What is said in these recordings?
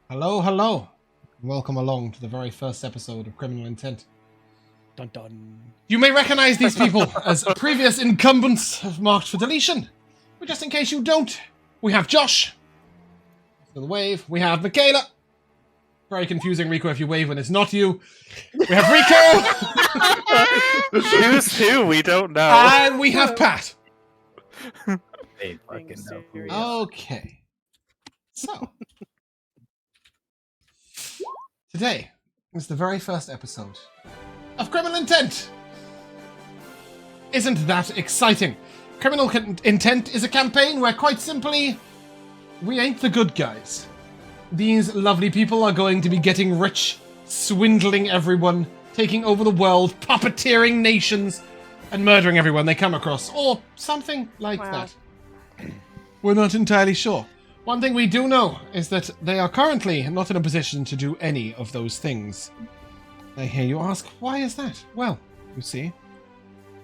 Hello, hello. Welcome along to the very first episode of Criminal Intent. Dun dun. You may recognize these people as previous incumbents marked for deletion. But just in case you don't, we have Josh. For the wave. We have Mikayla. Very confusing, Rico, if you wave when it's not you. We have Rico. Who's who? We don't know. And we have Pat. They fucking know. Okay. So, today is the very first episode of Criminal Intent. Isn't that exciting? Criminal Intent is a campaign where, quite simply, we ain't the good guys. These lovely people are going to be getting rich, swindling everyone, taking over the world, puppeteering nations, and murdering everyone they come across, or something like that. We're not entirely sure. One thing we do know is that they are currently not in a position to do any of those things. I hear you ask, why is that? Well, you see,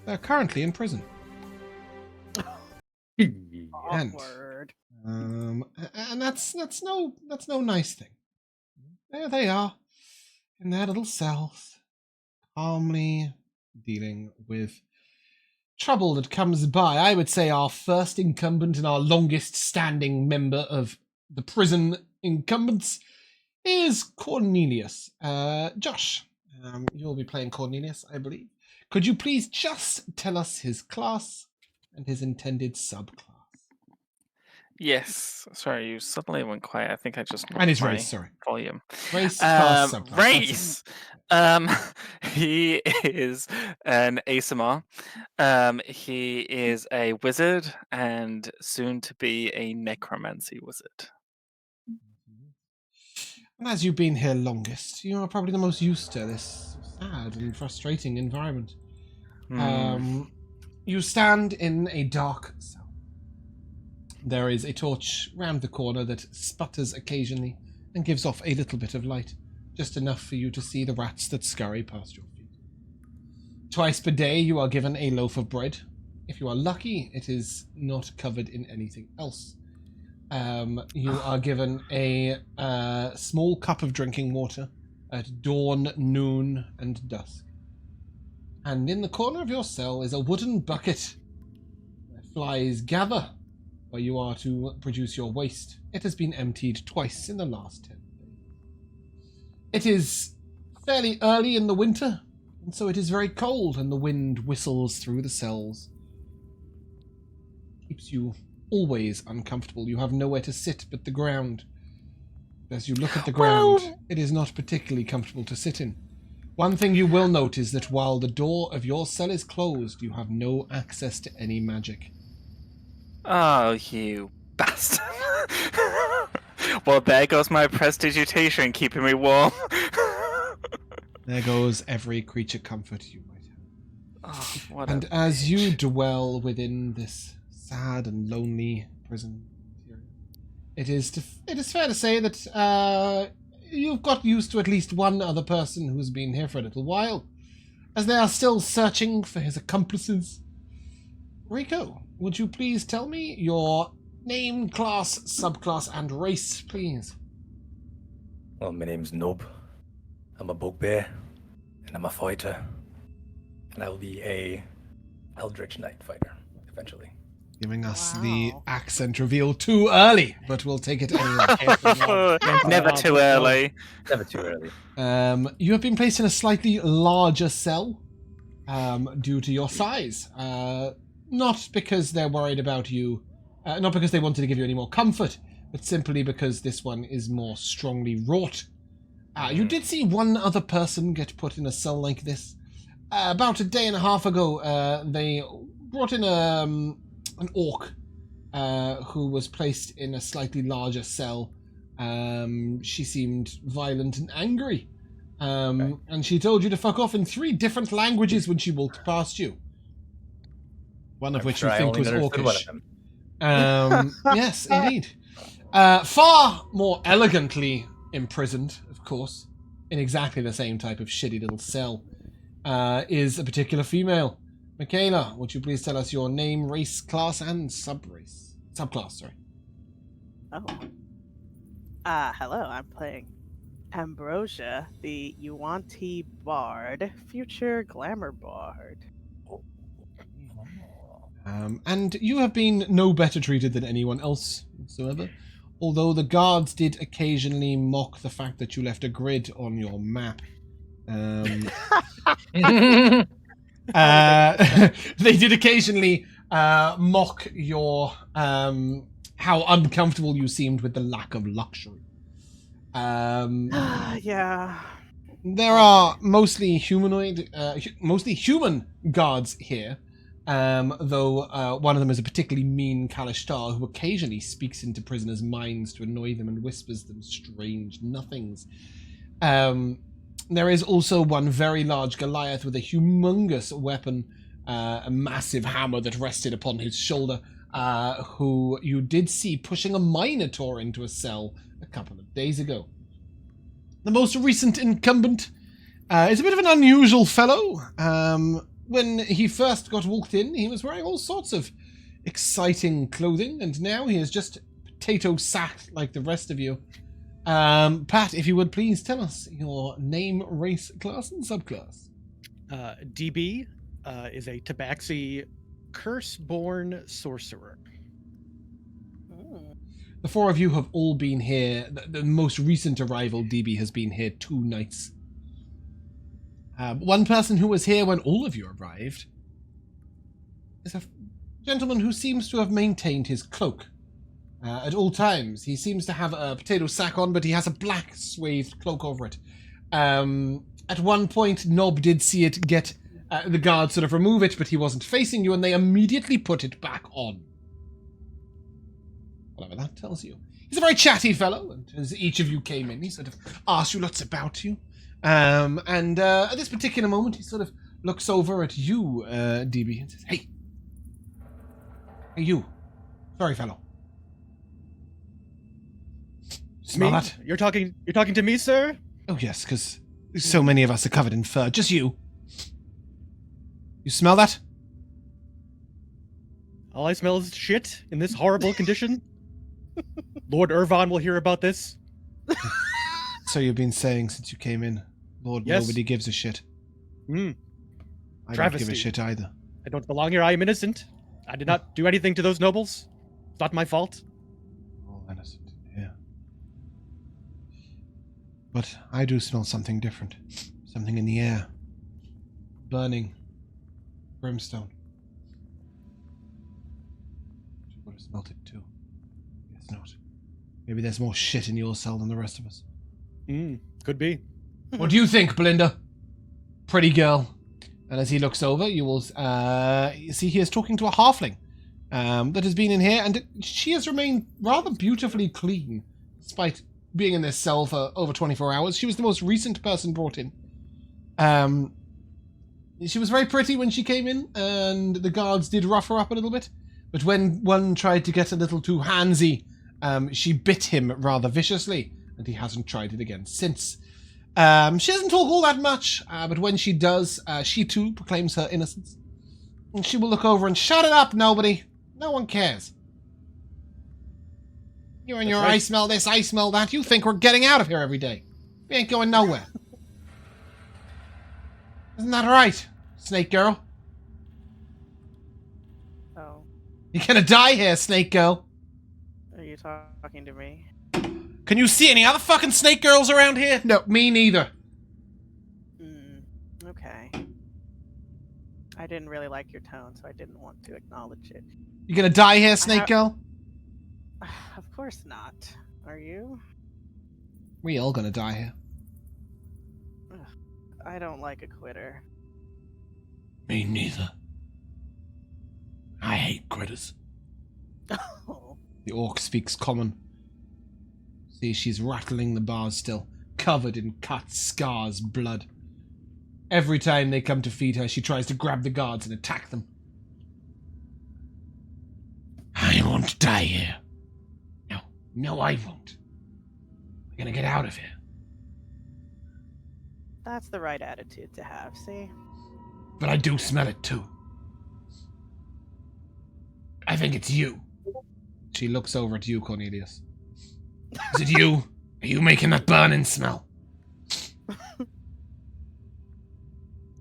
they're currently in prison. Awkward. And that's no nice thing. There they are, in their little cells, calmly dealing with trouble that comes by. I would say our first incumbent and our longest standing member of the prison incumbents is Cornelius. Josh, you'll be playing Cornelius, I believe. Could you please just tell us his class and his intended subclass? Yes. Sorry, you suddenly went quiet. I think I just And his my race, sorry. volume. Race, class, subclass. Race. He is an Aasimar. He is a wizard and soon to be a necromancy wizard. And as you've been here longest, you are probably the most used to this sad and frustrating environment. You stand in a dark cell. There is a torch round the corner that sputters occasionally and gives off a little bit of light, just enough for you to see the rats that scurry past your feet. Twice per day you are given a loaf of bread. If you are lucky, it is not covered in anything else. You are given a small cup of drinking water at dawn, noon, and dusk. And in the corner of your cell is a wooden bucket where flies gather, where you are to produce your waste. It has been emptied twice in the last 10 days. It is fairly early in the winter, and so it is very cold, and the wind whistles through the cells. Keeps you always uncomfortable. You have nowhere to sit but the ground. As you look at the ground, it is not particularly comfortable to sit in. One thing you will note is that while the door of your cell is closed, you have no access to any magic. Oh, you bastard. Well, there goes my prestidigitation keeping me warm. There goes every creature comfort you might have. Oh, what And as you dwell within this sad and lonely prison interior, it is fair to say that you've got used to at least one other person who's been here for a little while, as they are still searching for his accomplices. Rico, would you please tell me your name, class, subclass, and race, please? Well, my name's Gnob. I'm a Bugbear, and I'm a fighter. And I'll be a Eldritch Knight fighter, eventually. Giving us the accent reveal too early, but we'll take it anyway. Never too early. Never too early. You have been placed in a slightly larger cell due to your size. Not because they're worried about you, not because they wanted to give you any more comfort, but simply because this one is more strongly wrought. You did see one other person get put in a cell like this. About a day and a half ago, they brought in an orc who was placed in a slightly larger cell. She seemed violent and angry. And she told you to fuck off in 3 different languages when she walked past you. One of which you think was orcish. Yes, indeed. Far more elegantly imprisoned, of course, in exactly the same type of shitty little cell, is a particular female. Mikayla, would you please tell us your name, race, class, and subclass, sorry. Oh. Hello, I'm playing Ambrosia, the Yuanti Bard, future Glamour Bard. And you have been no better treated than anyone else whatsoever. Although the guards did occasionally mock the fact that you left a grid on your map. They did occasionally mock your how uncomfortable you seemed with the lack of luxury. Yeah. There are mostly mostly human guards here. Though one of them is a particularly mean Kalishtar who occasionally speaks into prisoners' minds to annoy them and whispers them strange nothings. There is also one very large Goliath with a humongous weapon, a massive hammer that rested upon his shoulder, who you did see pushing a Minotaur into a cell a couple of days ago. The most recent incumbent is a bit of an unusual fellow. When he first got walked in, he was wearing all sorts of exciting clothing, and now he is just potato sacked like the rest of you. Pat, if you would please tell us your name, race, class, and subclass. DB is a Tabaxi Curseborn Sorcerer. The four of you have all been here. The most recent arrival, DB, has been here 2 nights. One person who was here when all of you arrived is a gentleman who seems to have maintained his cloak at all times. He seems to have a potato sack on, but he has a black swathed cloak over it. At one point, Gnob did see it get the guards sort of remove it, but he wasn't facing you, and they immediately put it back on. Whatever that tells you. He's a very chatty fellow, and as each of you came in, he sort of asked you lots about you. And at this particular moment, he sort of looks over at you, DB, and says, Hey, you. Sorry, fellow. Smell that? You're talking to me, sir? Oh, yes, because so many of us are covered in fur. Just you. You smell that? All I smell is shit in this horrible condition. Lord Irvine will hear about this. So you've been saying since you came in, Lord, yes. Nobody gives a shit. I Travesty. don't give a shit either. I don't belong here. I am innocent. I did not do anything to those nobles. It's not my fault. All innocent, yeah. But I do smell something different. Something in the air. Burning. Brimstone. You would have smelt it too. Guess not. Maybe there's more shit in your cell than the rest of us. Could be. What do you think, Belinda? Pretty girl. And as he looks over, you will see he is talking to a halfling that has been in here, and she has remained rather beautifully clean, despite being in this cell for over 24 hours. She was the most recent person brought in. She was very pretty when she came in, and the guards did rough her up a little bit. But when one tried to get a little too handsy, she bit him rather viciously, and he hasn't tried it again since. She doesn't talk all that much, but when she does, she too proclaims her innocence. And she will look over and shut it up, nobody. No one cares. You and your right. I smell this, I smell that. You think we're getting out of here every day. We ain't going nowhere. Isn't that right, Snake Girl? Oh, You're gonna die here, Snake Girl. are you talking to me? Can you see any other fucking Snake Girls around here? No, me neither. Okay. I didn't really like your tone, so I didn't want to acknowledge it. You gonna die here, Snake Girl? Of course not. Are you? We all gonna die here. I don't like a quitter. Me neither. I hate critters. Oh. The orc speaks common. See, she's rattling the bars still, covered in cuts, scars, blood. Every time they come to feed her, she tries to grab the guards and attack them. I won't die here. No, I won't. We're gonna get out of here. That's the right attitude to have, see? But I do smell it too. I think it's you. She looks over at you, Cornelius. Is it you? Are you making that burning smell?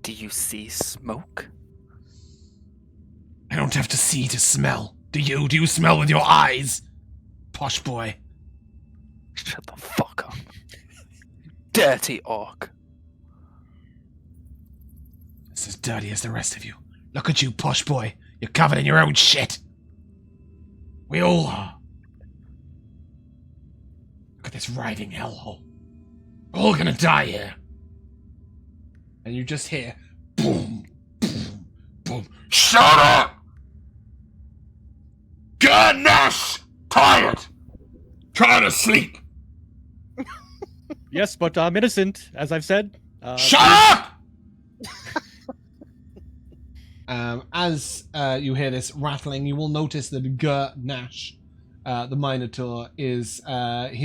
Do you see smoke? I don't have to see to smell. Do you? Do you smell with your eyes? Posh boy. Shut the fuck up. Dirty orc. It's as dirty as the rest of you. Look at you, posh boy. You're covered in your own shit. We all are. Look at this writhing hellhole. We're all gonna die here. And you just hear boom, boom, boom. Shut up! Goodness! Tired! Trying to sleep. Yes, but I'm innocent, as I've said. Shut up! As you hear this rattling, you will notice that Nash, the Minotaur, he's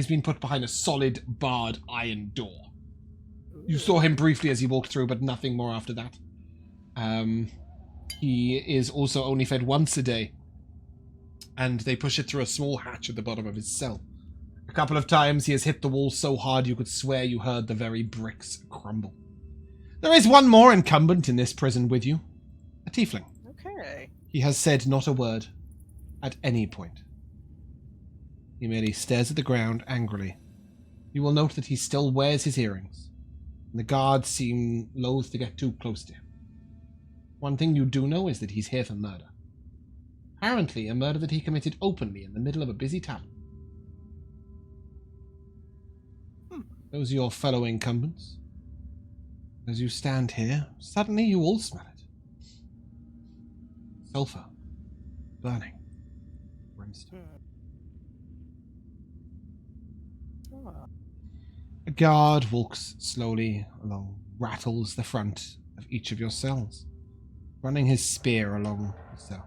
been put behind a solid barred iron door. You saw him briefly as he walked through, but nothing more after that. He is also only fed once a day, and they push it through a small hatch at the bottom of his cell. A couple of times he has hit the wall so hard you could swear you heard the very bricks crumble. There is one more incumbent in this prison with you. A tiefling. Okay. He has said not a word at any point. He merely stares at the ground angrily. You will note that he still wears his earrings, and the guards seem loath to get too close to him. One thing you do know is that he's here for murder. Apparently a murder that he committed openly in the middle of a busy tavern. Those are your fellow incumbents. As you stand here, suddenly you all smell it. Sulfur. Burning. Brimstone. A guard walks slowly along, rattles the front of each of your cells, running his spear along the cell.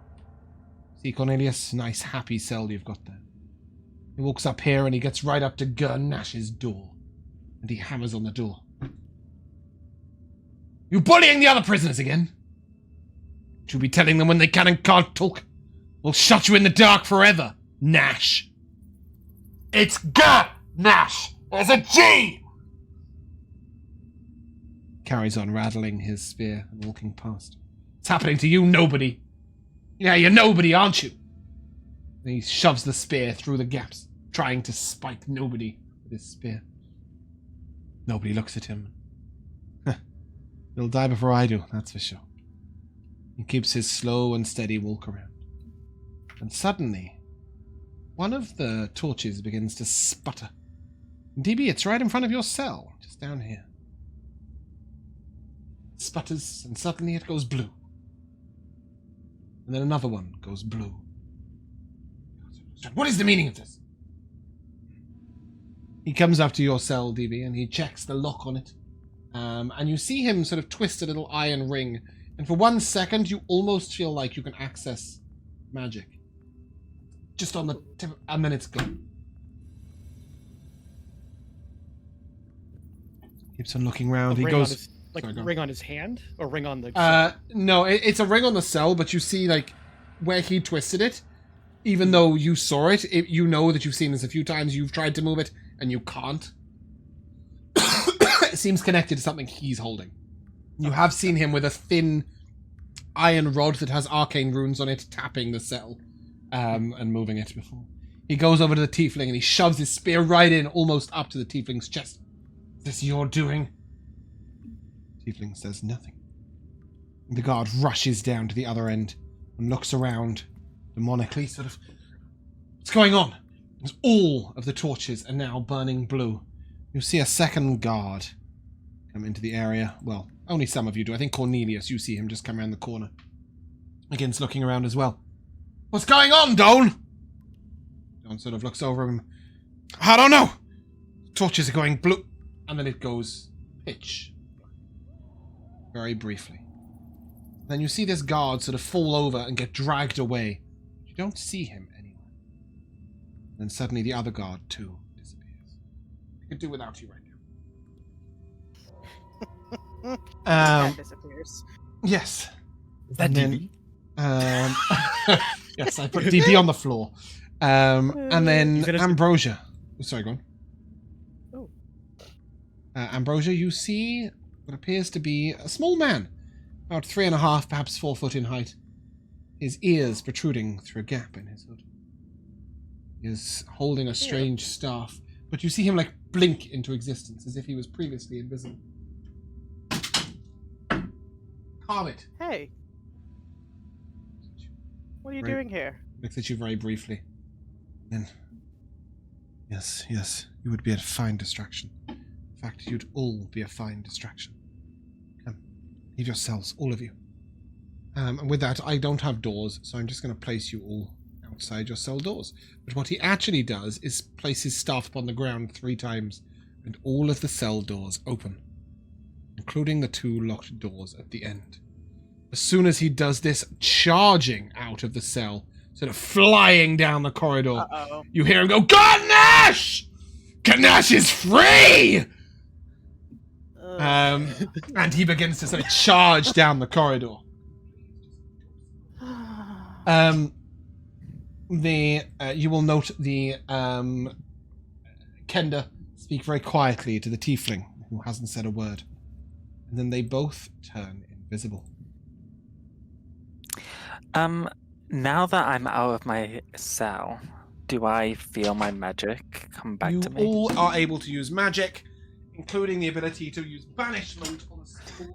See, Cornelius, nice happy cell you've got there. He walks up here and he gets right up to Nash's door, and he hammers on the door. You bullying the other prisoners again? Should be telling them when they can and can't talk. We'll shut you in the dark forever, Nash. It's Nash. There's a G! Carries on rattling his spear and walking past. It's happening to you, nobody. Yeah, you're nobody, aren't you? And he shoves the spear through the gaps, trying to spike nobody with his spear. Nobody looks at him. He'll die before I do, that's for sure. He keeps his slow and steady walk around. And suddenly, one of the torches begins to sputter. DB, it's right in front of your cell, just down here. It sputters, and suddenly it goes blue. And then another one goes blue. What is the meaning of this? He comes up to your cell, DB, and he checks the lock on it. And you see him sort of twist a little iron ring. And for 1 second, you almost feel like you can access magic. Just on the tip, and then it's gone. Keeps on looking around. He goes... ring on his hand? Or ring on the... No, it's a ring on the cell, but you see, like, where he twisted it. Even though you saw it, you know that you've seen this a few times. You've tried to move it, and you can't. It seems connected to something he's holding. You have seen him with a thin iron rod that has arcane runes on it, tapping the cell and moving it before. He goes over to the tiefling and he shoves his spear right in, almost up to the tiefling's chest. Is this your doing? Tiefling says nothing. The guard rushes down to the other end and looks around demonically, sort of... What's going on? As all of the torches are now burning blue. You see a second guard come into the area. Well, only some of you do. I think Cornelius, you see him just come around the corner. Begins looking around as well. What's going on, Doan? Doan sort of looks over him. I don't know. Torches are going blue. And then it goes pitch. Very briefly. Then you see this guard sort of fall over and get dragged away. You don't see him anywhere. Then suddenly the other guard, too, disappears. I could do without you right now. That disappears. Yes. Is that DB? Yes, I put DB on the floor. And then He's innocent. Ambrosia. Sorry, go on. Oh. Ambrosia, you see what appears to be a small man, about 3.5, perhaps 4 foot in height. His ears protruding through a gap in his hood. He is holding a strange staff, but you see him like blink into existence as if he was previously invisible. Comet. Hey. What are you Right. doing here? Looks at you very briefly. Then, yes, you would be a fine distraction. In fact, you'd all be a fine distraction. Come, leave your cells, all of you. And with that, I don't have doors, so I'm just going to place you all outside your cell doors. But what he actually does is place his staff upon the ground 3 times, and all of the cell doors open, including the 2 locked doors at the end. As soon as he does this, charging out of the cell, sort of flying down the corridor, Uh-oh. you hear him go, Ganesh! Ganesh is free! And he begins to sort of charge down the corridor. You will note the Kenda speak very quietly to the tiefling, who hasn't said a word. And then they both turn invisible. Now that I'm out of my cell, do I feel my magic come back You to me? all are able to use magic, including the ability to use banishment on a school.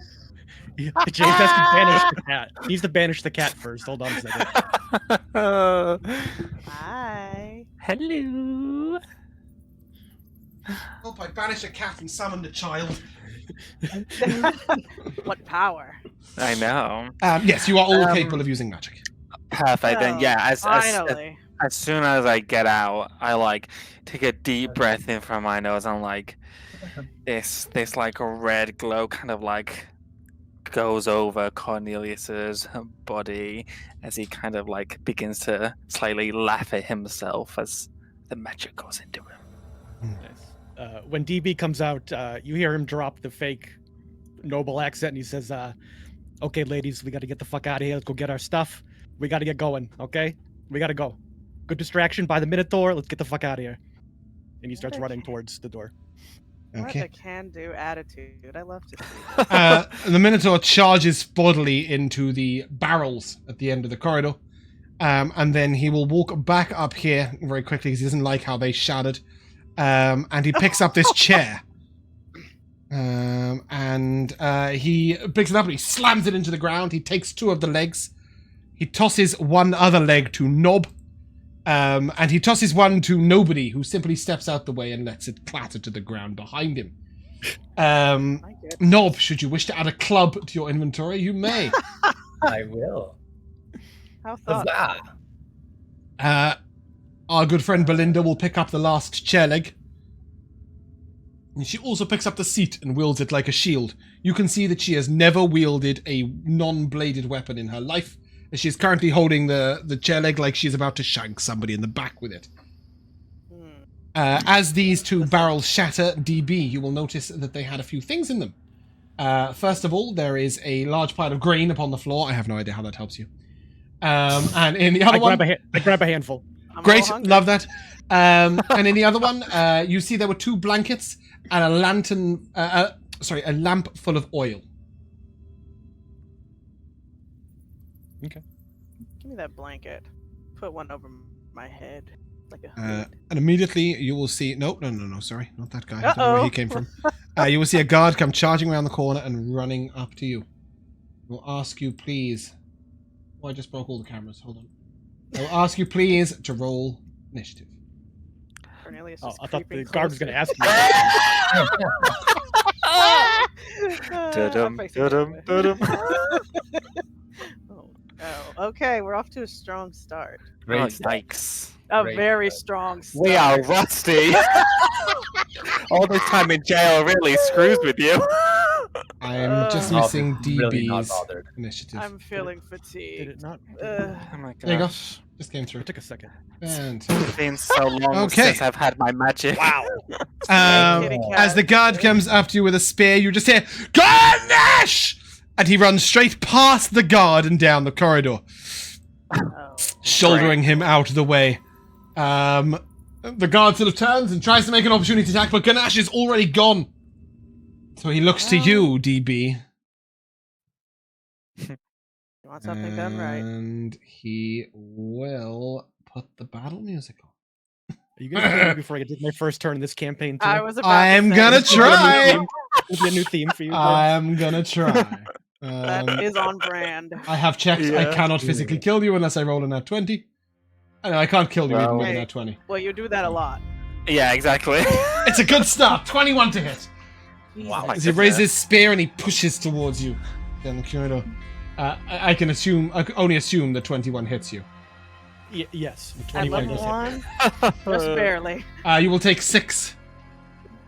James has to banish the cat. He needs to banish the cat first. Hold on a second. Hi. Hello. Help, I banish a cat and summon a child. What power? I know. Yes, you are all capable of using magic. Perfect. Then Oh, yeah, as Finally. soon as I get out, I like take a deep breath in from my nose and like this like a red glow kind of like goes over Cornelius's body as he kind of like begins to slightly laugh at himself as the magic goes into him. Nice. When DB comes out, you hear him drop the fake noble accent, and he says, "Okay, ladies, we got to get the fuck out of here. Let's go get our stuff. We got to get going. Okay, we got to go. Good distraction by the Minotaur. Let's get the fuck out of here." And he starts running towards the door. What Okay. a can-do attitude. I love to see. The Minotaur charges bodily into the barrels at the end of the corridor. And then he will walk back up here very quickly because he doesn't like how they shouted. And he picks up this chair. And he picks it up and he slams it into the ground. He takes 2 of the legs. He tosses one other leg to Gnob. And he tosses one to Nobody, who simply steps out the way and lets it clatter to the ground behind him. Gnob, should you wish to add a club to your inventory, you may. I will. How thoughtful. Huzzah! Our good friend Belinda will pick up the last chair leg. And she also picks up the seat and wields it like a shield. You can see that she has never wielded a non-bladed weapon in her life. She is currently holding the chair leg like she's about to shank somebody in the back with it. As these 2 barrels shatter, DB, you will notice that they had a few things in them. First of all, there is a large pile of grain upon the floor. I have no idea how that helps you. And in the other one... I grab a handful. I'm Great, all hungry. love that. And in the other one, you see there were 2 blankets and a lantern... a lamp full of oil. Okay. Give me that blanket. Put one over my head. Like a hood. And immediately you will see... No, sorry. Not that guy. I don't know where he Uh-oh. came from. You will see a guard come charging around the corner and running up to you. We'll ask you, please... Oh, I just broke all the cameras. Hold on. I will ask you, please, to roll initiative. Cornelius Oh, is I thought the creeping guard was going to ask you. Dum, closer. dum, dum. Oh, okay. We're off to a strong start. Great Oh, stuff. yikes. A Great very start. strong start. We are rusty. All this time in jail really screws with you. I am just Oh, missing Really not DB's bothered. initiative. I'm feeling Did fatigued. it not? Ugh. Oh my There you go. gosh. Just came through. It took a second. And It's been so long Okay. since I've had my magic. Wow. Kitty cat. as the guard comes up to you with a spear, you just hear, Ganesh! And he runs straight past the guard and down the corridor, Oh. shouldering him out of the way. The guard sort of turns and tries to make an opportunity attack, but Ganache is already gone. So he looks to you, DB. You want something done right. And he will put the battle music on. Are you gonna kill me before I get to my first turn in this campaign too? I was about I'm to say, gonna This will be a new try. theme. It'll be a new theme for you. Grim. I'm gonna try. that is on brand. I have checked. I Yeah. cannot physically kill you unless I roll a nat 20. I can't kill you even Well- with a Hey. nat 20. Well, you do that a lot. Yeah, exactly. It's a good start. 21 to hit. Wow. As he raises his spear and he pushes towards you. Then Kyoto. I can only assume that 21 hits you. Yes. At 21 level does hit. 1, just barely. You will take 6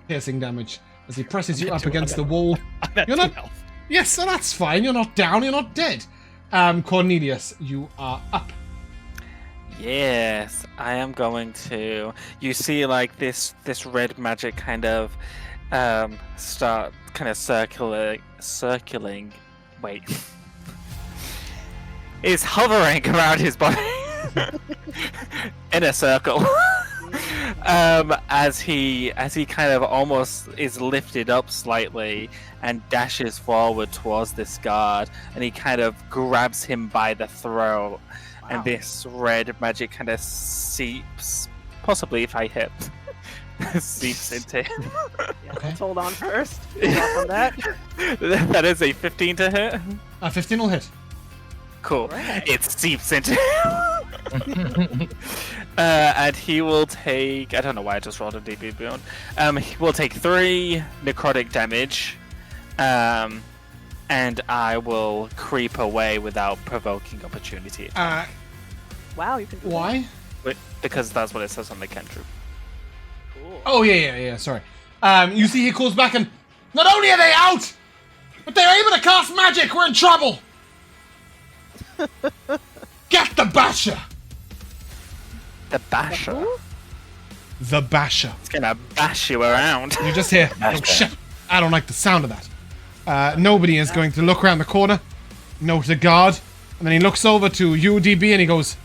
piercing damage as he presses you I'm at up two- against I'm the wall. I'm at You're 2 not- health. Yes, so that's fine. You're not down. You're not dead. Cornelius, you are up. Yes, I am going to. You see, like this red magic kind of start kind of circling. Wait, is hovering around his body in a circle. As he kind of almost is lifted up slightly and dashes forward towards this guard, and he kind of grabs him by the throat. And Wow. this red magic kind of seeps, possibly if I hit, seeps into him. Yeah, Okay. let's hold on first. Hold off on that. That is a 15 to hit. 15 will hit. Cool. Right. It seeps into him. And he will take, I don't know why I just rolled a DB beyond. He will take 3 necrotic damage. And I will creep away without provoking opportunity. Wow, you can do Why? Because that's what it says on the cantrip. that. Cool. Oh, yeah, sorry. You see he calls back and... Not only are they out, but they're able to cast magic. We're in trouble. Get the basher. The basher. The basher. It's gonna bash you around. You just hear, oh shit, I don't like the sound of that. Nobody is going to look around the corner, note the guard, and then he looks over to UDB and he goes,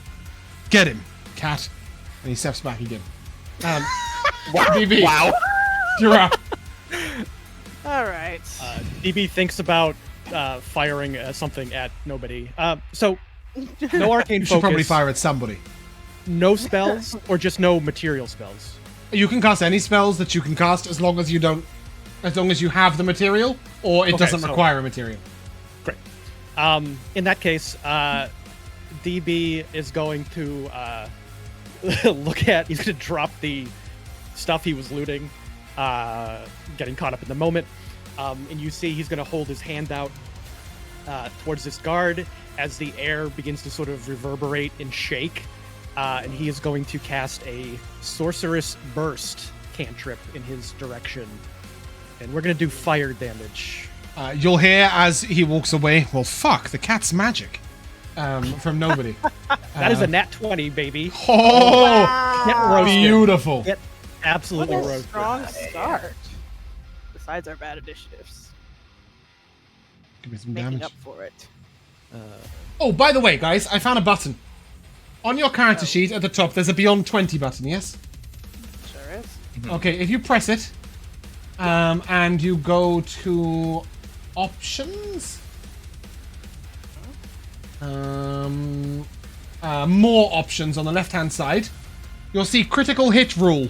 get him, cat. And he steps back again. DB, Wow. you're up. All right. DB thinks about firing something at nobody. So, no arcane You focus. should probably fire at somebody. No spells, or just no material spells. You can cast any spells that you can cast as long as you don't, as long as you have the material, or it Okay, doesn't so- require a material. Great. In that case, DB is going to look at. He's going to drop the stuff he was looting, getting caught up in the moment. And you see he's going to hold his hand out towards this guard as the air begins to sort of reverberate and shake. And he is going to cast a Sorceress Burst cantrip in his direction. And we're going to do fire damage. You'll hear as he walks away, well, fuck, the cat's magic. From nobody. That is a nat 20, baby. Oh, Get roasted. beautiful. Get absolutely What a roasted. strong start. Besides our bad initiatives. Give me some Making damage. up for it. Oh, by the way, guys, I found a button. On your character Oh. sheet at the top, there's a Beyond 20 button, yes? Sure is. Okay, if you press it, and you go to options, more options on the left-hand side, you'll see critical hit rule.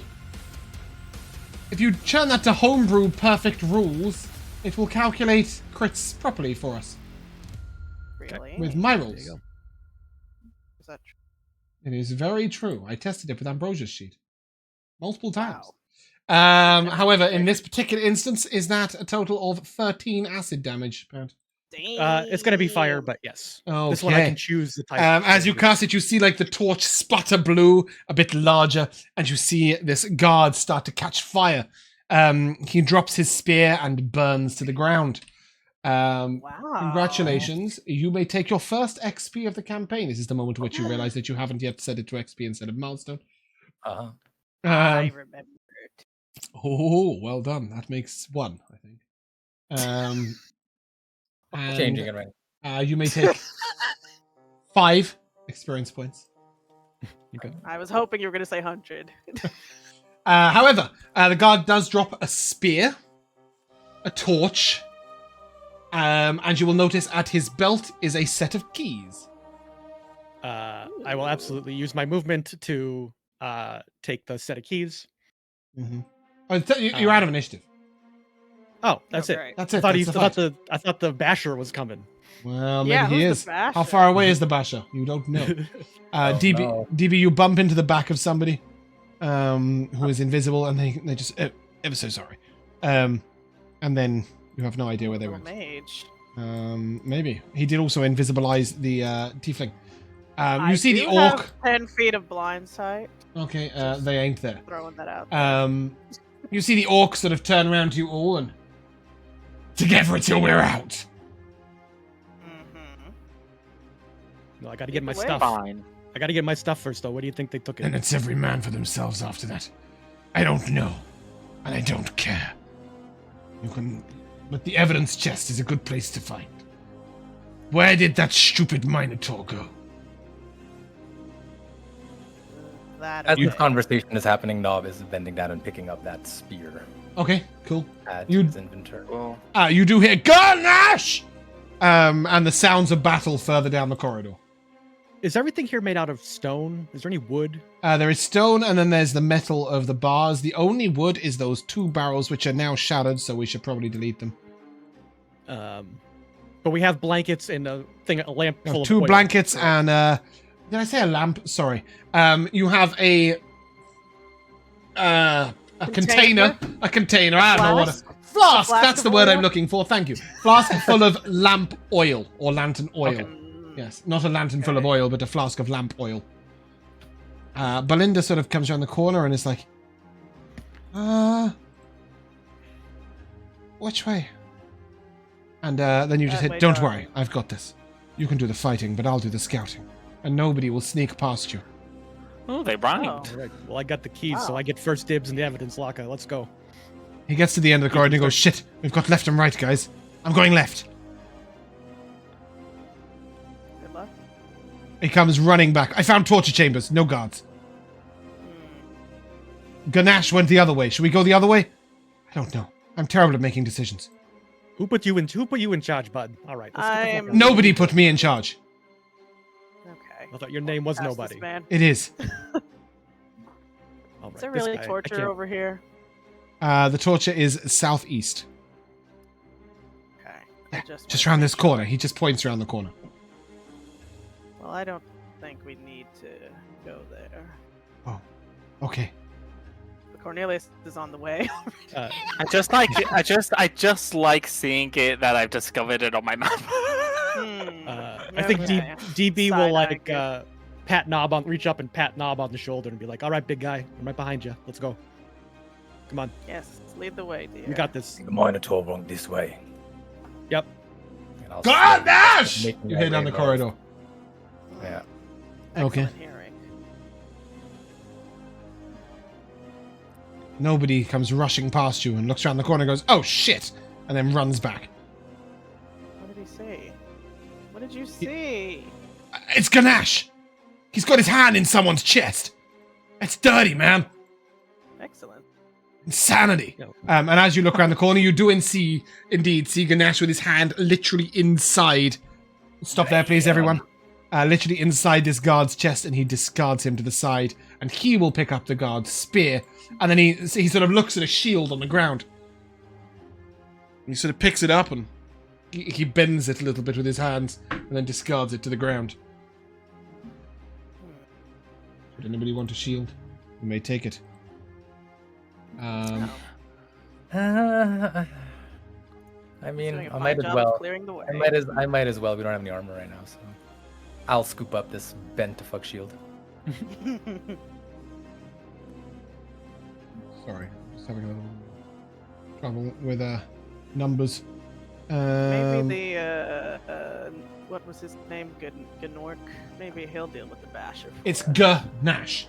If you turn that to homebrew perfect rules, it will calculate crits properly for us Really? with my There rolls. you go. Is that true? It is very true. I tested it with Ambrosia's sheet multiple times. Wow. However, in this particular instance, is that a total of 13 acid damage, Pat? It's going to be fire, but yes. This one I Okay. can choose the type. As you cast it, you see like the torch sputter blue, a bit larger, and you see this guard start to catch fire. He drops his spear and burns to the ground. Wow. Congratulations. You may take your first XP of the campaign. This is the moment at which you realize that you haven't yet set it to XP instead of milestone. Uh-huh. I Um, remember it. oh, well done. That makes 1, I think. And, Changing it right. you may take 5 experience points. Okay. I was hoping you were going to say 100. However, the guard does drop a spear, a torch, and you will notice at his belt is a set of keys. I will absolutely use my movement to take the set of keys. Mm-hmm. Oh, you're out of initiative. Oh, that's it. Great. That's it. I thought the basher was coming. Well, maybe Yeah, he who's is. the basher? How far away is the basher? You don't know. DB, no. DB, you bump into the back of somebody who is invisible, and they just ever so sorry. And then you have no idea where they Little went. mage. Maybe he did also invisibilize the tiefling. I You see do the orc. have 10 feet of blind sight. Okay, they ain't there. Throwing that out there. You see the orc sort of turn around to you all and together until we're out. Mm-hmm. No, I got to get my Either way. stuff. Fine. I got to get my stuff first, though. Where do you think they took it? And it's every man for themselves after that. I don't know, and I don't care. You can, but the evidence chest is a good place to find. Where did that stupid Minotaur go? That As is this conversation is happening, Gnob is bending down and picking up that spear Okay, cool. at You- his inventory. Well, You do hear Garnash! And the sounds of battle further down the corridor. Is everything here made out of stone? Is there any wood? There is stone, and then there's the metal of the bars. The only wood is those 2 barrels, which are now shattered, so we should probably delete them. But we have blankets and a lamp You full have of 2 oil. blankets and did I say a lamp? Sorry. You have a container. A container. I don't know what. Flask. Flask That's of the word I'm oil? looking for. Thank you. Flask full of lamp oil or lantern oil. Okay. Mm, Yes, not a lantern full of oil, but a flask of lamp oil. Belinda sort of comes around the corner and is like, which way? And then you just That hit, way, don't darling. worry, I've got this. You can do the fighting, but I'll do the scouting. And nobody will sneak past you. oh, they rhymed. Oh. All right. Well, I got the keys, so Wow. I get first dibs in the evidence locker. Let's go. He gets to the end of the corridor and he goes, shit, we've got left and right, guys. I'm going left. Good luck. He comes running back. I found torture chambers, no guards. Ganesh went the other way. Should we go the other way? I don't know. I'm terrible at making decisions. Who put you in charge, bud? All right. Let's get the fuck out. Nobody put me in charge. Okay. I thought your name was Pass nobody. This man. It is. All right, Is there this really guy, I torture can't- over here? The torture is southeast. Okay. Yeah, I just just wanted around to this make sure. corner. He just points around the corner. Well, I don't think we need to go there. Okay. But Cornelius is on the way. I just like seeing it that I've discovered it on my map. I think okay. DB will Side-eye like good. reach up and pat Gnob on the shoulder and be like, "All right, big guy, I'm right behind you. Let's go. Come on, Yes, lead the way, dear. we got this." The Minotaur went this way. Yep. And I'll Ganesh! stay making You my head down way the north. corridor. Yeah. Okay. Excellent hearing. Nobody comes rushing past you and looks around the corner and goes, oh shit! And then runs back. What did he say? What did you see? It's Ganesh! He's got his hand in someone's chest! It's dirty, man! Excellent. Insanity! No. And as you look around the corner, you do indeed see Ganesh with his hand literally inside. Stop there, please, everyone. Literally inside this guard's chest, and he discards him to the side. And he will pick up the guard's spear. And then he sort of looks at a shield on the ground. He sort of picks it up and he bends it a little bit with his hands and then discards it to the ground. Would anybody want a shield? You may take it. No. I mean, Doing a I fine might as job of well. clearing the way. I might as well. We don't have any armor right now, so I'll scoop up this bent to fuck shield. Sorry, just having a little trouble with numbers. Maybe the what was his name? Gnork. Maybe he'll deal with the basher. for It's us. Ganesh.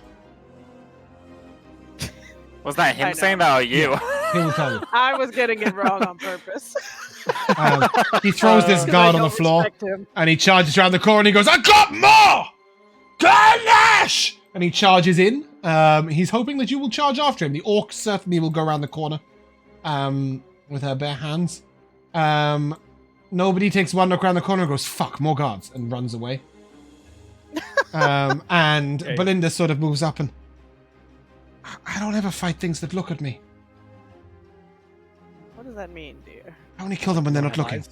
Was that I him know. saying that or you? He will tell you. I was getting it wrong on purpose. He throws this 'Cause I guard on the don't floor respect him. and he charges around the corner and he goes, I got more! Ganesh! and he charges in. He's hoping that you will charge after him. The orc certainly will go around the corner with her bare hands. Nobody takes one look around the corner and goes, fuck, more guards, and runs away. And Okay. Belinda sort of moves up and, I don't ever fight things that look at me. What does that mean, dear? I only kill them when they're not looking.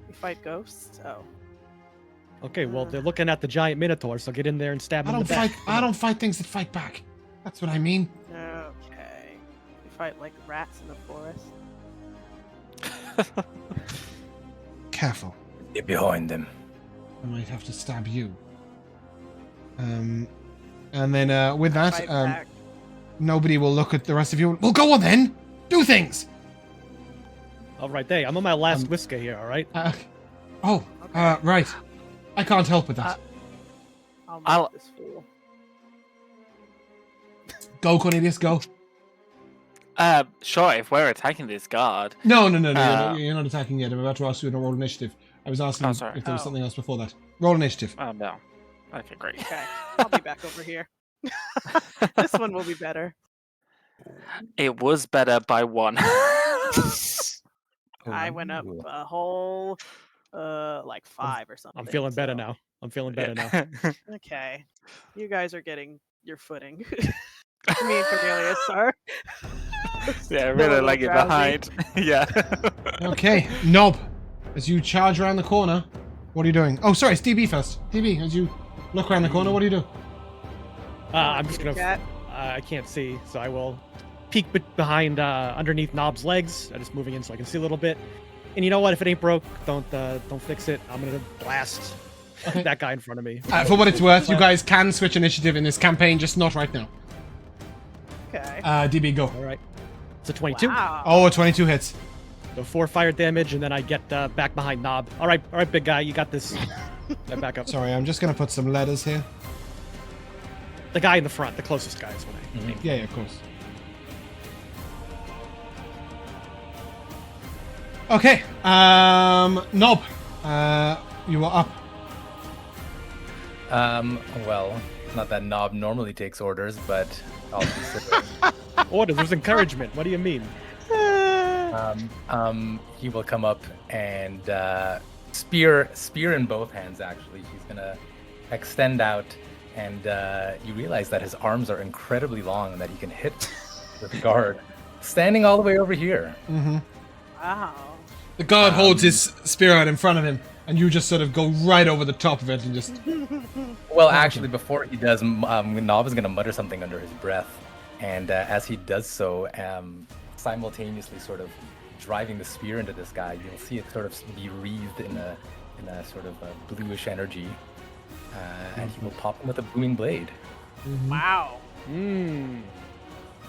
You fight ghosts? Oh. Okay, well, they're looking at the giant minotaur, so get in there and stab I them in don't the back. fight. I don't fight things that fight back. That's what I mean. Okay. You fight like rats in the forest? Careful. Get behind them. I might have to stab you. And then with that, Fight back. nobody will look at the rest of you. Well, go on then. Do things. All right, hey, I'm on my last whisker here, all right? Right. I can't help with that. I'll make this fool. Go, Cornelius, go. Sure, if we're attacking this guard. No. You're not attacking yet. I'm about to ask you to roll initiative. I was asking sorry. if there was something else before that. Roll initiative. Oh, no. Okay, great. Okay, I'll be back over here. This one will be better. It was better by 1. I went up a whole, like 5 or something. I'm feeling better so- now. I'm feeling better now. Okay, you guys are getting your footing. Me and Cornelius are. Yeah, I Still a really little like it drowsy. behind. Yeah. Okay, Gnob. As you charge around the corner, what are you doing? Oh, sorry, it's DB first. DB, as you look around the corner, what do you do? I'm just gonna. Cat. I can't see, so I will peek behind, underneath Knob's legs. I'm just moving in so I can see a little bit. And you know what? If it ain't broke, don't fix it. I'm gonna blast that guy in front of me. For what it's worth, you guys can switch initiative in this campaign, just not right now. Okay. DB, go. All right. It's a 22. Wow. Oh, 22 hits. So 4 fire damage, and then I get back behind Knob. All right, big guy, you got this. I back up. Sorry, I'm just going to put some letters here. The guy in the front, the closest guy is what I mean. Yeah, of course. Okay, Knob, you are up. Well, not that Gnob normally takes orders, but I'll consider it. Orders, there's encouragement. What do you mean? He will come up and spear in both hands. Actually, he's gonna extend out, and you realize that his arms are incredibly long and that he can hit with the guard standing all the way over here. Mm-hmm. Wow. The guard holds his spear out in front of him, and you just sort of go right over the top of it and just... Well, actually, before he does, Gnob is gonna mutter something under his breath, and as he does so, simultaneously sort of driving the spear into this guy, you'll see it sort of be wreathed in a sort of a bluish energy, and he will pop him with a booming blade. Wow. Mmm.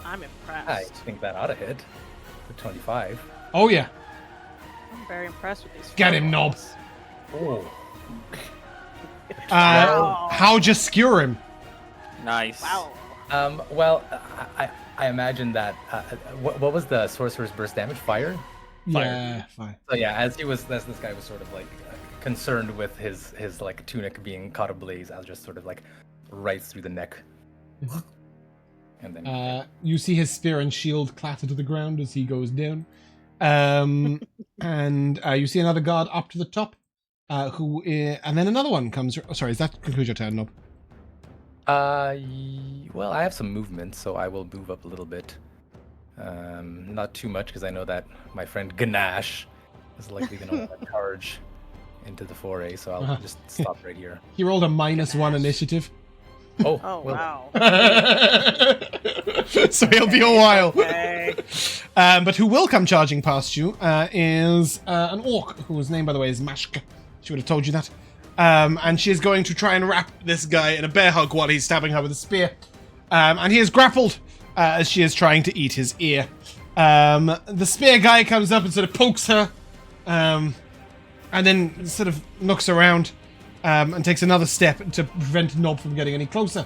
I'm impressed. I think that ought to hit for 25. Oh, yeah. I'm very impressed with these. Get him, Knob. fireballs. Oh. How'd you skewer him? Nice. Wow. Well, I imagine that. What was the sorcerer's burst damage? Fire. Yeah, fine. So yeah, as this guy was sort of like concerned with his like tunic being caught ablaze, I was just sort of like right through the neck. And then You see his spear and shield clatter to the ground as he goes down. And you see another guard up to the top, and then another one comes. Oh, sorry, is that conclude your turn, Knob? well, I have some movement, so I will move up a little bit. Not too much, because I know that my friend Ganache is likely going to charge into the foray, so I'll just stop right here. He rolled a -1 initiative, Oh well, wow. so he'll be a while. Okay. But who will come charging past you is an orc, whose name, by the way, is Mashka. She would have told you that. And she is going to try and wrap this guy in a bear hug while he's stabbing her with a spear. And he is grappled as she is trying to eat his ear. The spear guy comes up and sort of pokes her, and then sort of looks around and takes another step to prevent Gnob from getting any closer.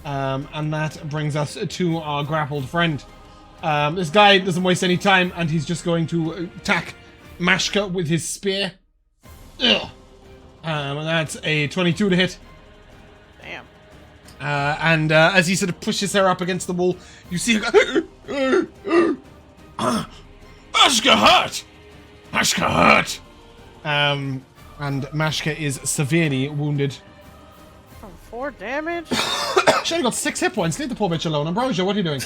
And that brings us to our grappled friend. This guy doesn't waste any time, and he's just going to attack Mashka with his spear. Ugh. And that's a 22 to hit. Damn. And as he sort of pushes her up against the wall, you see her go, Mashka hurt! Mashka hurt! And Mashka is severely wounded. From 4 damage? She only got 6 hit points. Leave the poor bitch alone. Ambrosia, what are you doing?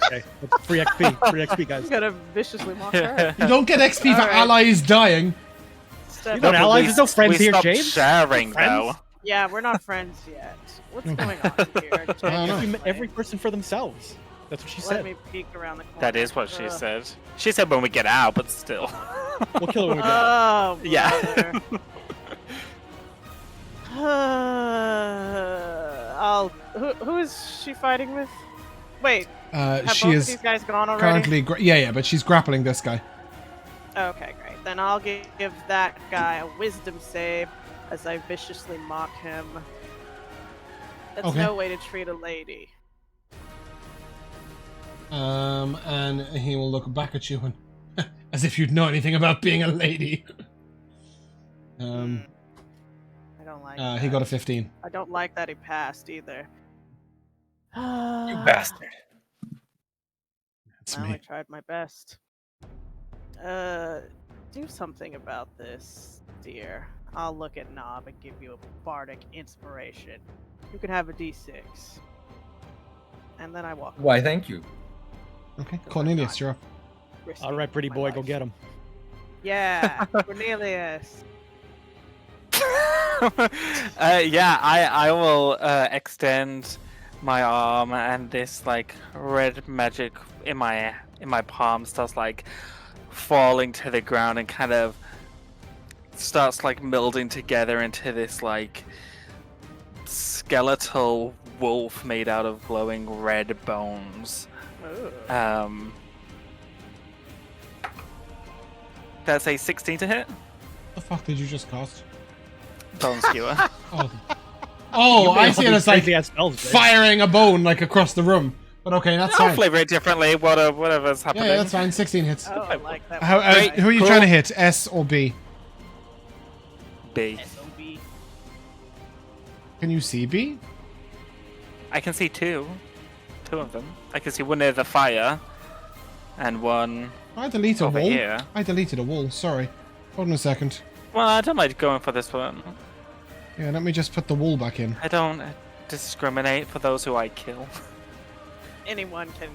Okay, that's free XP. Free XP, guys. He's gonna viciously mock her. You don't get XP for Alright. allies dying. Step You don't up. allies, there's no friends we here, stopped James. sharing, Friends? though. Yeah, we're not friends yet. What's going on here? I don't know. Every person for themselves. That's what she Let said. me peek around the corner. That is what she Ugh. said. She said when we get out, but still. We'll kill her when we get out. Oh, Yeah. I'll. Who is she fighting with? Wait, have She both of is these guys gone already? currently... yeah, but she's grappling this guy. Okay, great. Then I'll give that guy a wisdom save as I viciously mock him. That's Okay. no way to treat a lady. And he will look back at you and... as if you'd know anything about being a lady. I don't like He that. got a 15. I don't like that he passed either. You bastard. That's Well, I me. tried my best. Do something about this, dear. I'll look at Gnob and give you a bardic inspiration. You can have a d6. And then I walk Why, thank you. Okay, Cornelius, you're up. risking All right, pretty my boy, go life. get him. Yeah, Cornelius. Yeah, I will extend my arm, and this like red magic in my palm starts like falling to the ground and kind of starts like melding together into this like skeletal wolf made out of glowing red bones. Ooh. That's a 16 to hit. The fuck did you just cast? Bone skewer. Oh, I see it as like Crazy-ass spells, Jay. firing a bone like across the room. But okay, that's I'll fine. flavor it differently. Whatever's happening. Yeah, that's fine. 16 hits. Oh, I like that. How, Great, who are you cool. trying to hit? S or B? B. SOB. Can you see B? I can see two of them. I can see one near the fire, and one I deleted a over wall. here. I deleted a wall. Sorry. Hold on a second. Well, I don't mind going for this one. Yeah, let me just put the wall back in. I don't discriminate for those who I kill. Anyone can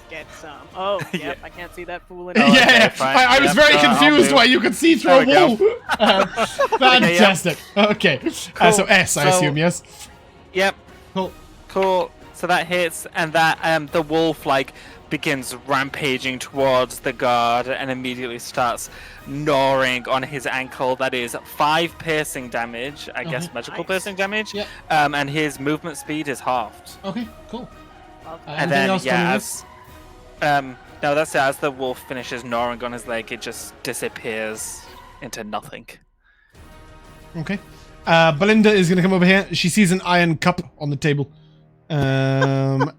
get some. Oh, yep, Yeah. I can't see that fool Oh, anymore. okay, yeah, fine. I was Yep, very I'll confused do. why you could see through There a we go. wall. Fantastic. Okay. So S, I So- assume, yes? Yep, Cool. cool. So that hits, and that the wolf like begins rampaging towards the guard and immediately starts gnawing on his ankle. That is 5 piercing damage, I guess magical Nice. piercing damage. Yep. And his movement speed is halved. Okay, cool. Love And that. And anything then else, yeah, Cornelius? no, that's it. As the wolf finishes gnawing on his leg, it just disappears into nothing. Okay. Belinda is going to come over here. She sees an iron cup on the table. And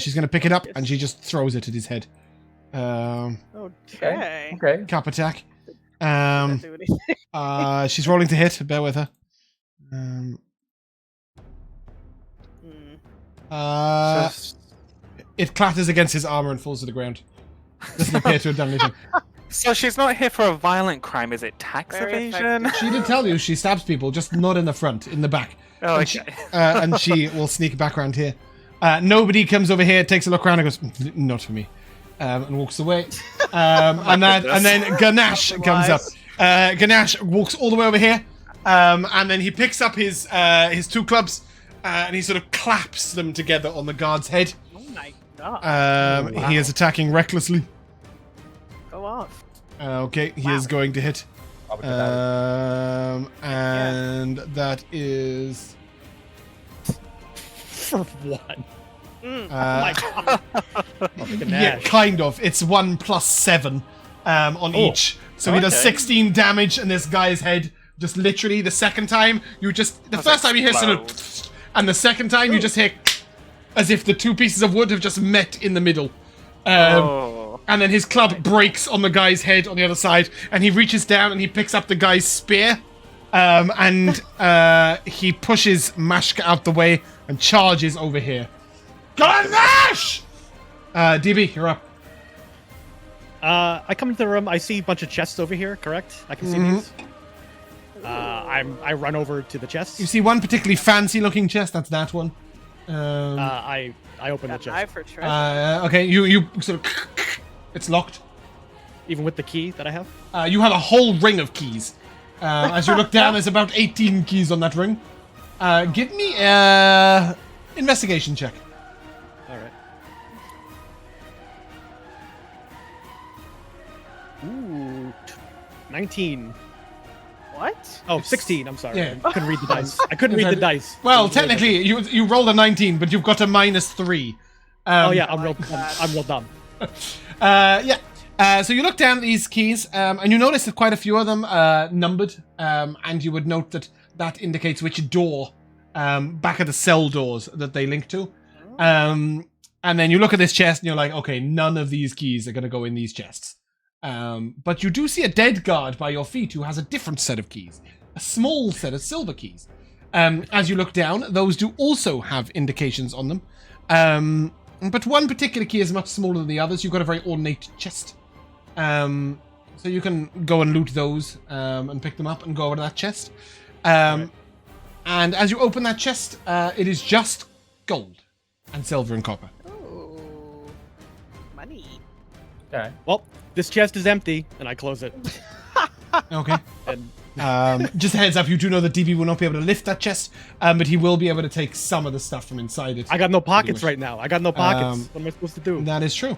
she's going to pick it up and she just throws it at his head. Okay. Okay. Cup attack. Doesn't do anything. She's rolling to hit. Bear with her. It clatters against his armor and falls to the ground. Doesn't appear to have done anything. So she's not here for a violent crime, is it tax Very evasion? She did tell you she stabs people, just not in the front, in the back. Oh, And okay. and she will sneak back around here. Nobody comes over here, takes a look around, and goes, "Not for me," and walks away. And then Ganache comes up. Ganache walks all the way over here, and then he picks up his 2 clubs, and he sort of claps them together on the guard's head. Oh my god. He is attacking recklessly. Go off. Okay, he is going to hit. And that is For one. yeah, Ganache. kind of. It's 1 plus 7 on each. So he does Okay. 16 damage in this guy's head. Just literally the second time you just the first time you hear sort of, and the second time you just hear as if the 2 pieces of wood have just met in the middle. And then his club breaks on the guy's head on the other side, and he reaches down and he picks up the guy's spear, And he pushes Mashka out the way and charges over here. Ganash! DB, you're up. I come into the room. I see a bunch of chests over here. Correct? I can see these. I run over to the chests. You see one particularly fancy-looking chest. That's that one. I open the Got an eye chest, for treasure. Okay, you sort of... It's locked. even with the key that I have. You have a whole ring of keys. As you look down, there's about 18 keys on that ring. Give me a investigation check. All right. Ooh, 19. What? Oh, 16. I'm sorry. Yeah. I couldn't read the dice. I couldn't read the dice. Well, technically, you rolled a 19, but you've got a -3. Oh yeah, I'm my real. God. I'm real dumb. So you look down at these keys, and you notice that quite a few of them are numbered, and you would note that that indicates which door, back of the cell doors that they link to. And then you look at this chest, and you're like, okay, none of these keys are going to go in these chests. But you do see a dead guard by your feet who has a different set of keys, a small set of silver keys. As you look down, those do also have indications on them. But one particular key is much smaller than the others. You've got a very ornate chest. So you can go and loot those and pick them up and go over to that chest. And as you open that chest, it is just gold and silver and copper. Ooh. Money. Okay. Well, this chest is empty, and I close it. Okay. And Just a heads up, you do know that DB will not be able to lift that chest, but he will be able to take some of the stuff from inside it. I got no pockets right now. I got no pockets. What am I supposed to do? That is true.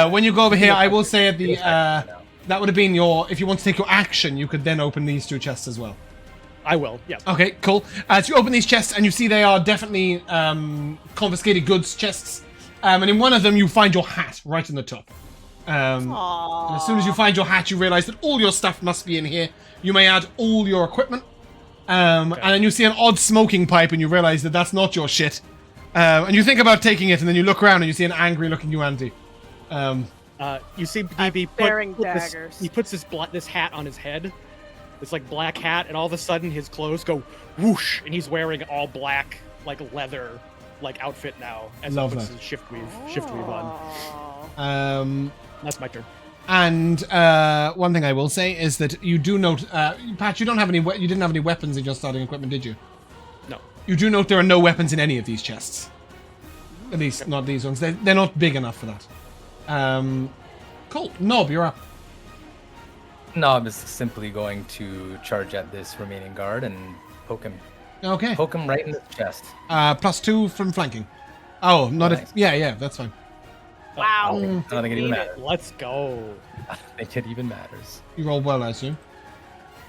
When you go over here, I will say at the that would have been your, if you want to take your action, you could then open these two chests as well. I will. Yeah. Okay, cool. So you open these chests and you see they are definitely confiscated goods chests. And in one of them you find your hat right in the top. And as soon as you find your hat, you realize that all your stuff must be in here. You may add all your equipment. And then you see an odd smoking pipe and you realize that that's not your shit. And you think about taking it, and then you look around and you see an angry looking Yuanti. You see DB bearing put this, daggers. he puts this hat on his head. This like black hat, and all of a sudden his clothes go whoosh, and he's wearing all black like leather like outfit now as Love he puts that. his shift weave on. Oh. That's my turn. And one thing I will say is that you do note, Pat, you don't have any. You didn't have any weapons in your starting equipment, did you? No. You do note there are no weapons in any of these chests. At least not these ones. They're not big enough for that. Cool. Gnob, you're up. Gnob is simply going to charge at this remaining guard and poke him. Okay. Poke him right in the chest. +2 from flanking. Oh, not Nice. if. Yeah, that's fine. Wow. I don't think it even matters. Let's go. I don't think it even matters. You rolled well, I assume.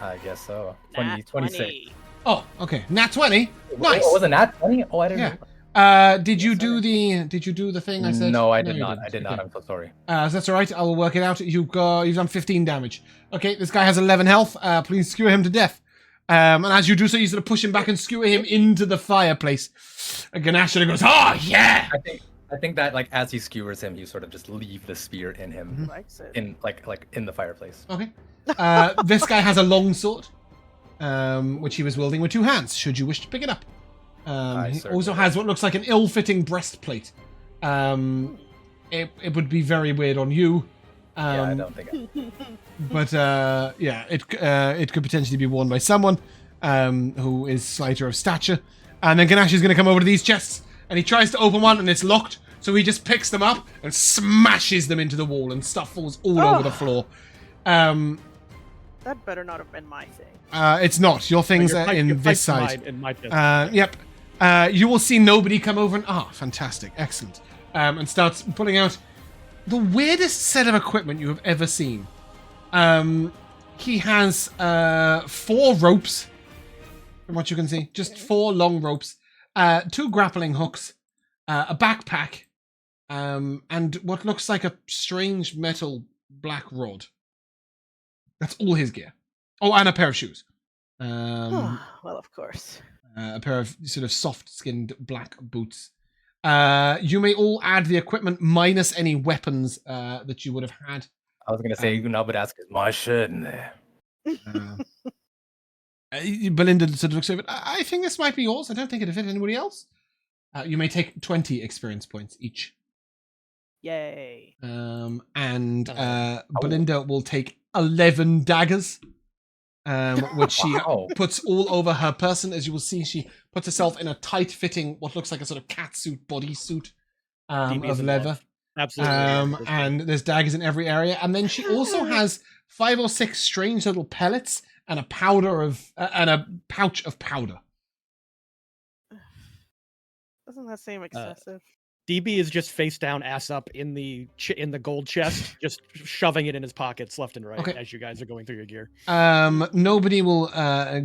I guess so. Nat 26. Oh, okay. Nat 20. Nice. Oh, was it Nat 20? Oh, I didn't Yeah. know. Did you do the thing I said? No, I did you not. didn't. I did not. Okay. I'm so sorry. So that's all right. I will work it out. You've done 15 damage. Okay, this guy has 11 health. Please skewer him to death. And as you do so, you sort of push him back and skewer him into the fireplace. And Ganache sort of goes, "Oh yeah!" I think that like as he skewers him, you sort of just leave the spear in him, Likes it. in like in the fireplace. Okay. This guy has a long sword, which he was wielding with 2 hands. Should you wish to pick it up, he certainly also has what looks like an ill-fitting breastplate. It would be very weird on you. Yeah, I don't think. But yeah, it could potentially be worn by someone who is slighter of stature. And then Ganache is going to come over to these chests, and he tries to open one, and it's locked. So he just picks them up and smashes them into the wall, and stuff falls all over the floor. That better not have been my thing. It's not. Your things Your are pipe- in your this pipe's side. mine in my chest. Yep. You will see nobody come over and fantastic, excellent, and starts pulling out the weirdest set of equipment you have ever seen. He has 4 ropes, from what you can see, just 4 long ropes, 2 grappling hooks, a backpack, and what looks like a strange metal black rod. That's all his gear. Oh, and a pair of shoes. Well, of course. A pair of sort of soft-skinned black boots. You may all add the equipment minus any weapons that you would have had. I was gonna say Gnob would ask, "Is my shirt in there?" Belinda sort of looks over. I think this might be yours. I don't think it'll fit anybody else. You may take 20 experience points each. Yay. And Belinda will take 11 daggers, which she puts all over her person. As you will see, she puts herself in a tight-fitting, what looks like a sort of catsuit bodysuit of leather. Absolutely. And there's daggers in every area. And then she also has 5 or 6 strange little pellets and a pouch of powder. Doesn't that seem excessive? DB is just face down, ass up in the gold chest, just shoving it in his pockets left and right as you guys are going through your gear. Nobody will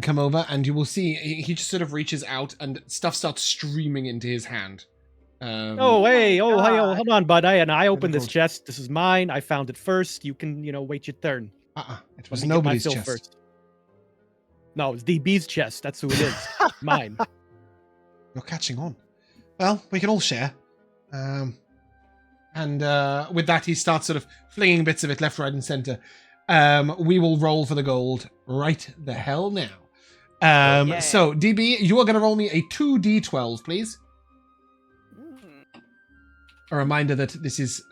come over, and you will see he just sort of reaches out, and stuff starts streaming into his hand. Hey, hold on, bud. I opened this chest. This is mine. I found it first. You can, wait your turn. It was nobody's chest. First. No, it's DB's chest. That's who it is. Mine. You're catching on. Well, we can all share. And with that, he starts sort of flinging bits of it left, right, and center. We will roll for the gold right the hell now. So, DB, you are going to roll me a 2d12, please. A reminder that this is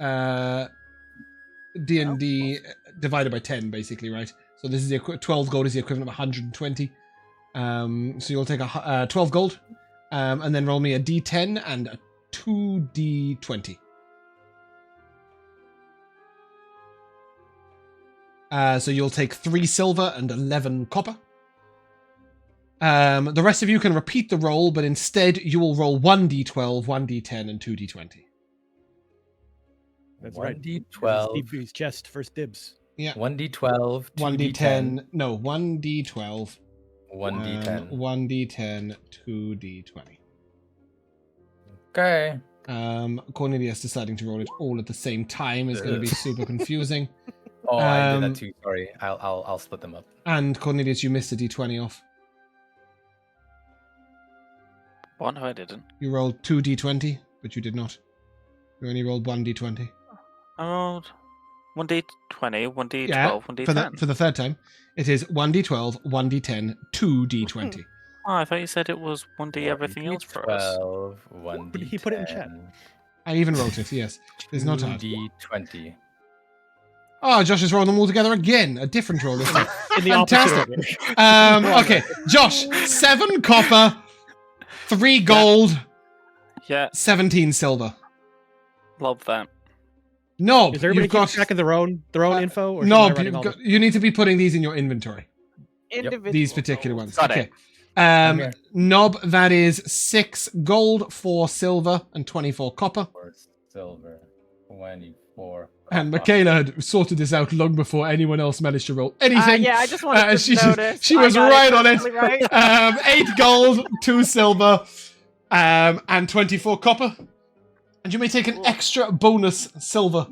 D&D divided by 10, basically, right? So this is 12 gold is the equivalent of 120. So you'll take 12 gold, and then roll me a d10 and a 2d20. So you'll take 3 silver and 11 copper. The rest of you can repeat the roll, but instead you will roll 1d12, 1d10, and 2d20. That's right. 1d12. DB's chest, first dibs. Yeah. 1d12. 1d10. No, 1d12. 1d10. 1d10, 2d20. Okay. Cornelius deciding to roll it all at the same time is going to be super confusing. Oh, I did that too. Sorry. I'll split them up. And Cornelius, you missed a d20 off. What? No, I didn't. You rolled 2d20, but you did not. You only rolled 1d20. I rolled 1d20, 1d12, Yeah, 1d10. for the third time, it is 1d12, 1d10, 2d20. Oh, I thought you said it was 1d everything else for us. 12, 1d10. He put it in chat. I even wrote it, yes. There's no time. 2d20. Oh, Josh is rolling them all together again. A different roll this time. In the Fantastic. opposite order. Okay, Josh, 7 copper, 3 gold, Yeah, 17 silver. love that. No, Is everybody you've got checking their own info? Or no. am I running all You need to be putting these in your inventory. Individual. These particular ones. Got Okay. it. Gnob, that is 6 gold, 4 silver, and 24 copper. 4 silver. 24. And Mikayla had sorted this out long before anyone else managed to roll anything. Yeah, I just wanted to notice. She I was got right on it. perfectly right. 8 gold, 2 silver, and 24 copper. And you may take an extra bonus silver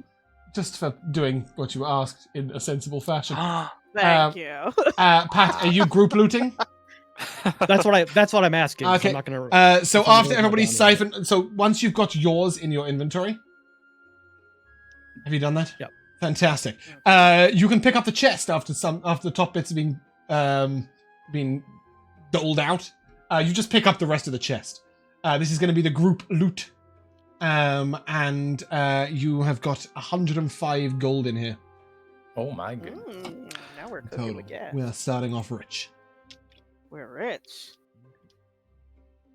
just for doing what you were asked in a sensible fashion. Thank you. Pat, are you group looting? That's what I'm asking. Okay. So I'm not gonna. So after everybody's siphoned, so once you've got yours in your inventory, have you done that? Yep. Fantastic. You can pick up the chest after the top bits have been doled out. You just pick up the rest of the chest. This is going to be the group loot, and you have got 105 gold in here. Oh my goodness. Now we're cooking Total. again. We are starting off rich. We're rich.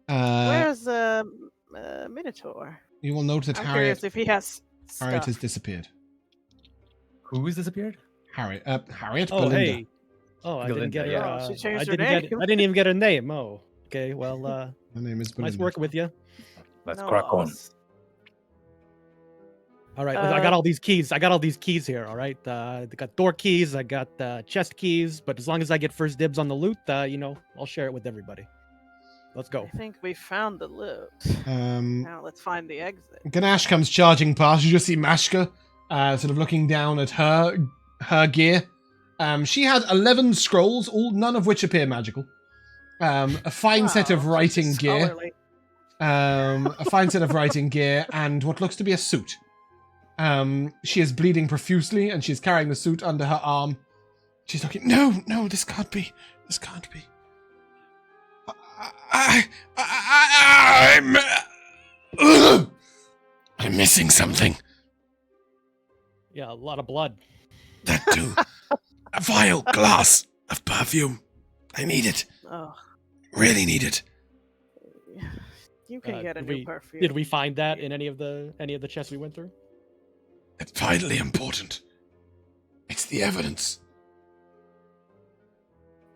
Uh, Where's the Minotaur? you will note that I'm Harriet curious if he has has stuff. disappeared. Who's disappeared? Harriet, Oh, Belinda. hey. Oh, I didn't get her. Belinda, yeah. She changed I her didn't name. I didn't even get her name. Oh, okay. Well, Her name is Belinda. nice working with you. Let's No crack on. loss. All right, I got all these keys. I got all these keys here. All right, I got door keys. I got chest keys. But as long as I get first dibs on the loot, I'll share it with everybody. Let's go. I think we found the loot. Now let's find the exit. Ganache comes charging past. You just see Mashka sort of looking down at her gear. She had 11 scrolls, none of which appear magical. A fine set of Wow, writing she's gear. scholarly. A fine set of writing gear, and what looks to be a suit. She is bleeding profusely, and she's carrying the suit under her arm. She's looking, no, this can't be. This can't be. I'm missing something. Yeah, a lot of blood. That too. A vial glass of perfume. I need it. Oh, Really need it. you can get a Did new we- perfume. Did we find that in any of the chests we went through? It's vitally important. It's the evidence.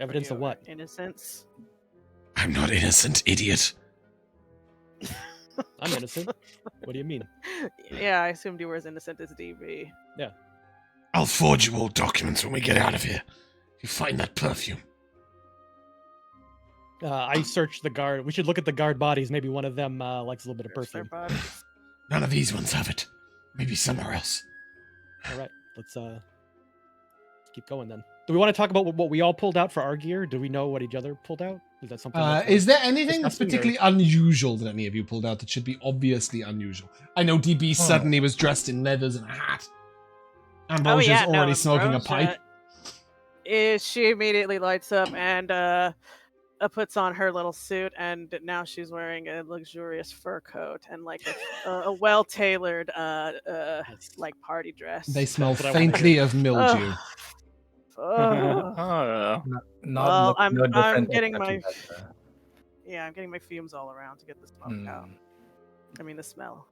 Evidence of Your what? Innocence. I'm not innocent, idiot. I'm innocent. What do you mean? Yeah, I assumed you were as innocent as DB. I'll forge you all documents when we get out of here. You find that perfume. I searched the guard. We should look at the guard bodies. Maybe one of them likes a little bit of Search their perfume. bodies. None of these ones have it. Maybe somewhere else. All right, let's keep going then. Do we want to talk about what we all pulled out for our gear? Do we know what each other pulled out? Is that something? that's, Is there anything that's disgusting, or- particularly unusual that any of you pulled out that should be obviously unusual? I know DB suddenly was dressed in leathers and a hat. Ambrosia's already smoking a pipe. She immediately lights up and puts on her little suit, and now she's wearing a luxurious fur coat and like a well-tailored like party dress. They smell That's what I wanna faintly of mildew. Ugh. Oh, Well, look I'm different getting except my- that, Yeah, I'm getting my fumes all around to get the smoke out. I mean, the smell.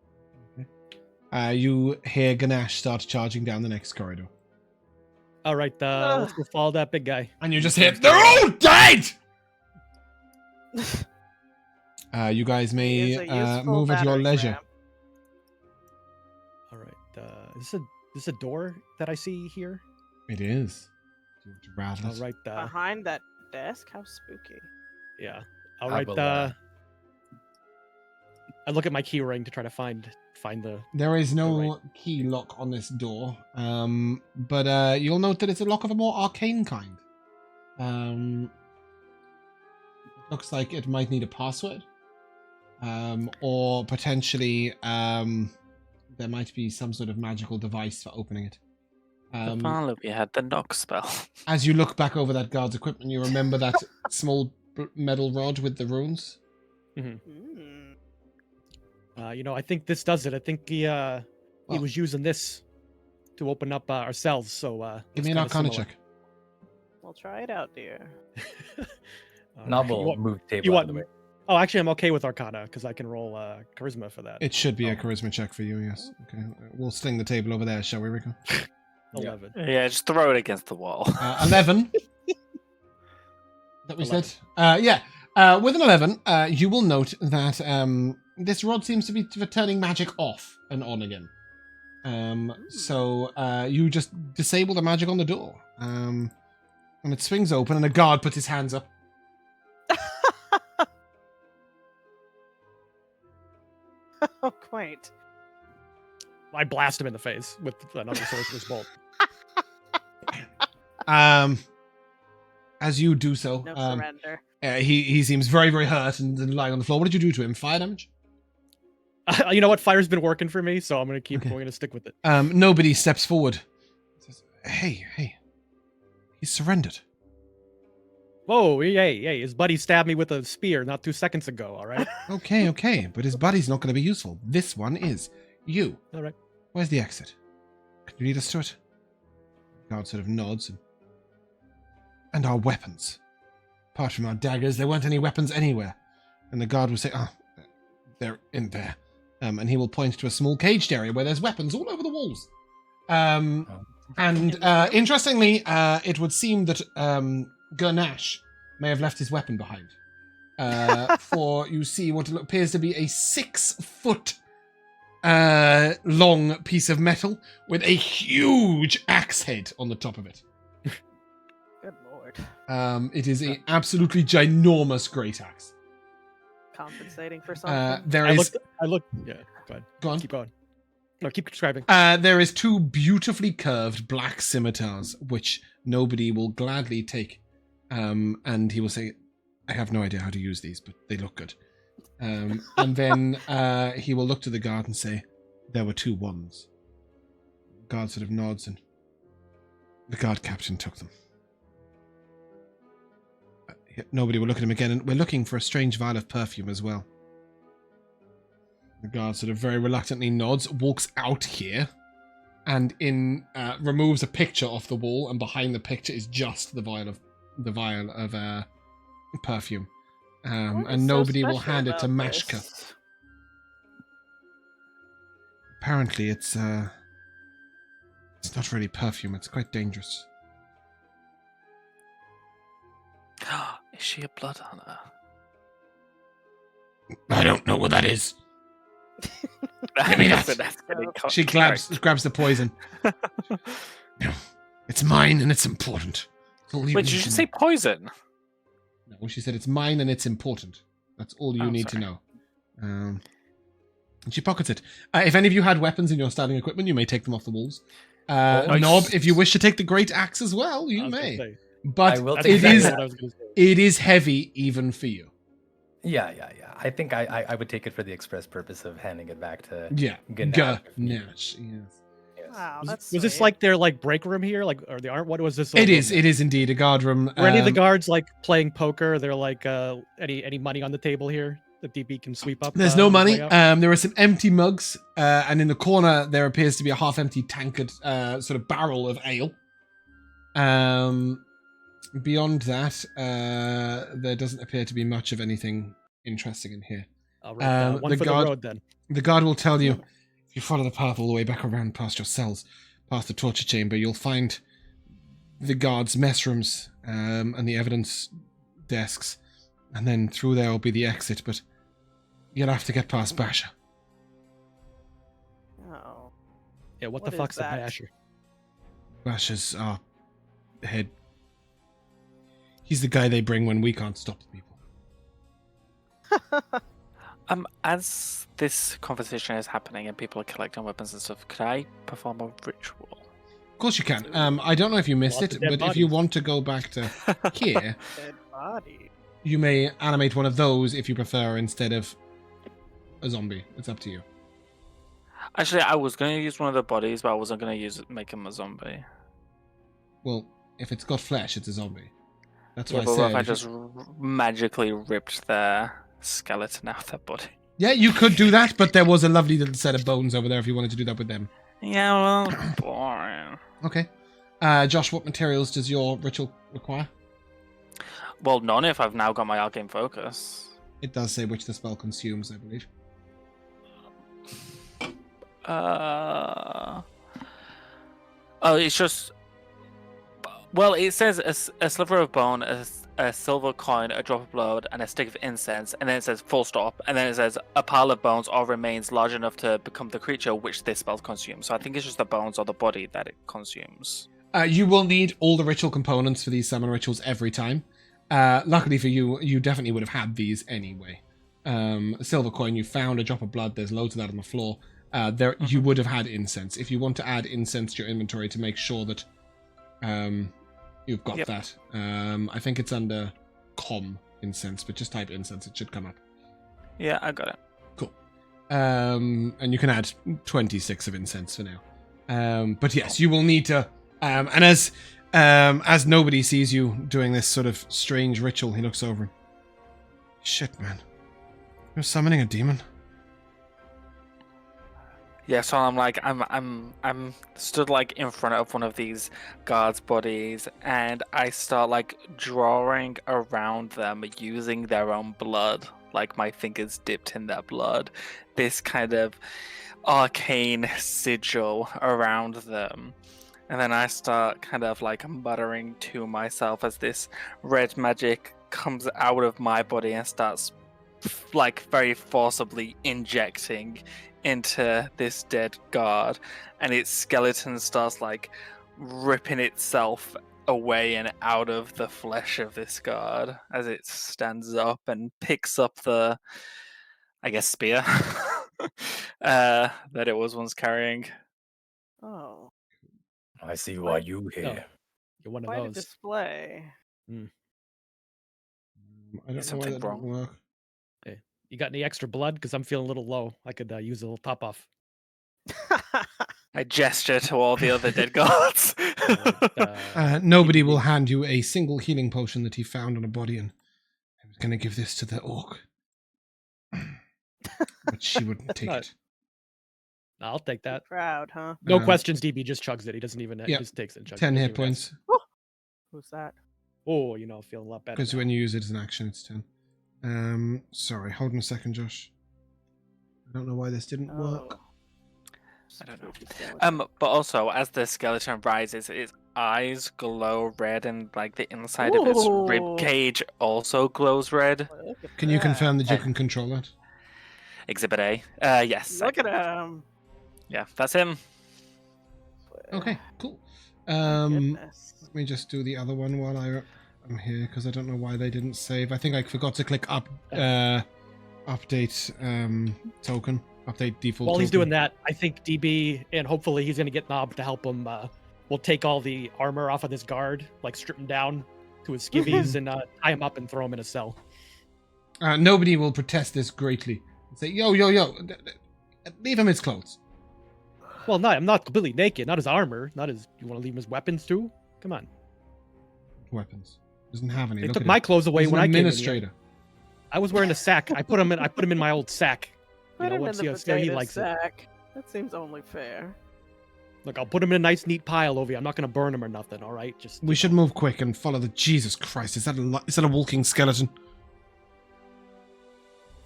You hear Ganesh start charging down the next corridor. All right, let's go follow that big guy. And you just hear, they're all dead! You guys He may is a useful move at your battering leisure. ram. All right, is this a door that I see here? It is. Do you want to rattle All it? right, Behind that desk? How spooky. yeah. All I right, will, I look at my key ring to try to find the. There is no Right. key lock on this door, but you'll note that it's a lock of a more arcane kind. Looks like it might need a password, or potentially there might be some sort of magical device for opening it. if only we had the knock spell. As you look back over that guard's equipment, you remember that small metal rod with the runes. Mm. I think this does it. I think he Well- was using this to open up our cells. So Give it's me an kinda Arcana similar. check. We'll try it out, dear. All Nob right, you will want- move the you table out of want- the way. Oh, actually, I'm okay with Arcana because I can roll Charisma for that. It should be a Oh. charisma check for you, yes. Okay, we'll sling the table over there, shall we, Rico? 11. Yeah, just throw it against the wall. 11. That we said? Yeah. With an 11, you will note that this rod seems to be for turning magic off and on again. So you just disable the magic on the door. And it swings open and a guard puts his hands up. Oh, quaint. I blast him in the face with another sorcerer's bolt. As you do so, No surrender. he seems very, very hurt and lying on the floor. What did you do to him? Fire damage? You know what? Fire's been working for me, so I'm gonna keep. Okay. We're gonna stick with it. Nobody steps forward. Says, hey. He surrendered. Whoa! Hey! His buddy stabbed me with a spear not 2 seconds ago. All right. Okay. But his body's not going to be useful. This one is. You. All right. Where's the exit? Can you lead us to it? Guard sort of nods. And our weapons. Apart from our daggers, there weren't any weapons anywhere. And the guard will say, they're in there. And he will point to a small caged area where there's weapons all over the walls. And interestingly, it would seem that Ganesh may have left his weapon behind. For you see what appears to be a 6-foot long piece of metal with a huge axe head on the top of it. Good lord. It is a absolutely ginormous great axe. Compensating for something. There I is. looked. Yeah. Go ahead. Go on. Keep going. No, keep describing. There is 2 beautifully curved black scimitars, which nobody will gladly take. And he will say, I have no idea how to use these, but they look good. And then he will look to the guard and say, there were 2 wands. The guard sort of nods and the guard captain took them. Nobody will look at him again, and we're looking for a strange vial of perfume as well. The guard sort of very reluctantly nods, walks out here, and removes a picture off the wall, and behind the picture is just the vial of perfume. And nobody will hand it to Mashka. Apparently, it's not really perfume. It's quite dangerous. Is she a blood hunter? I don't know what that is. I mean, that. She grabs the poison. No, it's mine and it's important. Wait, did you say poison? No, she said it's mine and it's important. That's all you need to know. And she pockets it. If any of you had weapons in your starting equipment, you may take them off the walls. Gnob, if you wish to take the great axe as well, you may. But it is heavy even for you. Yeah. I think I would take it for the express purpose of handing it back to Gnash. Yes. Wow, that's was this like their break room here? Or they aren't? What was this? It is indeed a guard room. Were any of the guards playing poker? They're any money on the table here that DB can sweep up? There's no money. There are some empty mugs, and in the corner there appears to be a half-empty tankard, sort of barrel of ale. Beyond that, there doesn't appear to be much of anything interesting in here. One for the road, then. The guard will tell you, if you follow the path all the way back around past your cells, past the torture chamber, you'll find the guards' mess rooms and the evidence desks. And then through there will be the exit, but you'll have to get past Basher. Oh. Yeah, what the fuck's a Basher? Basher's our head. He's the guy they bring when we can't stop the people. As this conversation is happening and people are collecting weapons and stuff, could I perform a ritual? Of course you can. I don't know if you missed it, but if you want to go back to here, Dead body. you may animate one of those if you prefer instead of a zombie. It's up to you. Actually, I was going to use one of the bodies, but I wasn't going to make him a zombie. Well, if it's got flesh, it's a zombie. That's Yeah, what but I what said. if I just magically ripped their skeleton out of their body? Yeah, you could do that, but there was a lovely little set of bones over there if you wanted to do that with them. Yeah, well, boring. Okay. Josh, what materials does your ritual require? Well, none if I've now got my arcane focus. It does say which the spell consumes, I believe. Oh, it's just... Well, it says a sliver of bone, a silver coin, a drop of blood, and a stick of incense, and then it says full stop, and then it says a pile of bones or remains large enough to become the creature which this spell consumes. So I think it's just the bones or the body that it consumes. You will need all the ritual components for these summon rituals every time. Luckily for you, you definitely would have had these anyway. A silver coin you found, a drop of blood, there's loads of that on the floor. You would have had incense. If you want to add incense to your inventory to make sure that you've got that. I think it's under incense, but just type incense, it should come up. Yeah, I got it. Cool. And you can add 26 of incense for now. But yes, you will need to... and as nobody sees you doing this sort of strange ritual, he looks over. Shit, man. You're summoning a demon? Yeah, so I'm stood in front of one of these guards' bodies, and I start drawing around them using their own blood, my fingers dipped in their blood. This kind of arcane sigil around them. And then I start kind of muttering to myself as this red magic comes out of my body and starts very forcibly injecting into this dead guard, and its skeleton starts ripping itself away and out of the flesh of this guard as it stands up and picks up the, I guess, spear that it was once carrying. Oh, I see why you here. You're one of quite a those. display. I don't know why Something that wrong. didn't work. You got any extra blood? Because I'm feeling a little low. I could use a little top off. I gesture to all the other dead guards. Nobody will hand you a single healing potion that he found on a body, and gonna give this to the orc. But she wouldn't take No. it. I'll take that. Proud, huh? No Um, questions, DB just chugs it. He doesn't even, yeah, he just takes it and chugs 10 it. hit points. Who's that? Oh, feeling a lot better. Because now. when you use it as an action, it's 10. Sorry, hold on a second, Josh. I don't know why this didn't work. Oh. I don't know. Spooky skeleton. But also as the skeleton rises, its eyes glow red, and like the inside of its rib Ooh. cage also glows red. Look at Can you that. confirm that you Uh, can control it? Exhibit A. Yes. I Look at can. him. Yeah, that's him. Okay, cool. Goodness. Let me just do the other one while I'm here, because I don't know why they didn't save. I think I forgot to click update token. Update default While he's token. doing that, I think DB, and hopefully he's going to get Gnob to help him, we'll take all the armor off of this guard, like strip him down to his skivvies and tie him up and throw him in a cell. Nobody will protest this greatly. Say, yo, leave him his clothes. Well, no, I'm not completely naked. Not his armor. Not his. You want to leave him his weapons too? Come on. Weapons. Doesn't have any. They Look took at my him. clothes away He's when an I came in here. administrator. I was wearing a sack. I put him in my old sack. Put him in let's the see how he potato likes it. sack. That seems only fair. Look, I'll put him in a nice, neat pile over here. I'm not gonna burn him or nothing. All right, just. We should move quick and follow the. Jesus Christ! Is that a walking skeleton?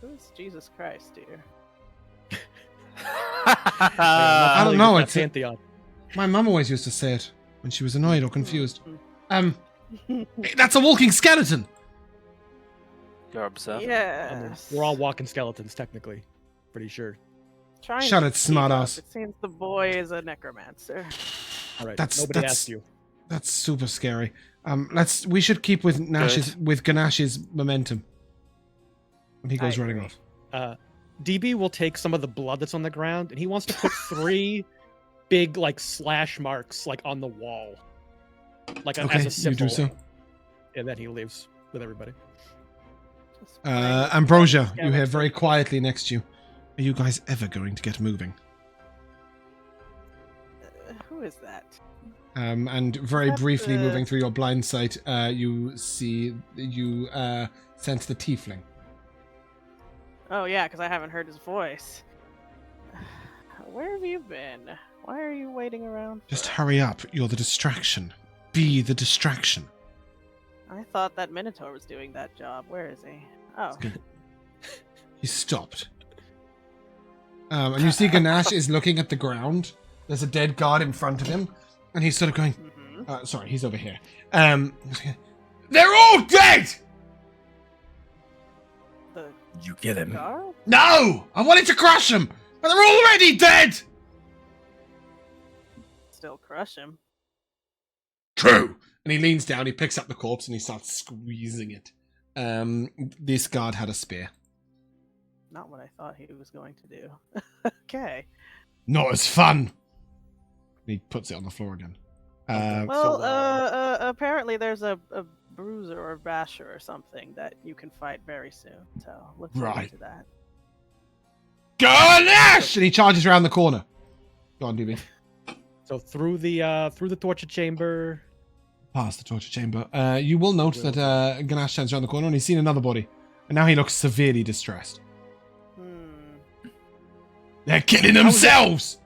Who's Jesus Christ, dear? I don't know, it's- Pantheon. My mum always used to say it when she was annoyed or confused. Mm. That's a walking skeleton. You're observant. Yes. We're all walking skeletons, technically. Pretty sure. Trying Shut to it, speak up. smartass. It seems the boy is a necromancer. All right. That's- Nobody that's- asked you. That's super scary. We should keep with Ganash's momentum when he goes I running agree. off. DB will take some of the blood that's on the ground, and he wants to put 3 big like slash marks like on the wall, like as Okay, a symbol. you do so. And then he leaves with everybody. Just playing with Ambrosia, the you hear very skeleton. quietly next to you. Are you guys ever going to get moving? Who is that? And very That's briefly, the- moving through your blind sight, you sense the tiefling. Oh yeah, because I haven't heard his voice. Where have you been? Why are you waiting around? Just for? hurry up. You're the distraction. Be the distraction. I thought that Minotaur was doing that job. Where is he? Oh, He stopped. And you see Ganache is looking at the ground. There's a dead guard in front of him. And he's sort of going, mhm. sorry, he's over here. They're all dead! The You get him. guard? No! I wanted to crush them! But they're already dead! Still crush him. True. And he leans down, he picks up the corpse, and he starts squeezing it. This guard had a spear. Not what I thought he was going to do. Okay. Not as fun! He puts it on the floor again. Well, apparently there's a bruiser or basher or something that you can fight very soon. So look forward Right. to that. Ganesh! And he charges around the corner. Go on, DB. So through the torture chamber. Past the torture chamber. You will note that Ganesh turns around the corner and he's seen another body. And now he looks severely distressed. They're killing themselves!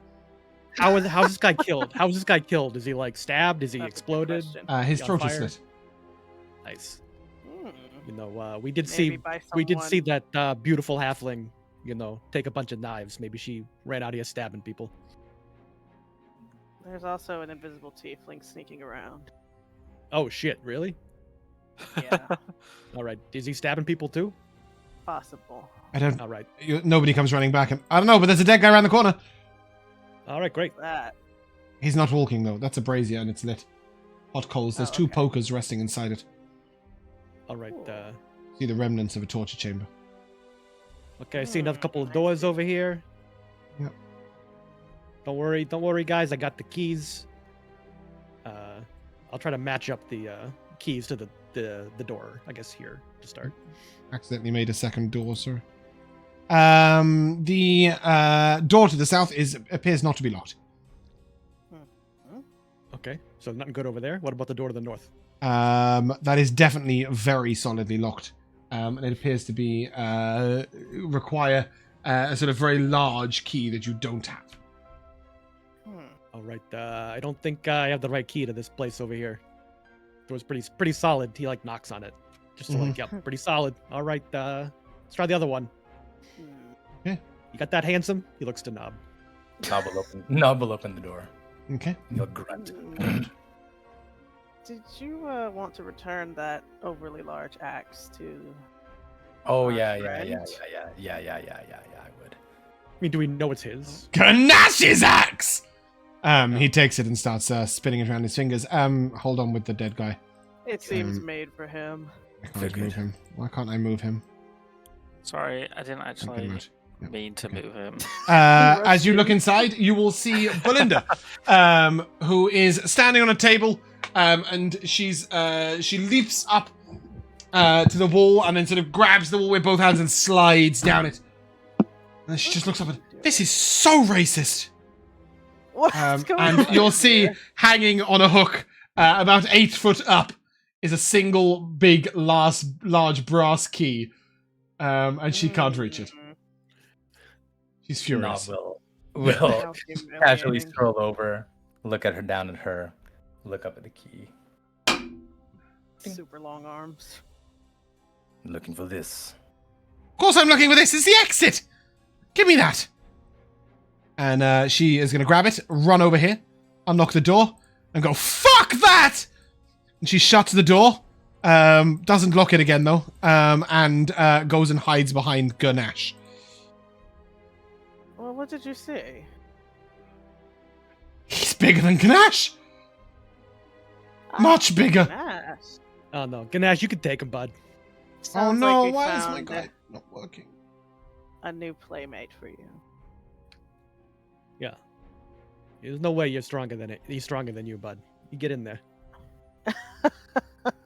How's this guy killed? How's this guy killed? Is he like stabbed? Is he That's a good exploded? question. His On throat is fire? slit. Nice. Hmm. You know, we did Maybe see by we did someone- see that beautiful halfling, take a bunch of knives. Maybe she ran out here stabbing people. There's also an invisible tiefling sneaking around. Oh shit! Really? Yeah, All right. Is he stabbing people too? possible. I don't. All right. Nobody comes running back. I don't know, but there's a dead guy around the corner. All right. Great. That. He's not walking though. That's a brazier and it's lit. Hot coals. There's Oh, two okay. pokers resting inside it. All right. Cool. See the remnants of a torture chamber. Okay. I see another couple of I doors see. over here. Yep. Don't worry, guys. I got the keys. I'll try to match up the keys to the door. I guess here to start. Accidentally made a second door, sir. The door to the south appears not to be locked. Okay. So nothing good over there. What about the door to the north? That is definitely very solidly locked. and it appears to be require a sort of very large key that you don't have. All right. I don't think I have the right key to this place over here. It was pretty solid. He like knocks on it, just to like, yep, pretty solid. All right. Let's try the other one. Okay. You got that, handsome? He looks to Gnob. Gnob will open the door. Okay. He'll grunt. Did you want to return that overly large axe to? Oh our yeah, friend? I would. I mean, do we know it's his? Ganash's axe! He takes it and starts spinning it around his fingers. Hold on with the dead guy. It seems made for him. I can't move him. Why can't I move him? Sorry, I didn't actually Yep. mean to move him. As you look inside, you will see Belinda, who is standing on a table, and she leaps up to the wall and then sort of grabs the wall with both hands and slides down it. And she just looks up and, this is so racist. What's going on? And you'll see here? hanging on a hook, about 8 foot up, is a single big large brass key, and she can't reach it. She's furious. Gnob will How humiliating. casually stroll over, look at her, down at her, look up at the key. Super long arms. Looking for this. Of course I'm looking for this. It's the exit. Give me that. And she is going to grab it, run over here, unlock the door, and go, fuck that! And she shuts the door, doesn't lock it again, though, and goes and hides behind Gurnash. Well, what did you see? He's bigger than Ganache! Much bigger! Nice. Oh no, Ganesh, you can take him, bud. Oh Sounds no, like we why is my found guy not working? a new playmate for you. Yeah. There's no way he's stronger than you, bud. You get in there.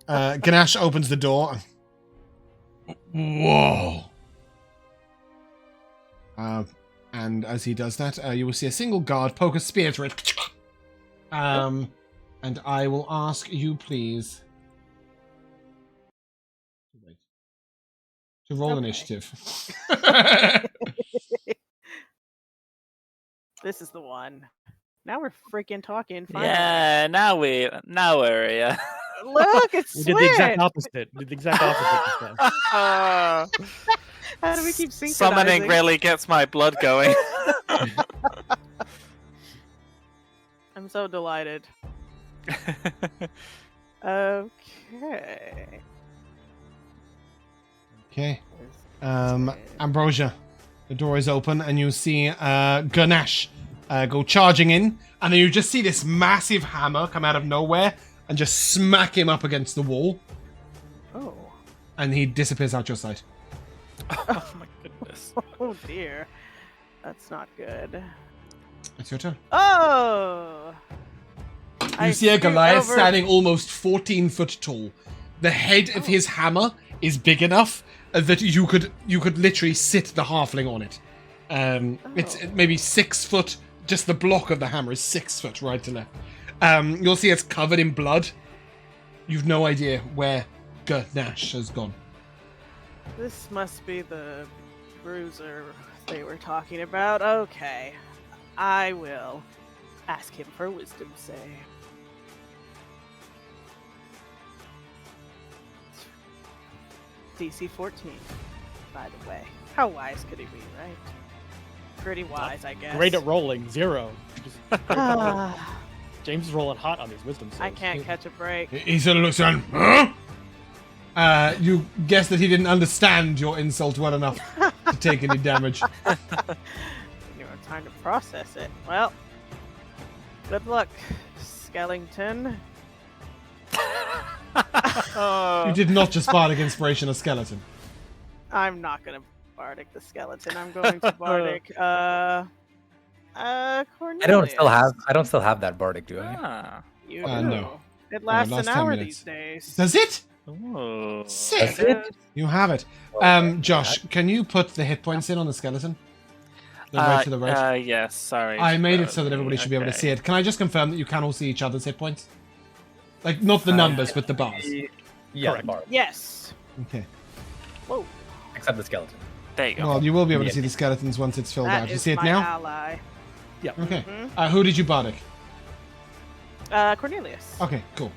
Ganache opens the door. Whoa! And as he does that, you will see a single guard poke a spear through it. And I will ask you, please, to roll Okay. initiative. This is the one. Now we're freaking talking. Finally. Yeah, now we're Look, it's We switched. did the exact opposite. We did the exact opposite this time. How do we keep synchronizing? Summoning really gets my blood going. I'm so delighted. Okay. Okay. Ambrosia, the door is open, and you see Gurnash go charging in, and then you just see this massive hammer come out of nowhere and just smack him up against the wall, Oh. and he disappears out your sight. Oh my goodness. Oh dear. That's not good. It's your turn. Oh. You see a Goliath standing almost 14 foot tall. The head of his hammer is big enough that you could literally sit the halfling on it. It's maybe 6 foot. Just the block of the hammer is 6 foot right to left. You'll see it's covered in blood. You've no idea where Gurnash has gone. This must be the bruiser they were talking about. Okay. I will ask him for wisdom save. DC 14, by the way. How wise could he be, right? Pretty wise, I guess. Great at rolling, 0. Just Ah, James is rolling hot on these wisdom saves. I can't catch a break. He sort of looks around. Huh? You guess that he didn't understand your insult well enough to take any damage. You know, time to process it. Well, good luck, Skellington. You did not just bardic inspiration a skeleton. I'm not gonna bardic the skeleton. I'm going to bardic Cornelius. I don't still have that bardic, do I? Ah. You do. No. It lasts lasts an 10 hour minutes. these days. Does it? Ooh. Sick. Does it? You have it. Josh, can you put the hit points in on the skeleton? The right to the right. Yes, sorry. I made it so that everybody should be able to see it. Can I just confirm that you can all see each other's hit points? Like, not the numbers, but the bars. Yeah, Correct. bar. Yes. Okay. Whoa. Except the skeleton. There you go. Well, you will be able to Yeah. see the skeletons once it's filled That out. You is see it my now? ally. Okay. Mhm. Who did you bardic? Cornelius. Okay, cool.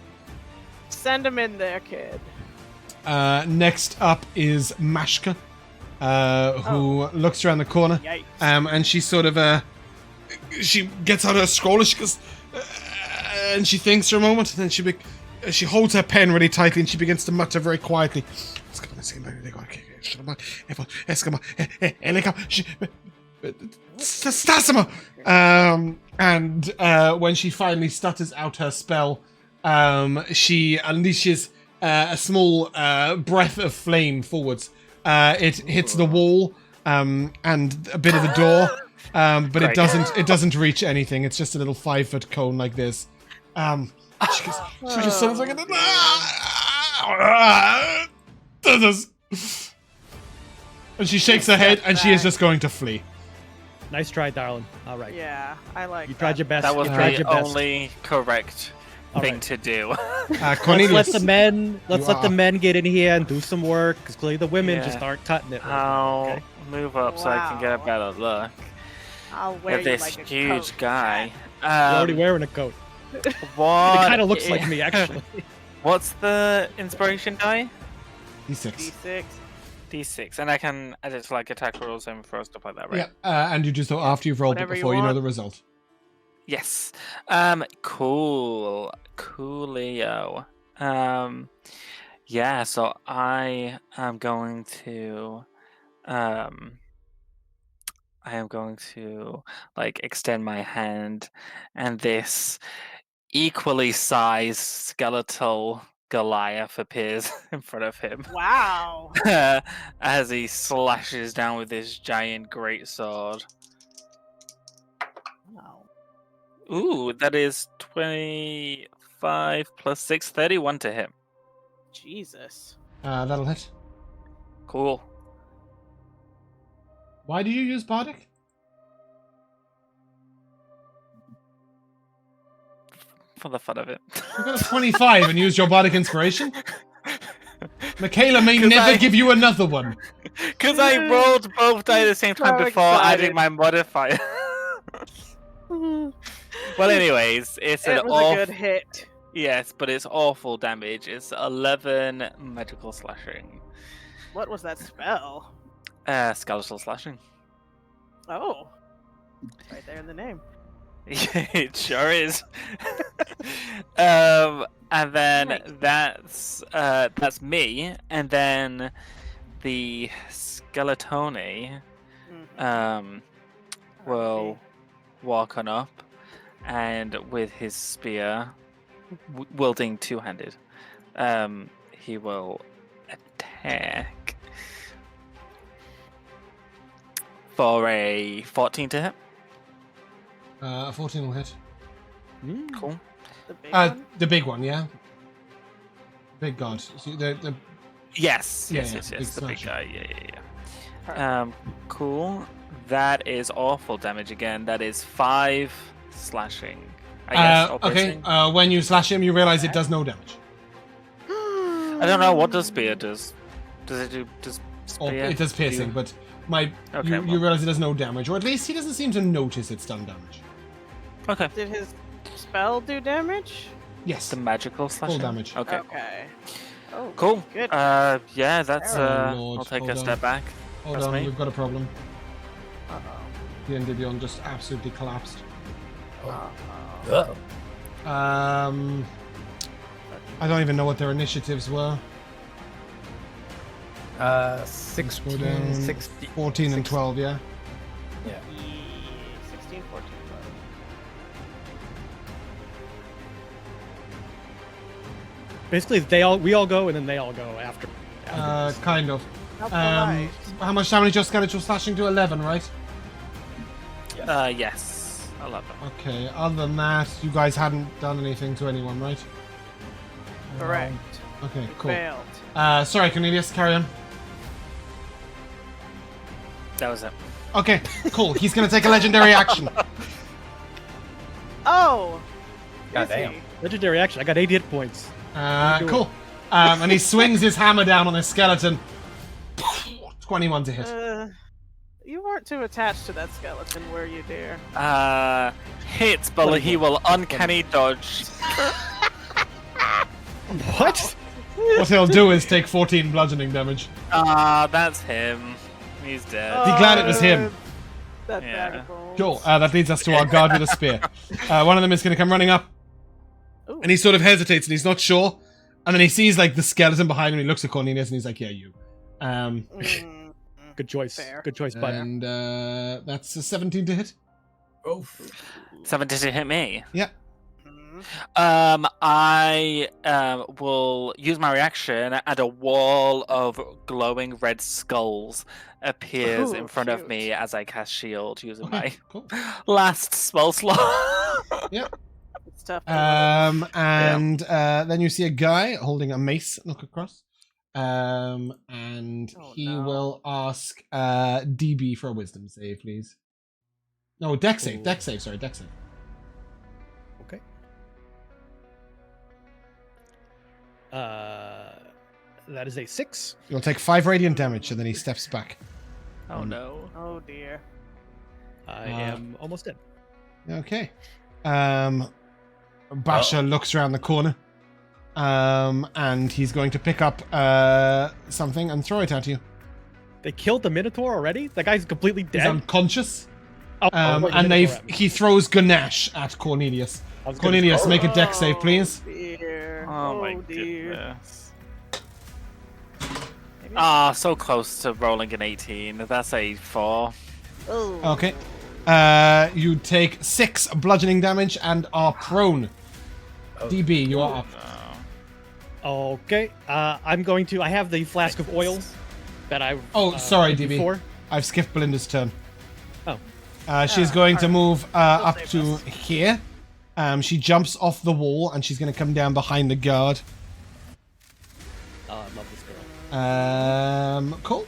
Send him in there, kid. Next up is Mashka, who looks around the corner, Yikes. and she sort of she gets out her scroll and she goes, and she thinks for a moment, and then she holds her pen really tightly and she begins to mutter very quietly. And when she finally stutters out her spell, she unleashes a small breath of flame forwards. It hits the wall and a bit of the door, but Great. it doesn't reach anything. It's just a little 5-foot cone like this. She just sounds like and she shakes her head and she is just going to flee. Nice try, darling. All right. Yeah, I like You tried your best. That was you tried the your best. only correct All thing right. to do. Let's Cornelius, let the men. Let's You let the are. men get in here and do some work, because clearly the women Yeah. just aren't cutting it. I'll Okay. move up so I can get a Wow. better look I'll wear at you this like a huge coat, guy. You're already wearing a coat. What? It kind of looks like me, actually. What's the inspiration die? D6. D6. D6, and I can add it to like attack rolls and throw stuff like that, right? Yeah, and you do so after you've rolled it Whatever you before you know want. the result. Yes. Cool. Coolio. Yeah, so I am going to like extend my hand, and this equally sized skeletal Goliath appears in front of him. Wow. As he slashes down with his giant greatsword. Wow. Ooh, that is 25 plus 6, 31 to hit. Jesus. That'll hit. Cool. Why do you use bardic? For the fun of it. You got a 25 and used your bardic inspiration. Mikayla may 'Cause never I- give you another one. Because I rolled both die at the same time So before excited. adding my modifier. Well, anyways, it's It an was off. a good hit. Yes, but it's awful damage. It's 11 magical slashing. What was that spell? Skeletal slashing. Oh. Right there in the name. It sure is. And then Right. that's me, and then the Skeletone Mhm. will walk on up, and with his spear, wielding two-handed, he will attack for a 14 to hit. 14 will hit. Cool. The big one? The big one, yeah? Big god. So the Yes, Yeah, yes, yeah, yes, big yes. The big slasher. guy. Yeah. Perfect. Cool. That is awful damage again. That is 5 slashing. I guess. or okay, piercing. when you slash him, you realize it does no damage. I don't know what does spear does. Does it do? Does Or spear? it does piercing, do- but Okay, you well. realize it does no damage, or at least he doesn't seem to notice it's done damage. Okay. Did his spell do damage? Yes. The magical slashing. damage. Okay. Okay. Oh, Cool. good. Yeah, that's Oh, Lord, I'll take hold a on. step back. Hold that's on, me. we've got a problem. Uh-oh. The Endymion just absolutely collapsed. Uh-oh. I don't even know what their initiatives were. 16, down 16, 14 and 12, yeah? Yeah. 16, 14, 12. Basically, we all go, and then they all go after. Kind of. How polite. How much damage your skeletal slashing to 11, right? Yes. 11. Okay, other than that, you guys hadn't done anything to anyone, right? Correct. Okay, We cool. failed. Sorry, Cornelius, carry on. That was it. Okay, cool. He's gonna take a legendary action. Oh! God is damn. he? Legendary action. I got 80 hit points. Cool. And he swings his hammer down on his skeleton. 21 to hit. You weren't too attached to that skeleton, were you, dear? Hits, but he will uncanny dodge. What? What he'll do is take 14 bludgeoning damage. That's him. He's dead. Be glad it was him. That Yeah. bag of bones. Cool. That leads us to our guard with a spear. One of them is going to come running up. Ooh. And he sort of hesitates and he's not sure. And then he sees like the skeleton behind him. He looks at Cornelius and he's like, "Yeah, you." Good choice. Fair. Good choice, bud. And that's a 17 to hit. Oh. 17 to hit me. Yeah. I will use my reaction, and a wall of glowing red skulls appears Ooh, in front of cute. me as I cast shield using Okay, my cool. last spell slot. It's tough. And then you see a guy holding a mace look across. And Oh, he no. will ask DB for a wisdom save, please. No, dex save. Ooh. Dex save, sorry, dex save. Okay. That is a 6. You'll take 5 radiant damage, and then he steps back. Oh no. Oh dear. I am almost dead. Okay. Basha looks around the corner. And he's going to pick up something and throw it at you. They killed the Minotaur already? That guy's completely He's dead. unconscious. Oh, And Minotaur at me. he throws Ganache at Cornelius. I was gonna- Cornelius, make a dex save, please. Dear. Oh my dear. goodness. Maybe- So close to rolling an 18. That's a 4. Oh. Okay. You take 6 bludgeoning damage and are prone. DB, you are up. Okay. I'm going to. I have the flask of oil that I. Oh, sorry, did DB. before. I've skipped Belinda's turn. Oh. She's going to alright. move up save to us. here. She jumps off the wall and she's going to come down behind the guard. Oh, I love this girl. Cool.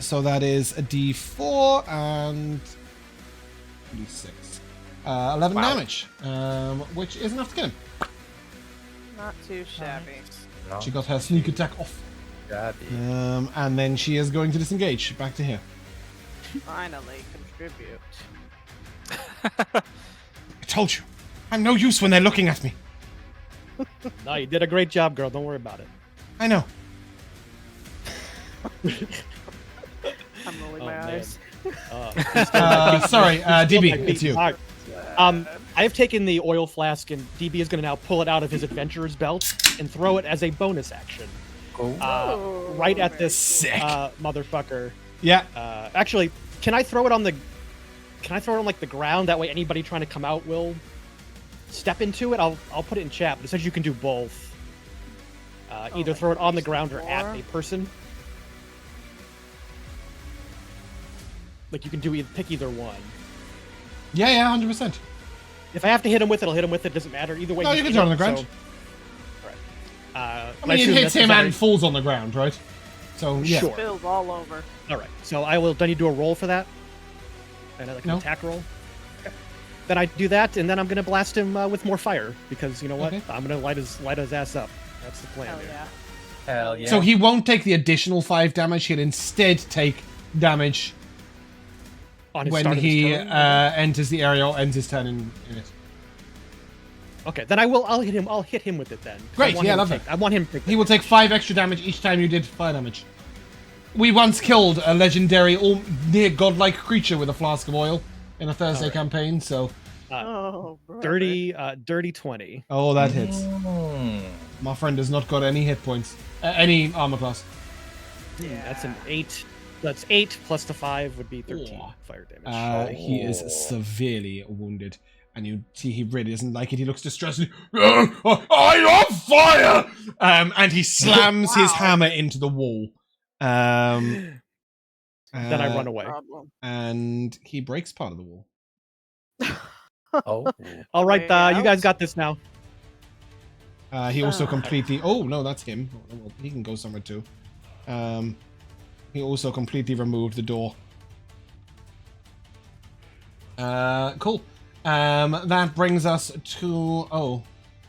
So that is a D4 and D6. 11 damage, which is enough to kill him. Not too shabby. No. She got her sneak attack off. Gabby. And then she is going to disengage. Back to here. Finally, contribute. I told you. I'm no use when they're looking at me. No, you did a great job, girl. Don't worry about it. I know. I'm rolling Oh, my man. eyes. Sorry, DB, Like it's you. Alright. I have taken the oil flask, and DB is going to now pull it out of his adventurer's belt and throw it as a bonus action. Oh, Right at very this Sick. motherfucker. Yeah. Actually, can I throw it on the? Can I throw it on like the ground? That way, anybody trying to come out will step into it. I'll put it in chat, but it says you can do both. Either like throw it on the these ground or at four? a person. Like you can do pick either one. Yeah, 100%. If I have to hit him with it, I'll hit him with it. Doesn't matter either way. No, he's you can in throw it on it, the ground. So... Alright. I mean, it hits him and falls on the ground, right? So, yeah. Sure. Spills all over. All right. So I will. Do I need to do a roll for that? And like an No. attack roll. Okay. Then I do that, and then I'm gonna blast him with more fire because you know what? Okay. I'm gonna light his ass up. That's the plan. Hell here. yeah. Hell yeah. So he won't take the additional 5 damage. He'll instead take damage On his when start of his he turn? enters the area or ends his turn in it. Okay. Then I'll hit him. I'll hit him with it then. 'cause Great, I want yeah, him to love take- it. I want him to take. He will take 5 extra damage each time you did fire damage. We once killed a legendary, near godlike creature with a flask of oil in a Thursday Alright. campaign, so... Oh, brother. Dirty 20. Oh, that hits. Mm. My friend has not got any hit points. Any armor class. Yeah. That's an 8. That's 8 plus the 5 would be 13 Oh. fire damage. He is severely wounded. And you see he really doesn't like it. He looks distressed. I'm on fire! And he slams his hammer into the wall. Then I run away. Problem. And he breaks part of the wall. Oh. All right, Way you guys out. got this now. He also completely... Oh, no, that's him. Well, he can go somewhere too. He also completely removed the door. Cool. That brings us to... Oh,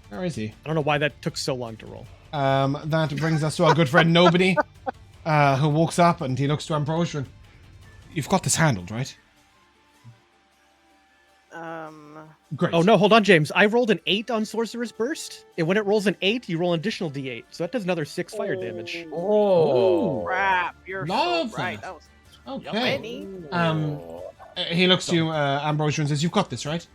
where is he? I don't know why that took so long to roll. That brings us to our good friend Nobody. who walks up and he looks to Ambrosia. And, you've got this handled, right? Great. Oh no, hold on, James. I rolled an 8 on Sorcerer's Burst, and when it rolls an 8, you roll an additional D8, so that does another 6 fire damage. Oh. Crap! You're Love so right. that. That was Okay. many. He looks to you, Ambrosia, and says, "You've got this, right?"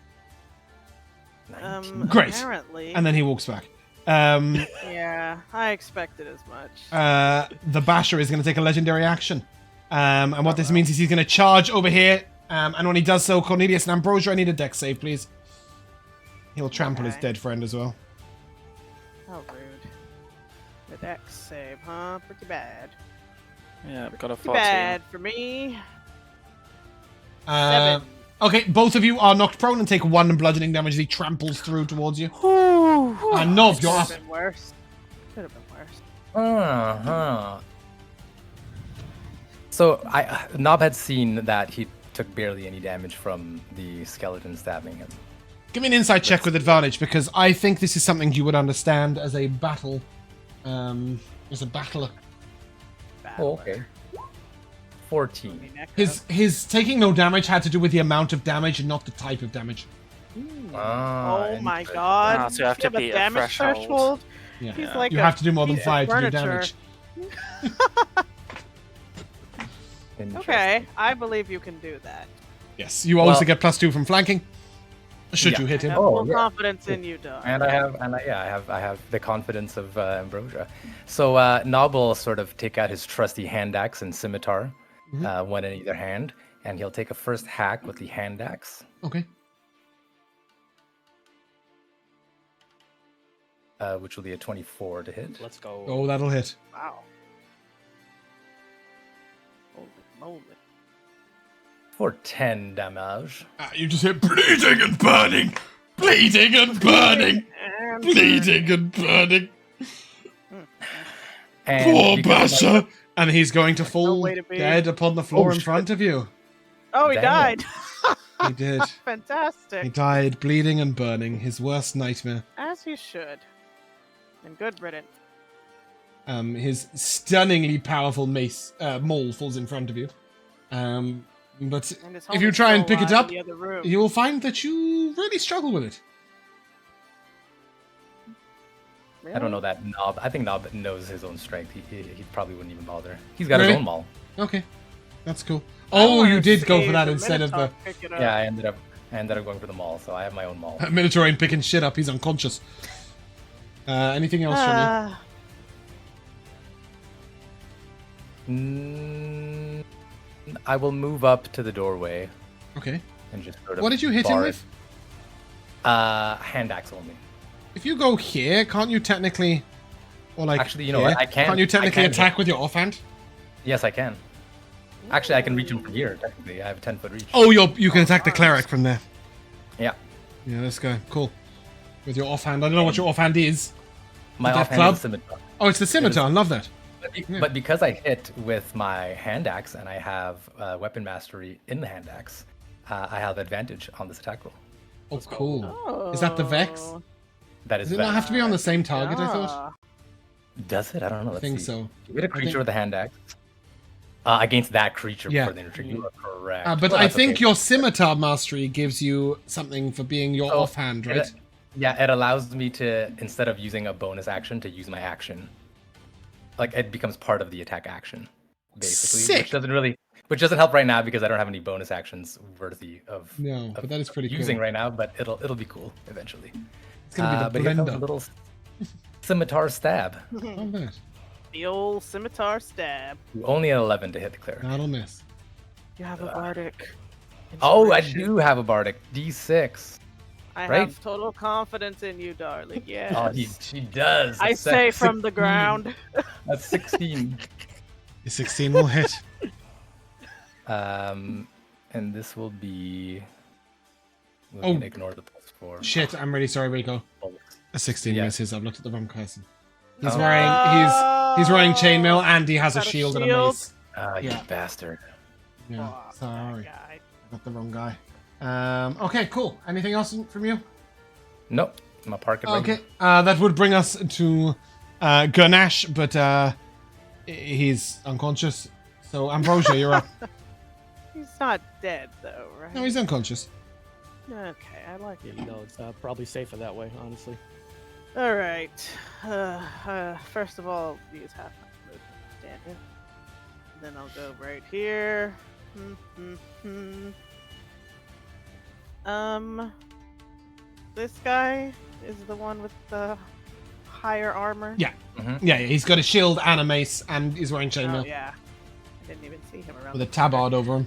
Nineteen. Great. Apparently. And then he walks back. Yeah, I expected as much. The Basher is going to take a legendary action. And what this means is he's going to charge over here. And when he does so, Cornelius and Ambrosia, I need a dex save, please. He'll trample his Okay. dead friend as well. How rude. The dex save, huh? Pretty bad. Yeah, I've got a Pretty 14. bad for me. Uh, 7. okay, both of you are knocked prone and take 1 bludgeoning damage as he tramples through towards you. And Nov, you're Could up. have been worse. Could have been worse. Uh-huh. So Gnob had seen that he took barely any damage from the skeleton stabbing him. Give me an insight check with advantage, because I think this is something you would understand as a battle. As a battler. Oh, okay. 14. His taking no damage had to do with the amount of damage and not the type of damage. Ah, Oh my interesting. god. Ah, so you have to a beat a damage threshold. Yeah. He's like You a have to do more than piece of 5 to do furniture. damage. Interesting. Okay, I believe you can do that. Yes, you also Well- get +2 from flanking. Should Yeah. you hit I him? have Oh, full yeah. confidence in you, Doc. And I have the confidence of Ambrosia. So Gnob will sort of take out his trusty hand axe and scimitar, one in either hand, and he'll take a first hack with the hand axe, Okay. which will be a 24 to hit. Let's go. Oh, that'll hit. Wow. Holy moly. For 10 damage. You just hear bleeding and burning! Bleeding and burning! And Bleeding and burning! And Poor because of my- Basher! And he's going to fall way to be. dead upon the floor Oh, in shit. front of you. Oh, he Damn. died. He did. Fantastic. He died bleeding and burning, his worst nightmare. As he should. And good riddance. His stunningly powerful maul falls in front of you. But And his if you homie's try and still pick it alive up, in the other room. you will find that you really struggle with it. I don't know that Gnob. I think Gnob knows his own strength. He probably wouldn't even bother. He's got Really? his own maul. Okay, that's cool. I Oh, wanna you did go see for that the instead of the Minotaur pick it up. Yeah, I ended up going for the maul, so I have my own maul. Minotaur ain't picking shit up. He's unconscious. Anything else from you? Mm, I will move up to the doorway Okay. and just sort of. What did you hit him bar with? it. Hand axe only. If you go here, can't you technically, or like Actually, you know here, what? I can. Can't you technically I can attack hit. with your offhand? Yes, I can. Actually, I can reach him from here. Technically, I have a 10-foot reach. Oh, you can attack the cleric from there. Yeah, Yeah, let's go. Cool. With your offhand, I don't know what your offhand is. my Death offhand club? is scimitar. Oh, it's the scimitar. I love that. But because I hit with my hand axe and I have weapon mastery in the hand axe, I have advantage on this attack roll. Oh, cool. Oh. Is that the Vex? That is. Does it not have to be on the same target? I Ah. thought. Does it? I don't know. I Let's think see. so. You hit a creature think- with a hand axe. Against that creature Yeah. before the entry. You are correct. But Well, I that's think okay. your scimitar mastery gives you something for being your Oh, offhand, right? Yeah, it allows me to, instead of using a bonus action, to use my action. Like, it becomes part of the attack action, basically. Sick. Which doesn't help right now because I don't have any bonus actions worthy of, No, but that is pretty using cool. right now, but it'll be cool eventually. It's gonna be But the here comes a blender. little scimitar stab. Not bad. The old scimitar stab. Only an 11 to hit the cleric. That'll miss. You have a bardic. Oh, I inspiration. do have a bardic. D6. I right? have total confidence in you, darling. Yes. Oh, she does. I That's say from the 16. ground. That's 16. The 16 will hit. And this will be. We're Oh. gonna ignore the +4. Shit, I'm really sorry, Rico. A 16 Yeah. misses. I've looked at the wrong person. He's Oh. wearing he's wearing chainmail and he has a Got a shield and a shield. mace. You Yeah. bastard. Yeah, Oh, sorry. that guy. Got the wrong guy. Okay, cool. Anything else from you? Nope. I'm a park it right Okay, that would bring us to Gurnash, but He's unconscious. So Ambrosia, you're up. He's not dead though, right? No, he's unconscious. Okay, I like it. You know, it's probably safer that way, honestly. All right. First of all, use half my movement to stand it. Then I'll go right here. This guy is the one with the higher armor. Yeah. Mm-hmm. Yeah, he's got a shield and a mace, and he's wearing Oh chainmail yeah. I didn't even see him around. with a tabard over him.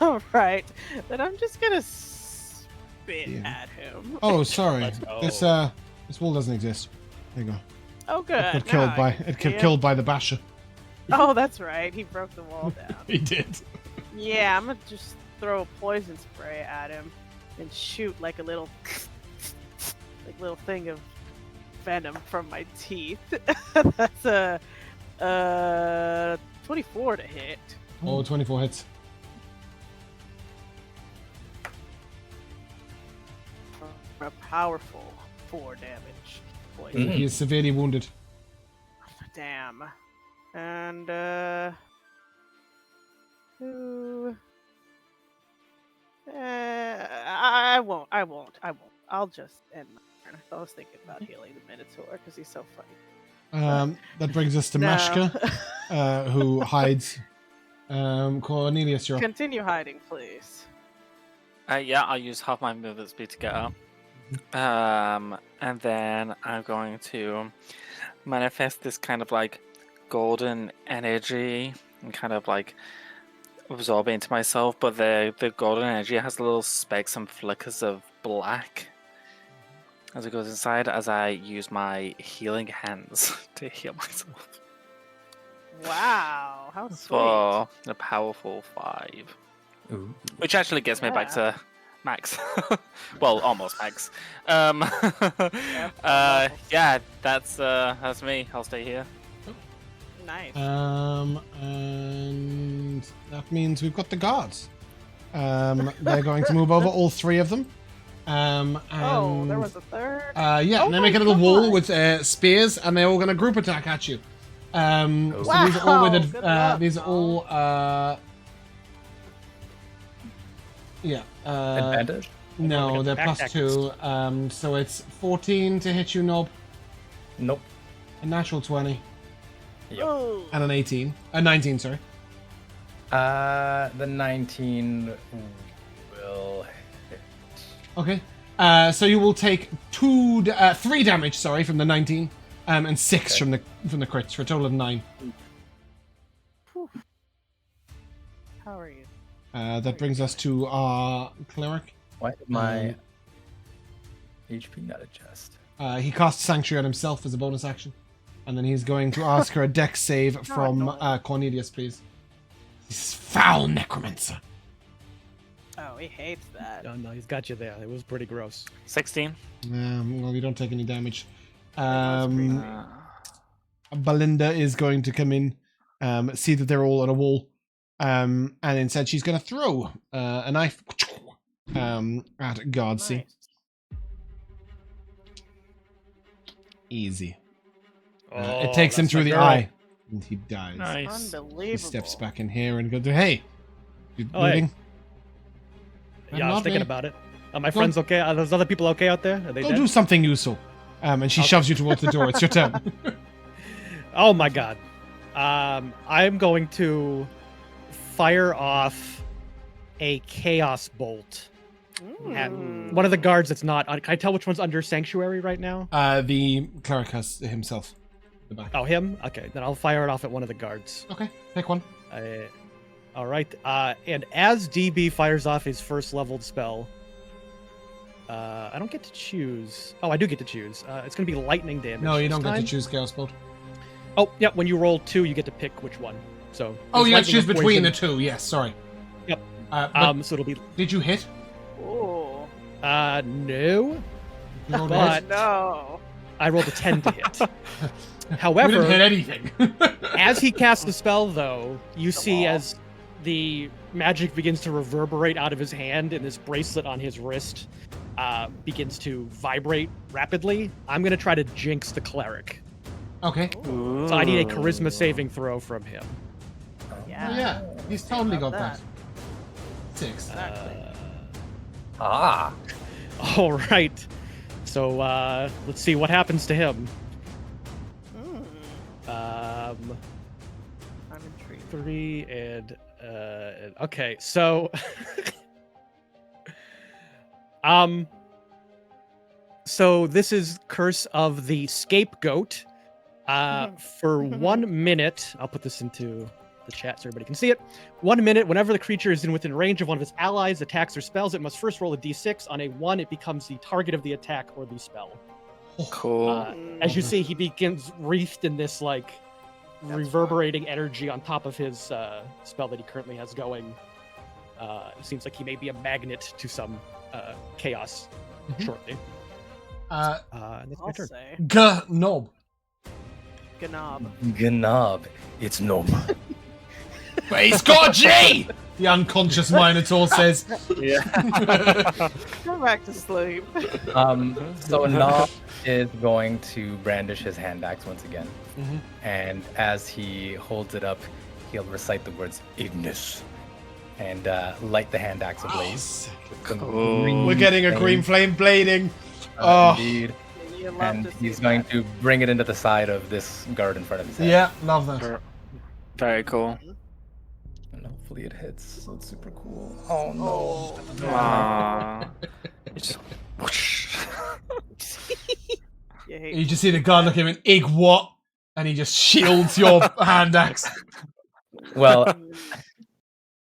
All right. Then I'm just gonna spit Yeah. at him. Oh, sorry. Let's go. This wall doesn't exist. There you go. Oh, good. It got killed Now I by can it see got killed by the basher. Oh, that's right. He broke the wall down. He did. Yeah, I'm gonna just throw a poison spray at him and shoot like a little thing of venom from my teeth. That's a 24 to hit. Oh, 24 hits. For a powerful 4 damage. Poison. Mm. He is severely wounded. Damn. And who? I won't. I'll just end my turn. I was thinking about healing the Minotaur because he's so funny. That brings us to No. Mashka, who hides. Cornelius, you're up. Continue hiding, please. Yeah, I'll use half my movement speed to get up. And then I'm going to manifest this kind of like golden energy and kind of like absorb it into myself. But the golden energy has little specks and flickers of black as it goes inside as I use my healing hands to heal myself. Wow, how sweet. For a powerful 5. Ooh. Which actually gets me back Yeah. to max. Well, almost max. Yeah, that's me. I'll stay here. Nice. And that means we've got the guards. They're going to move over, all 3 of them. And, Oh, there was a third. yeah, Oh and they my make a little wall God. with spears, and they're all going to group attack at you. So Wow, these are all with good luck, these are all yeah. Advantage? No, Like a they're plus backpack. 2. So it's 14 to hit you, Gnob, Nope. a natural 20, Yep. Ooh. and an 18, a 19. Sorry. The 19 will hit. Okay. So you will take 3 damage. Sorry, from the 19, and 6 Okay. from the crits for a total of 9. Whew. How are you? That brings us to our cleric. Why did my HP not adjust? He casts Sanctuary on himself as a bonus action. And then he's going to ask her a dex save from annoying. Cornelius, please. This foul necromancer. Oh, he hates that. No, he's got you there. It was pretty gross. 16. Well, you don't take any damage. was pretty Belinda is going to come in, see that they're all on a wall, and instead she's going to throw a knife at Guardsy. Nice. Easy. Oh, It takes him that's through my the girl. eye, and he dies. Nice. Unbelievable. He steps back in here and goes, "Hey, you Oh, hey. bleeding? Yeah, I was Not thinking me. about it. Are my friends okay? Are those other people okay out there? Are they Go dead? do something useful." And she Okay. shoves you towards the door. It's your turn. Oh my god. I'm going to fire off a chaos bolt at Mm. one of the guards that's not. Can I tell which one's under sanctuary right now? The cleric has himself. The back. Oh, him? Okay, then I'll fire it off at one of the guards. Okay, pick one. All right. And as DB fires off his first leveled spell, I don't get to choose. Oh, I do get to choose. It's going to be lightning damage. No, you this don't get to time. choose Chaos Bolt. Oh, yeah. When you roll 2, you get to pick which one. So. Oh, there's you have to lightning choose or between the poison. 2. Yes, sorry. Yep. But So it'll be. did you hit? Ooh. No. You rolled a But- hit? No. I rolled a 10 to hit. We However, didn't hit anything. as he casts the spell, though, you see wall. as the magic begins to reverberate out of his hand and this bracelet on his wrist begins to vibrate rapidly. I'm going to try to jinx the cleric. Okay. Ooh, So I need a charisma saving throw from him. yeah. Oh yeah, he's totally got Love that. 6. Exactly. Ah. All right. So let's see what happens to him. I'm intrigued. 3 and okay. So so this is Curse of the Scapegoat. For 1 minute, I'll put this into the chat so everybody can see it. 1 minute, whenever the creature is within range of one of its allies, attacks, or spells, it must first roll a d6. On a 1, it becomes the target of the attack or the spell. Cool. As you see, he begins wreathed in this like reverberating energy on top of his spell that he currently has going. It seems like he may be a magnet to some chaos shortly. And that's my I'll turn. say. Gnob. Gnob. Gnob. It's Gnob. But he's got a G! The unconscious Minotaur says. Yeah. Go back to sleep. So Gnob is going to brandish his hand axe once again. And as he holds it up, he'll recite the words Ignis and light the hand axe ablaze. Cool. We're getting a green flame blading. Oh. Indeed. You love And to see he's going that. to bring it into the side of this guard in front of his head. Yeah, love that. Very cool. And hopefully it hits, so it's super cool. Oh no. Oh, Aww. Just whoosh. you hate You just see the guard look at him and ig what? And he just shields your hand axe. Well,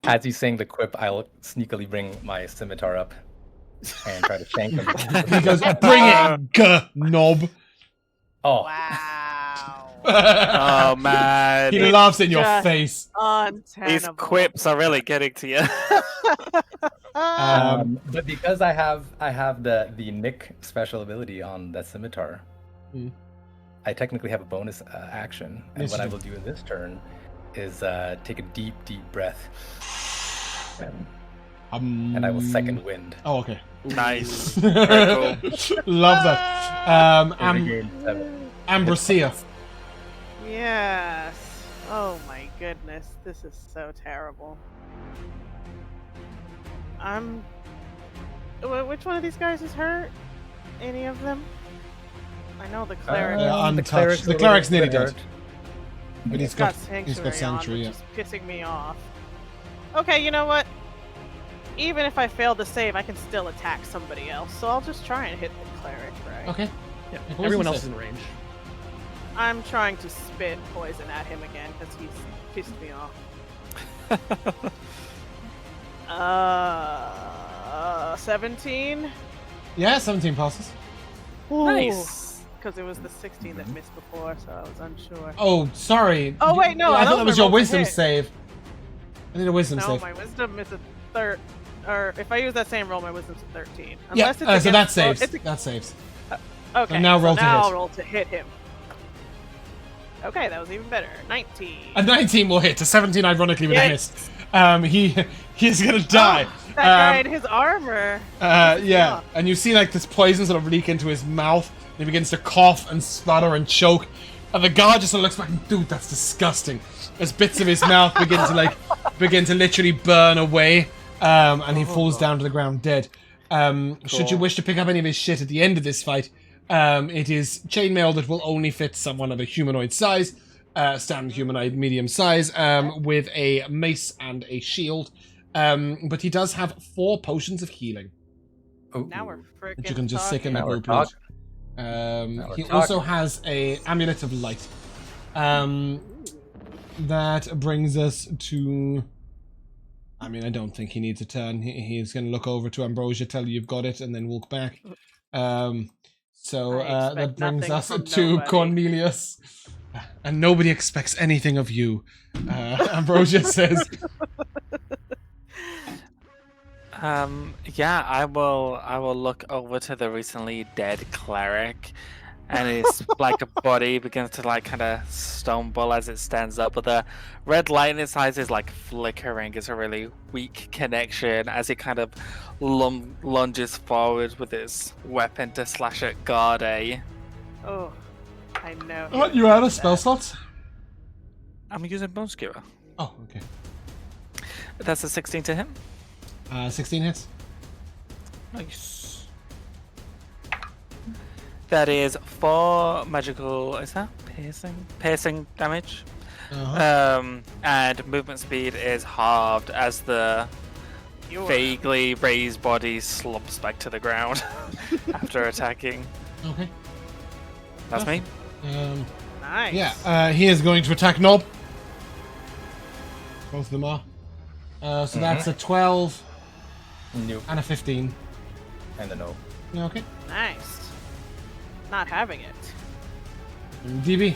as he's saying the quip, I'll sneakily bring my scimitar up and try to shank him. He goes, bring it, Gnob. Oh, Wow. Oh man. He laughs in your Just- face. Untenable. These quips are really getting to you. but because I have the Nick special ability on that scimitar, I technically have a bonus action, and Yes, what you I do. will do in this turn is take a deep breath, and I will second wind. Oh, okay. Nice. Very cool. Love that. And regain 7. Ambrosia. Yes. Oh my goodness, this is so terrible. Which one of these guys is hurt? Any of them? I know the cleric. Untouched. The cleric's nearly dead. But he's got sanctuary, yeah. which is pissing me off. Okay, you know what? Even if I fail to save, I can still attack somebody else. So I'll just try and hit the cleric, right? Okay. Yeah, Poison everyone else save. is in range. I'm trying to spit poison at him again because he's pissed me off. 17. Yeah, 17 passes. Nice. Because it was the 16 that missed before, so I was unsure. Oh, sorry. Oh, wait, no, I that thought was that was my your roll to wisdom hit. save. I need a wisdom No, save. my wisdom is a third. Or if I use that same roll, my wisdom's a 13. Yeah, Unless it's so that against- saves. it's a- That saves. okay, And now so roll to now hit. I'll roll to hit him. Okay, that was even better. 19. A 19 will hit. A 17, ironically, would have Yes. missed. He's gonna die. That guy in his armor. Yeah, and you see like this poison sort of leak into his mouth. And he begins to cough and splutter and choke. And the guard just sort of looks back and, dude, that's disgusting. As bits of his mouth begin to literally burn away. And he falls down to the ground dead. Should you wish to pick up any of his shit at the end of this fight, it is chainmail that will only fit someone of a humanoid size, standard humanoid medium size, with a mace and a shield. But he does have 4 potions of healing Now we're freaking that you can just stick in the Now we're group. talking. He also has a amulet of light. That brings us to. I mean, I don't think he needs a turn. He's going to look over to Ambrosia, tell you you've got it, and then walk back. So I that expect brings nothing us from to nobody. Cornelius. And nobody expects anything of you, Ambrosia says. Yeah, I will look over to the recently dead cleric, and his like body begins to like kind of stumble as it stands up, but the red light in its eyes is like flickering. It's a really weak connection as it kind of lunges forward with its weapon to slash at Garde. Oh, I know. Aren't you out of spell slots? I'm using Bone Skewer. Oh, okay. That's a 16 to him. 16 hits. Nice. That is 4 magical. Is that piercing? Piercing damage. And movement speed is halved as the vaguely raised body slumps back to the ground after attacking. Okay. That's me. Nice. Yeah, he is going to attack Gnob. Both of them are. So that's a 12 Nope. and a 15. And a no. Okay. Nice. Not having it. DB.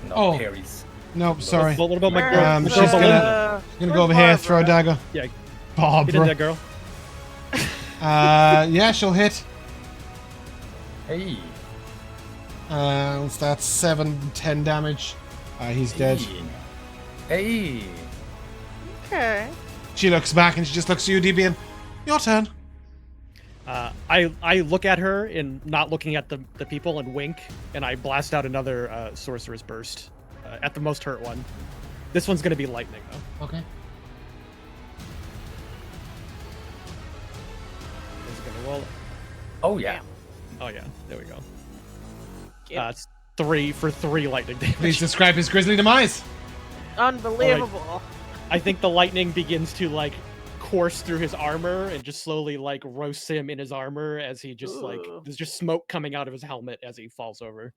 No Oh. parries. Nope, sorry. Well, what about my Where- girl? she's Girl gonna- Belinda? Go over here, throw a dagger. Yeah, get in Barbara. there, girl. Yeah, she'll hit. Hey. That's 7, 10 damage. He's dead. Hey. Okay. She looks back and she just looks at you, DB, and your turn. I look at her and not looking at the people and wink, and I blast out another sorcerer's burst at the most hurt one. This one's gonna be lightning though. Okay. Is it gonna roll? Oh yeah. Oh yeah, there we go. Yep. It's 3 for 3 lightning damage. Please describe his grisly demise. Unbelievable. I think the lightning begins to like course through his armor and just slowly like roasts him in his armor as he just like Ooh. there's just smoke coming out of his helmet as he falls over.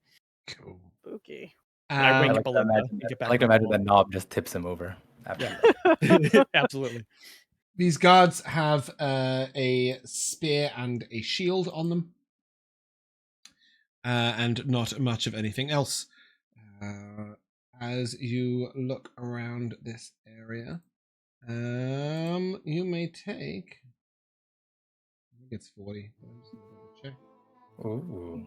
Cool. Spooky. And I I wink like at to Belinda imagine and that, get I back like to on the imagine wall. that Gnob just tips him over. After Yeah. Absolutely. These guards have a spear and a shield on them. And not much of anything else. As you look around this area, you may take. I think it's 40. I'm just gonna double check. Ooh.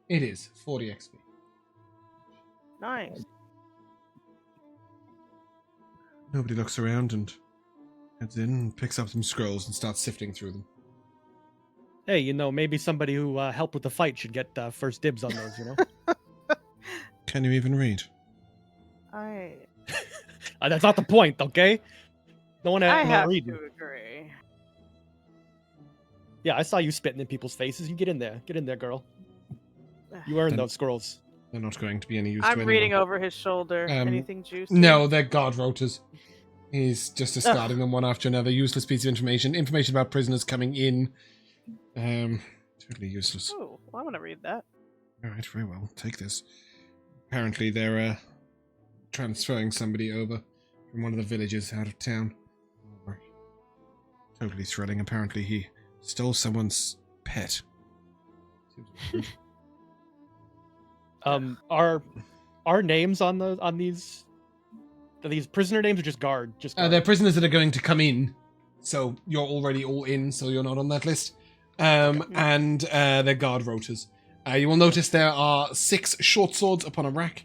It is 40 XP. Nice. Nobody looks around and heads in and picks up some scrolls and starts sifting through them. Hey, you know, maybe somebody who helped with the fight should get first dibs on those, you know? Can you even read? That's not the point, okay? No one I not have reading. to agree. Yeah, I saw you spitting in people's faces. You get in there. Get in there, girl. You earned those scrolls. They're not going to be any use to I'm anyone. reading over his shoulder. Um, Anything juicy? No, they're guard rotors. He's just discarding them one after another. Useless piece of information. Information about prisoners coming in. Totally useless. Oh, well, I want to read that. Alright, very well. Take this. Apparently they're transferring somebody over from one of the villages out of town. Totally thrilling. Apparently he stole someone's pet. Are names on these prisoner names or just guard? Just guard? They're prisoners that are going to come in. So you're already all in, so you're not on that list. And they're guard rotors. You will notice there are 6 short swords upon a rack.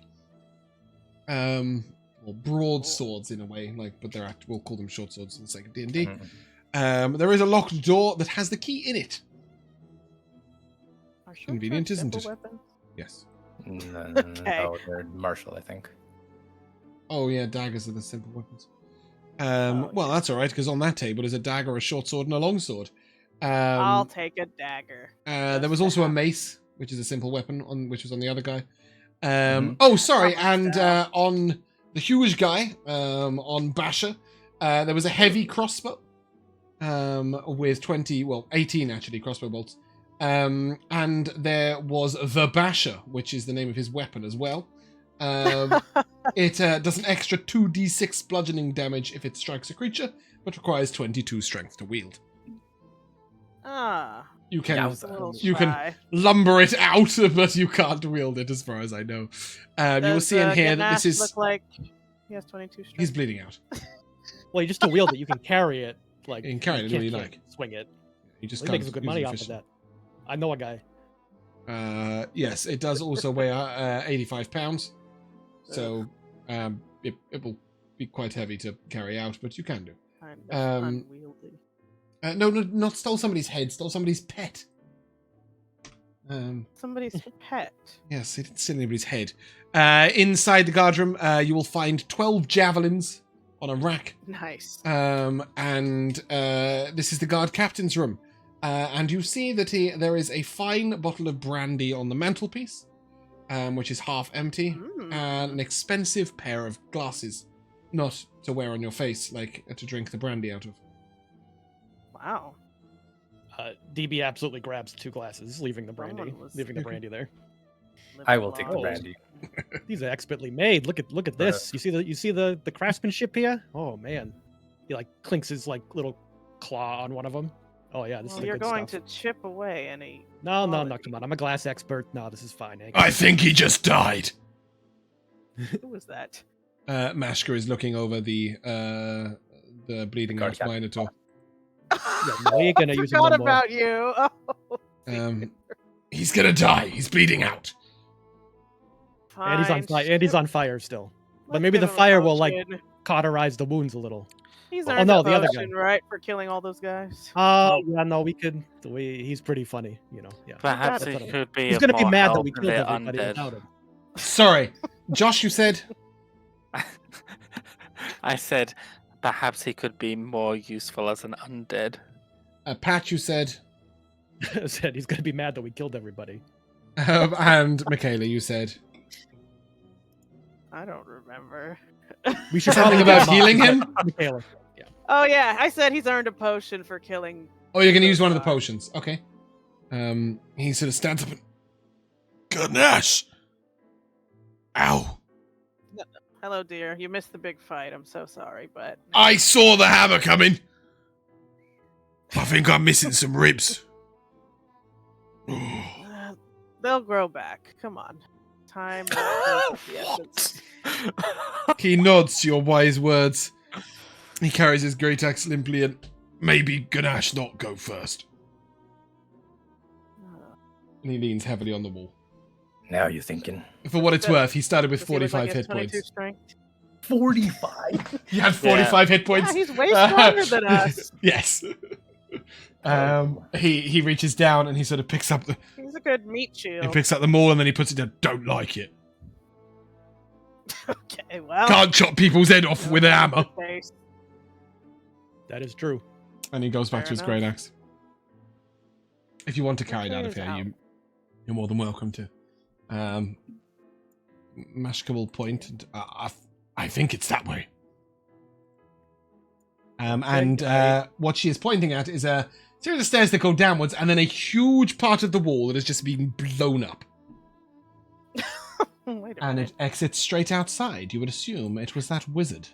Or broad swords in a way, but we'll call them short swords for the sake of D&D. There is a locked door that has the key in it. Are short Convenient, swords isn't simple it? weapons? Yes. No, they're martial, I think. Oh yeah, daggers are the simple weapons. Oh, Well, that's alright, because on that table is a dagger, a short sword, and a long sword. I'll take a dagger. There was just also to a have- mace, which is a simple weapon, which was on the other guy. Mhm. Oh, sorry, Oh, and stuff. on the huge guy, on Basher, there was a heavy crossbow with 18 actually crossbow bolts. And there was the Basher, which is the name of his weapon as well. It does an extra 2d6 bludgeoning damage if it strikes a creature, but requires 22 strength to wield. Ah, You can Yeah, it's a little You can- shy. lumber it out, but you can't wield it as far as I know. You will Does, see in here that Ganache this is... look like he has 22 strength. He's bleeding out. Well, you just to wield it, you can carry it. Like You can carry it any way you can't like. Swing it. You just We can't make some good use money it off of efficiently. that. I know a guy. Yes, it does also weigh 85 pounds. So it will be quite heavy to carry out, but you can do. Kind of um, unwieldy. No, not stole somebody's head, stole somebody's pet. Somebody's pet. Yes, it didn't steal anybody's head. Inside the guard room, you will find 12 javelins on a rack. Nice. And this is the guard captain's room. And you see that there is a fine bottle of brandy on the mantelpiece, which is half empty, and an expensive pair of glasses. Not to wear on your face, like to drink the brandy out of. Wow. DB absolutely grabs 2 glasses, leaving the brandy, Someone was- there. I will take the Oh. brandy. These are expertly made. Look at this. You see the craftsmanship here? Oh man, he like clinks his like little claw on one of them. Oh yeah, this is the You're good going stuff. to chip away any. No, quality. come on. I'm a glass expert. No, this is fine. I think he just died. Who was that? Mashka is looking over the bleeding Guard out captain. Minotaur. Yeah, no, you're gonna use him Forgot one more. about you. Oh, He's gonna die. He's bleeding out. And he's on fine. fire. And he's on fire still. But Let's maybe give the him a fire will like potion. cauterize the wounds a little. He's Oh, earned no, a the other potion, right, for killing all those guys. Oh yeah, no, we could. He's pretty funny, you know. Yeah. Perhaps That's he what I'm- could be. He's of gonna be more mad that help we than killed the everybody undead. without him. Sorry, Josh, you said. I said, perhaps he could be more useful as an undead. Pat, you said. I said he's gonna be mad that we killed everybody. And Mikayla, you said. I don't remember. We should Something probably about get healing him? Mikayla. Oh yeah, I said he's earned a potion for killing. Oh, you're gonna use one of the potions. Okay. He sort of stands up and. Goodness! Ow! Hello, dear. You missed the big fight. I'm so sorry, but I saw the hammer coming. I think I'm missing some ribs. they'll grow back. Come on. Time. is of the essence. He nods to your wise words. He carries his great axe limply and maybe Ganesh not go first. And he leans heavily on the wall. Now you're thinking. For what it's worth, he started with Does he look 45 like he has hit 22 points. strength? 45. He had 45 hit points. Yeah, he's way stronger than us. Yes. He reaches down and he sort of picks up the He's a good meat shield. maul and then he puts it down. Don't like it. Okay, well. Can't chop people's head off with a hammer. Face. That is true. And he goes back Fair to his enough. great axe. If you want to carry it out of Okay, here, you're more than welcome to. Mashka will point. And, I think it's that way. And what she is pointing at is a series of stairs that go downwards, and then a huge part of the wall that is just being blown up. Wait a And minute. it exits straight outside. You would assume it was that wizard.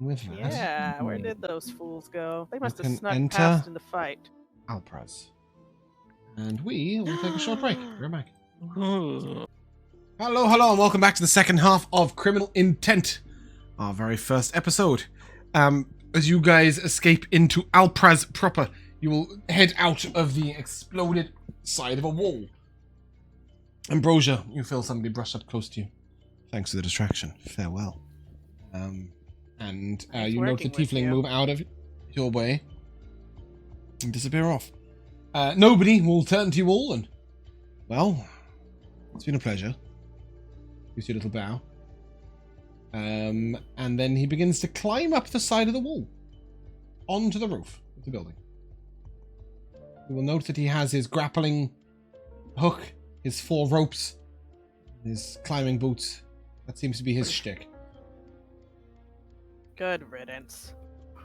With that, Yeah, where did those fools go? They must have can snuck enter- past in the fight. Alpraz. And we will take a short break. We're back. Ooh. Hello, and welcome back to the second half of Criminal Intent, our very first episode. As you guys escape into Alpraz proper, you will head out of the exploded side of a wall. Ambrosia, you feel somebody brush up close to you. Thanks for the distraction. Farewell. And Nice you note the working with tiefling you. move out of your way and disappear off. Nobody will turn to you all and, well, it's been a pleasure. Gives you a little bow. And then he begins to climb up the side of the wall onto the roof of the building. You will note that he has his grappling hook, his 4 ropes, his climbing boots. That seems to be his shtick. Good riddance.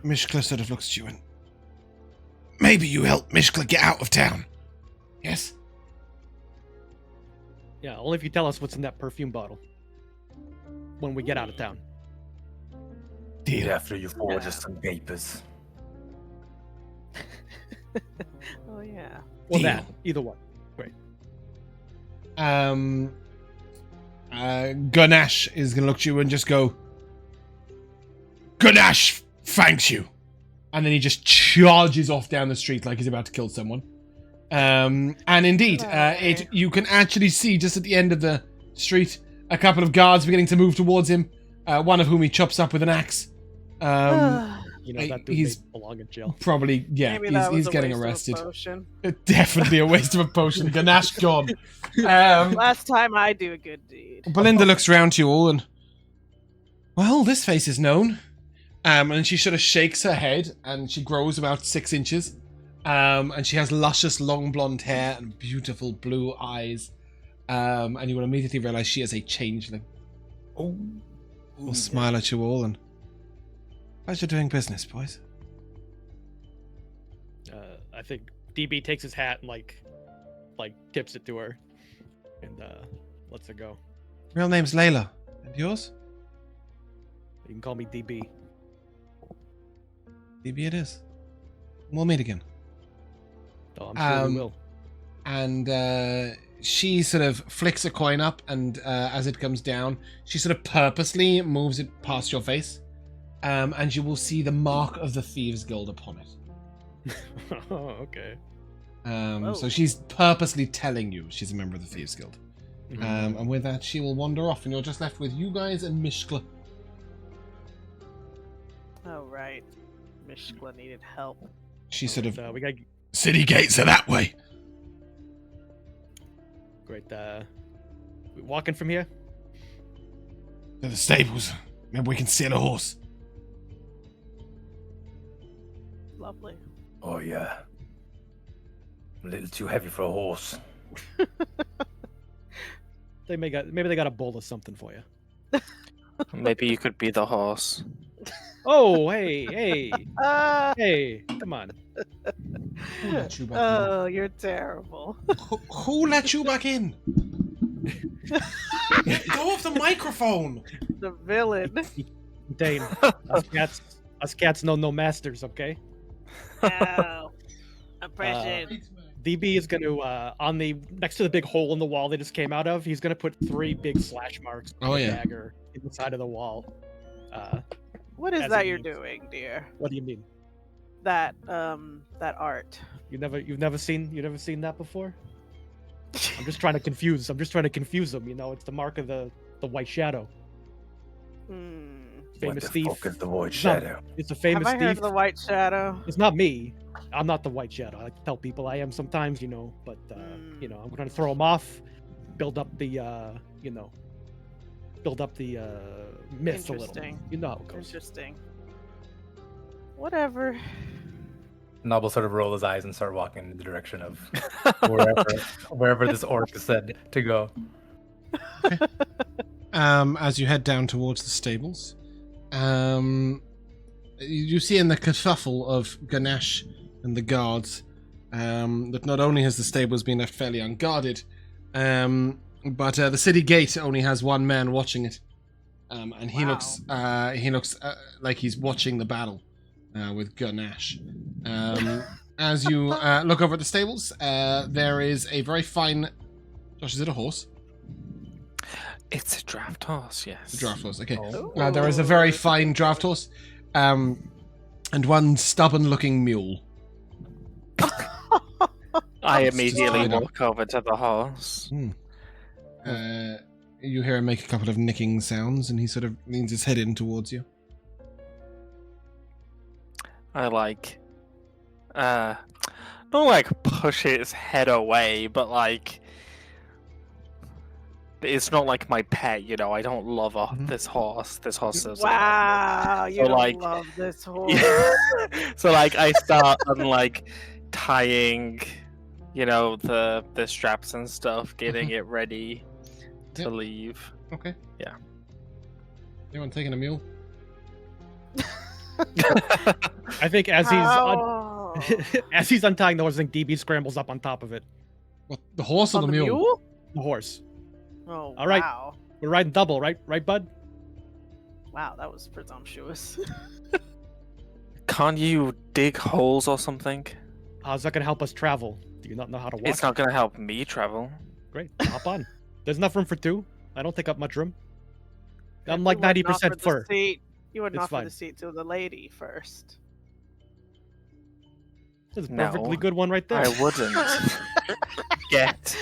Mishkla sort of looks at you and... Maybe you help Mishkla get out of town. Yes? Yeah, only if you tell us what's in that perfume bottle when we get out of town. Deal. After you forge us some papers. Oh yeah. Or Deal. that. Either one. Great. Ganesh is going to look at you and just go, Ganesh thanks you. And then he just charges off down the street like he's about to kill someone. And indeed, you can actually see just at the end of the street a couple of guards beginning to move towards him, one of whom he chops up with an axe. You know, that dude he's may belong in jail. probably, yeah, Maybe that was he's a getting waste of a arrested. potion. Definitely a waste of a potion. Ganache gone. Last time I do a good deed. Belinda looks round to you all and, well, this face is known. And she sort of shakes her head, and she grows about 6 inches. And she has luscious long blonde hair and beautiful blue eyes. And you will immediately realize she is a changeling. Oh. We'll smile at you all and, how's you doing business, boys? I think DB takes his hat and like tips it to her, and lets her go. Real name's Layla. And yours? You can call me DB. DB it is. We'll meet again. Oh, I'm sure we will. And she sort of flicks a coin up, and as it comes down, she sort of purposely moves it past your face, and you will see the mark of the Thieves Guild upon it. Oh, okay. So she's purposely telling you she's a member of the Thieves Guild. And with that, she will wander off, and you're just left with you guys and Mishkla. Oh, right. Mishkla needed help. She sort of, we got city gates are that way. great. Walking from here. To the stables. Maybe we can steal a horse. Lovely. Oh yeah. A little too heavy for a horse. Maybe they got a bowl of something for you. Maybe you could be the horse. Oh, hey, hey, come on. Who let you back Oh, you're terrible. in? Who let you back in? Go off the microphone. The villain. Dane, us cats know no masters, okay? Oh, oppression. DB is going to, on the next to the big hole in the wall they just came out of, he's going to put 3 big slash marks with a dagger in the side of the wall. What is as that it you're means. doing, dear? What do you mean? That art. You've never seen that before? I'm just trying to confuse them. You know, it's the mark of the White Shadow. Famous thief. What the fuck is the White Shadow? It's a famous Have I heard thief. of the White Shadow? It's not me. I'm not the White Shadow. I like to tell people I am sometimes, you know, but you know, I'm going to throw them off, build up the myth a little. Interesting. You know how it goes. Interesting. Whatever. Nob will sort of roll his eyes and start walking in the direction of wherever this orc is said to go. As you head down towards the stables, you see in the kerfuffle of Ganesh and the guards that not only has the stables been left fairly unguarded, but the city gate only has one man watching it, and he looks like he's watching the battle with Ganesh. As you look over at the stables, there is a very fine. Josh, is it a horse? It's a draft horse, yes. A draft horse, okay. Oh. There is a very fine draft horse, and one stubborn-looking mule. I immediately walk over to the horse. You hear him make a couple of nicking sounds, and he sort of leans his head in towards you. I don't push its head away, but it's not like my pet, you know. I don't love this horse. This horse is Wow, you So, don't love this horse. So I start tying, you know, the straps and stuff, getting it ready to leave. Okay. Yeah. Anyone taking a mule? I think as he's untying the horse, I think DB scrambles up on top of it. What, the horse or On the the mule? mule? The horse. Oh, All right. wow. We're riding double, right? Right, bud? Wow, that was presumptuous. Can't you dig holes or something? How's that gonna help us travel? Do you not know how to walk? It's not gonna help me travel. Great. Hop on. There's enough room for 2. I don't take up much room. I'm You like wouldn't 90% offer the fur. seat- You would It's offer fine. the seat to the lady first. There's a No. perfectly good one right there. I wouldn't. Get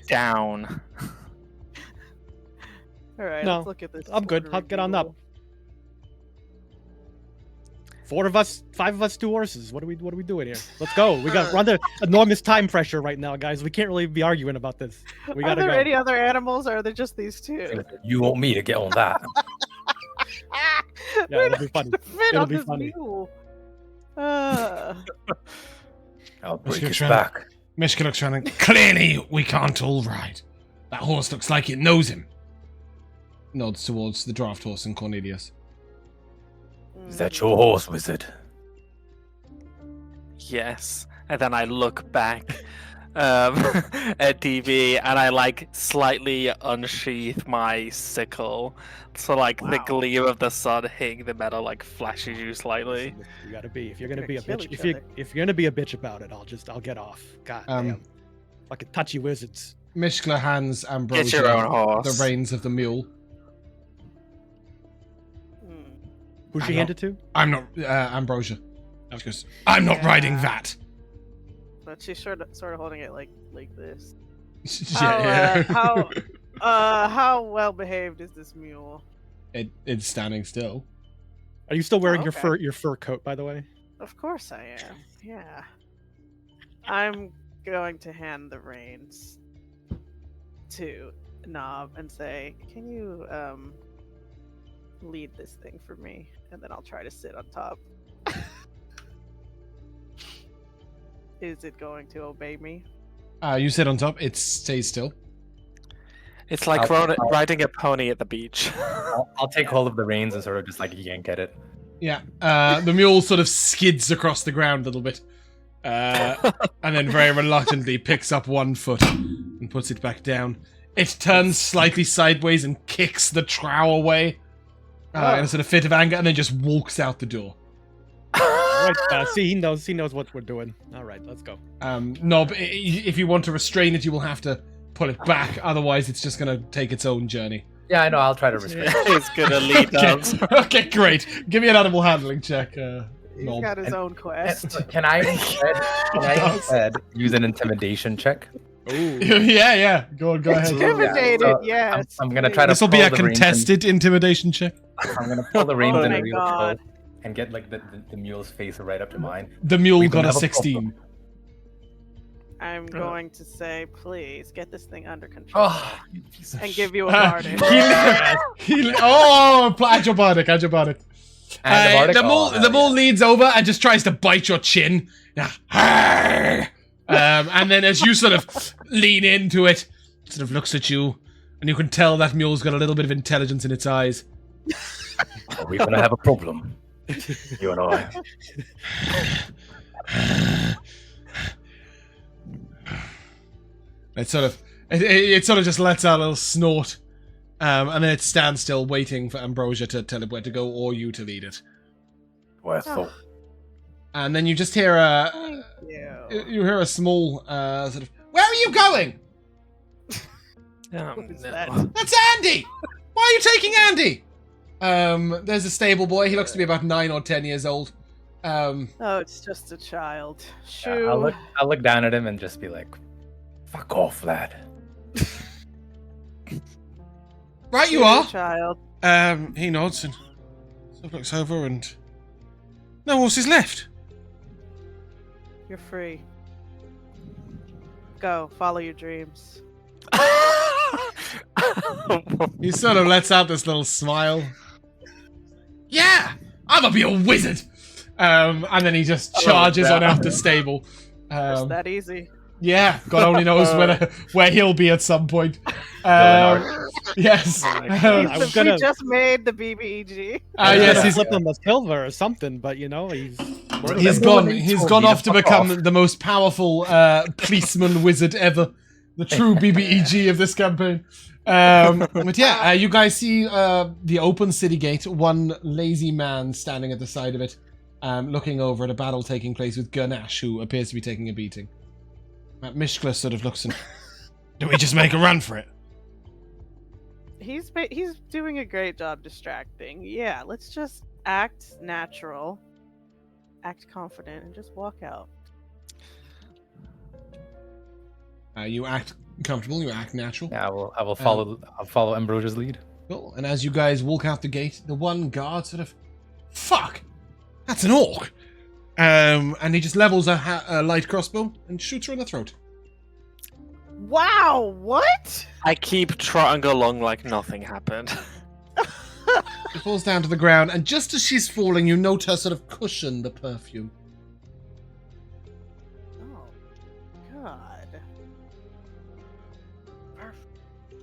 down. All right, No, let's look at this. I'm good. ornery Get on up. mule. 4 of us, 5 of us, 2 horses. What are we doing here? Let's go. We're under enormous time pressure right now, guys. We can't really be arguing about this. We Are gotta there go. any other animals, or are there just these 2? You want me to get on that? Yeah, it'll be funny. Fit It'll on be this funny. mule. I'll break Mishka his trying back. Mishka looks around and clearly we can't all ride. That horse looks like it knows him. Nods towards the draft horse and Cornelius. Is that your horse, wizard? Yes. And then I look back at DB and I like slightly unsheath my sickle. So like the gleam of the sun hitting the metal like flashes you slightly. You gotta be. If you're gonna be a kill bitch, each if you're gonna be a bitch about it, I'll get off. God damn. Fucking touchy wizards. Mishka hands Ambrosia Get your own horse. the reins of the mule. Who's I'm she not- handed to? I'm not Ambrosia. She goes, I'm not riding that. But she's sort of holding it like this. yeah. How well behaved is this mule? It's standing still. Are you still wearing okay. your fur coat, by the way? Of course I am. Yeah. I'm going to hand the reins to Gnob and say, "Can you lead this thing for me?" And then I'll try to sit on top. Is it going to obey me? You sit on top. It stays still. It's like riding a pony at the beach. I'll take hold of the reins and sort of just like yank at it. Yeah. The mule sort of skids across the ground a little bit. And then very reluctantly picks up one foot and puts it back down. It turns slightly sideways and kicks the trough away in a sort of fit of anger and then just walks out the door. Right, see, he knows what we're doing. All right, let's go. Gnob, if you want to restrain it, you will have to pull it back. Otherwise, it's just going to take its own journey. Yeah, I know. I'll try to restrain. It's gonna lead dogs. Okay, great. Give me an animal handling check. He's Gnob. got his own quest. Can I instead use an intimidation check? Ooh. yeah. Go ahead. Intimidated, So, yes. I'm gonna try to. This will be a pull the reins contested intimidation check. I'm gonna pull the reins Oh in my a real God. close and get like the mule's face right up to mine. The mule We got don't a have a 16. I'm going to say, please get this thing under control Oh, you piece of and shit. give you a garden. Add your bardic. And the bardic? The mule leads over and just tries to bite your chin. And then as you sort of lean into it, it sort of looks at you, and you can tell that mule's got a little bit of intelligence in its eyes. Are we gonna have a problem? You and I. It sort of just lets out a little snort, and then it stands still, waiting for Ambrosia to tell it where to go or you to lead it. Well, I thought. And then you just hear you hear a small sort of, "Where are you going?" Who's that? That's Andy. Why are you taking Andy? There's a stable boy. He looks to be about 9 or 10 years old. Oh, it's just a child. Yeah, Shoo. I'll look down at him and just be like, "Fuck off, lad." Right, you Shoo, are. child. He nods and sort of looks over and no horses left. You're free. Go, follow your dreams. He sort of lets out this little smile. Yeah, I'm gonna be a wizard. And then he just charges on out the stable. It's that easy. Yeah, God only knows where he'll be at some point. Yes. He just made the BBEG. Yes, he's flip him a silver or something, but you know he's gone off to become the most powerful policeman wizard ever, the true BBEG of this campaign. But yeah, you guys see the open city gate. One lazy man standing at the side of it, looking over at a battle taking place with Ganesh, who appears to be taking a beating. Mishka sort of looks and, do we just make a run for it? He's doing a great job distracting. Yeah, let's just act natural, act confident, and just walk out. You act comfortable. You act natural. Yeah, I will follow. I'll follow Ambrosia's lead. Cool. And as you guys walk out the gate, the one guard sort of, fuck! That's an orc. And he just levels a light crossbow and shoots her in the throat. Wow, what? I keep trotting along like nothing happened. She falls down to the ground, and just as she's falling, you note her sort of cushion the perfume. Oh, God.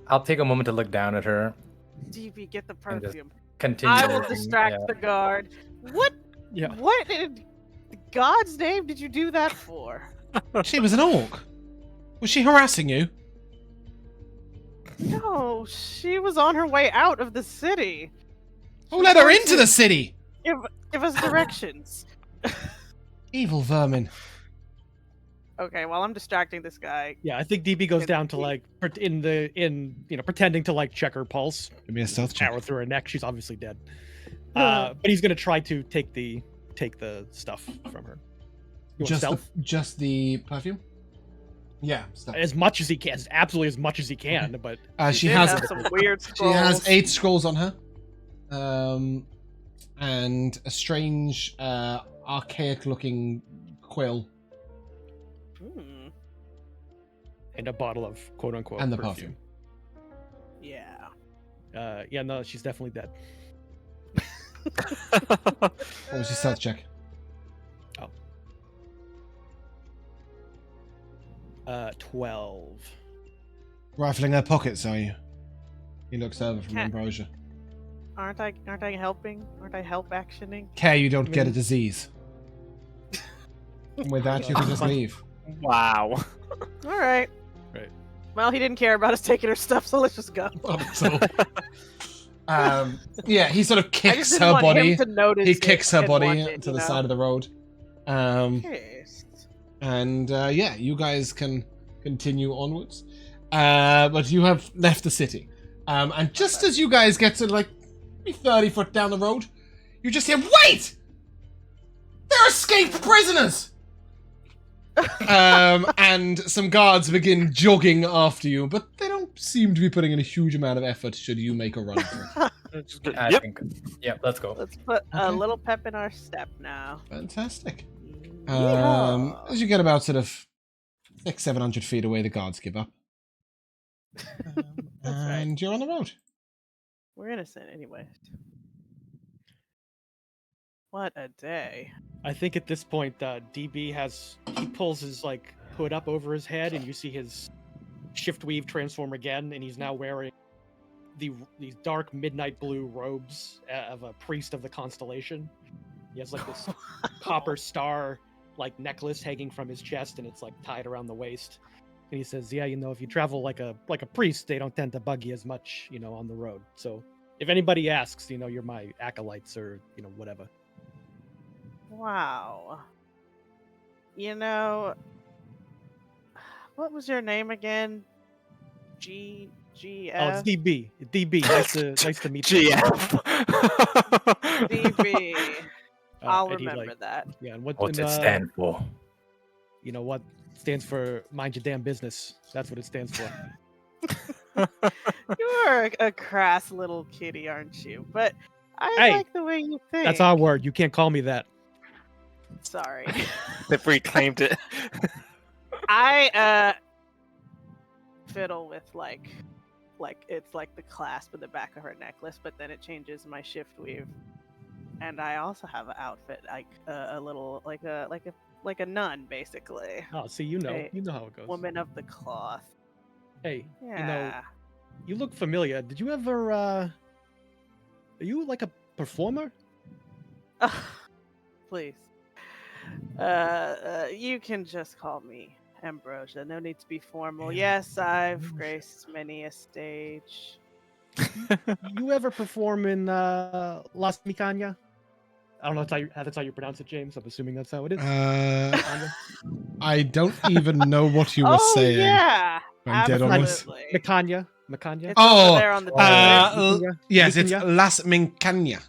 I'll take a moment to look down at her. DB, get the And just perfume. Continue. I will looking, distract yeah. the guard. What? Yeah. What in God's name did you do that for? She was an orc. Was she harassing you? No, she was on her way out of the city. Who let her into the city? Give us directions. Evil vermin. Okay, while I'm distracting this guy. Yeah, I think DB goes down to like pretending to like check her pulse. Give me a stealth check. Arrow through her neck. She's obviously dead. But he's gonna try to take the stuff from her. You want stealth? Just the perfume? Yeah, stealth. As much as he can, absolutely as much as he can. But She did has have some weird she scrolls. has 8 scrolls on her, and a strange, archaic-looking quill Hmm, and a bottle of quote unquote and the perfume. yeah. Yeah, no, she's definitely dead. What was your stealth check? 12. Rifling her pockets, are you? He looks over from Can't- Ambrosia. Aren't I helping? Aren't I help actioning? Care you don't get a disease. And with that, you can just leave. Wow. All right. Right. Well, he didn't care about us taking her stuff, so let's just go. Yeah, he sort of I kicks just didn't her want body. him to notice He it kicks her and body want it, to you the know? side of the road. Yes. And yeah, you guys can continue onwards. But you have left the city. And just as you guys get to like 30 foot down the road, you just hear, wait! They're escaped prisoners! And some guards begin jogging after you, but they don't seem to be putting in a huge amount of effort should you make a run for it. I Yep. think. Yeah, let's go. Let's put a Okay. little pep in our step now. Fantastic. Yeehaw. As you get about sort of 600-700 feet away, the guards give up. That's right. And you're on the road. We're innocent anyway. What a day. I think at this point, DB he pulls his like hood up over his head, and you see his shift weave transform again, and he's now wearing these dark midnight blue robes of a priest of the constellation. He has like this copper star like necklace hanging from his chest, and it's like tied around the waist. And he says, "Yeah, if you travel like a priest, they don't tend to bug you as much, on the road. So if anybody asks, you're my acolytes or whatever." Wow. What was your name again? GF? Oh, it's DB. DB. Nice to meet you. GF. DB. I'll And he, remember that. Yeah, and what? What's and, it stand for? You know what stands for mind your damn business. That's what it stands for. You're a crass little kitty, aren't you? But I Hey, like the way you think. That's our word. You can't call me that. Sorry. They've reclaimed it. I fiddle with like it's like the clasp in the back of her necklace, but then it changes my shift weave, and I also have an outfit like a little like a nun basically, Oh, see, Hey, you know how it goes. woman of the cloth. Hey, Yeah. you look familiar. Did you ever? Are you like a performer? Please. You can just call me Ambrosia. No need to be formal. Yes, I've Ambrosia. graced many a stage. You ever perform in Las Micanya? I don't know that's how you pronounce it, James. I'm assuming that's how it is. I don't even know what you were Oh saying. yeah, I'm dead on this. absolutely. Micanya. It's Oh, over there on the Minkanya? Yes, it's Minkanya? Las Minkanya.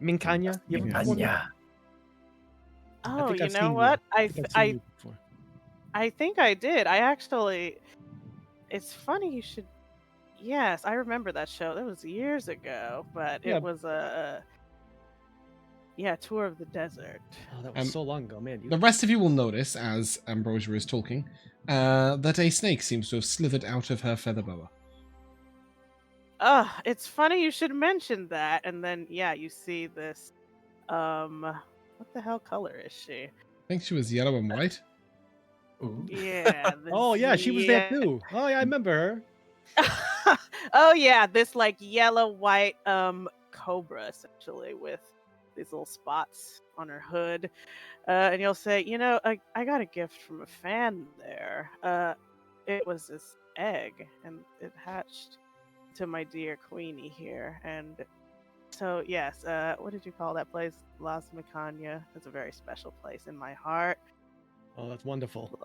Minkanya. You ever performed? Anya. Oh, think you I've know seen you. what? I think I've seen you before. I think I did. I actually. It's funny you should. Yes, I remember that show. That was years ago, but Yeah. it was Yeah, tour of the desert. Oh, that was so long ago, man. The rest of you will notice, as Ambrosia is talking, that a snake seems to have slithered out of her feather boa. It's funny you should mention that. And then, yeah, you see this. What the hell color is she? I think she was yellow and white. Ooh. Yeah. Oh yeah, she was there yeah. too. Oh yeah, I remember her. Oh yeah, this like yellow white cobra essentially with these little spots on her hood. And you'll say, I got a gift from a fan there. It was this egg and it hatched to my dear Queenie here. And so yes, what did you call that place? Las Micania. It's a very special place in my heart. Oh, that's wonderful.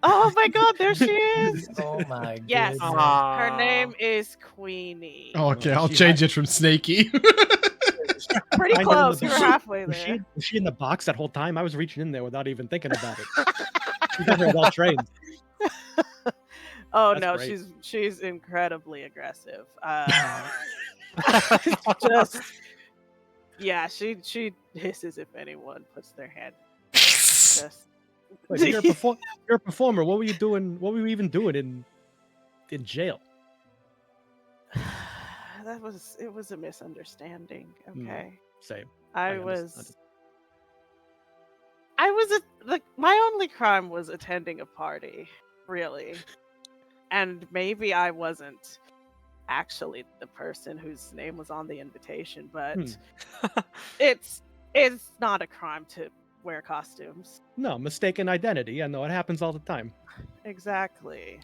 Oh my god, there she is! Oh my Yes, goodness. her name is Queenie. Oh, okay, Oh, I'll she change might- it from Snaky. Pretty Find her in close. the You were box. halfway Was there. was she in the box that whole time? I was reaching in there without even thinking about it. She's very well trained. Oh That's no, great. she's incredibly aggressive. Just yeah, she hisses if anyone puts their hand. Just Wait, you're a performer. What were you doing? What were you even doing in jail? it was a misunderstanding. Okay, Same. I understand. was my only crime was attending a party, really, and maybe I wasn't actually the person whose name was on the invitation, but it's not a crime to wear costumes. No, mistaken identity. Yeah, no, it happens all the time. Exactly.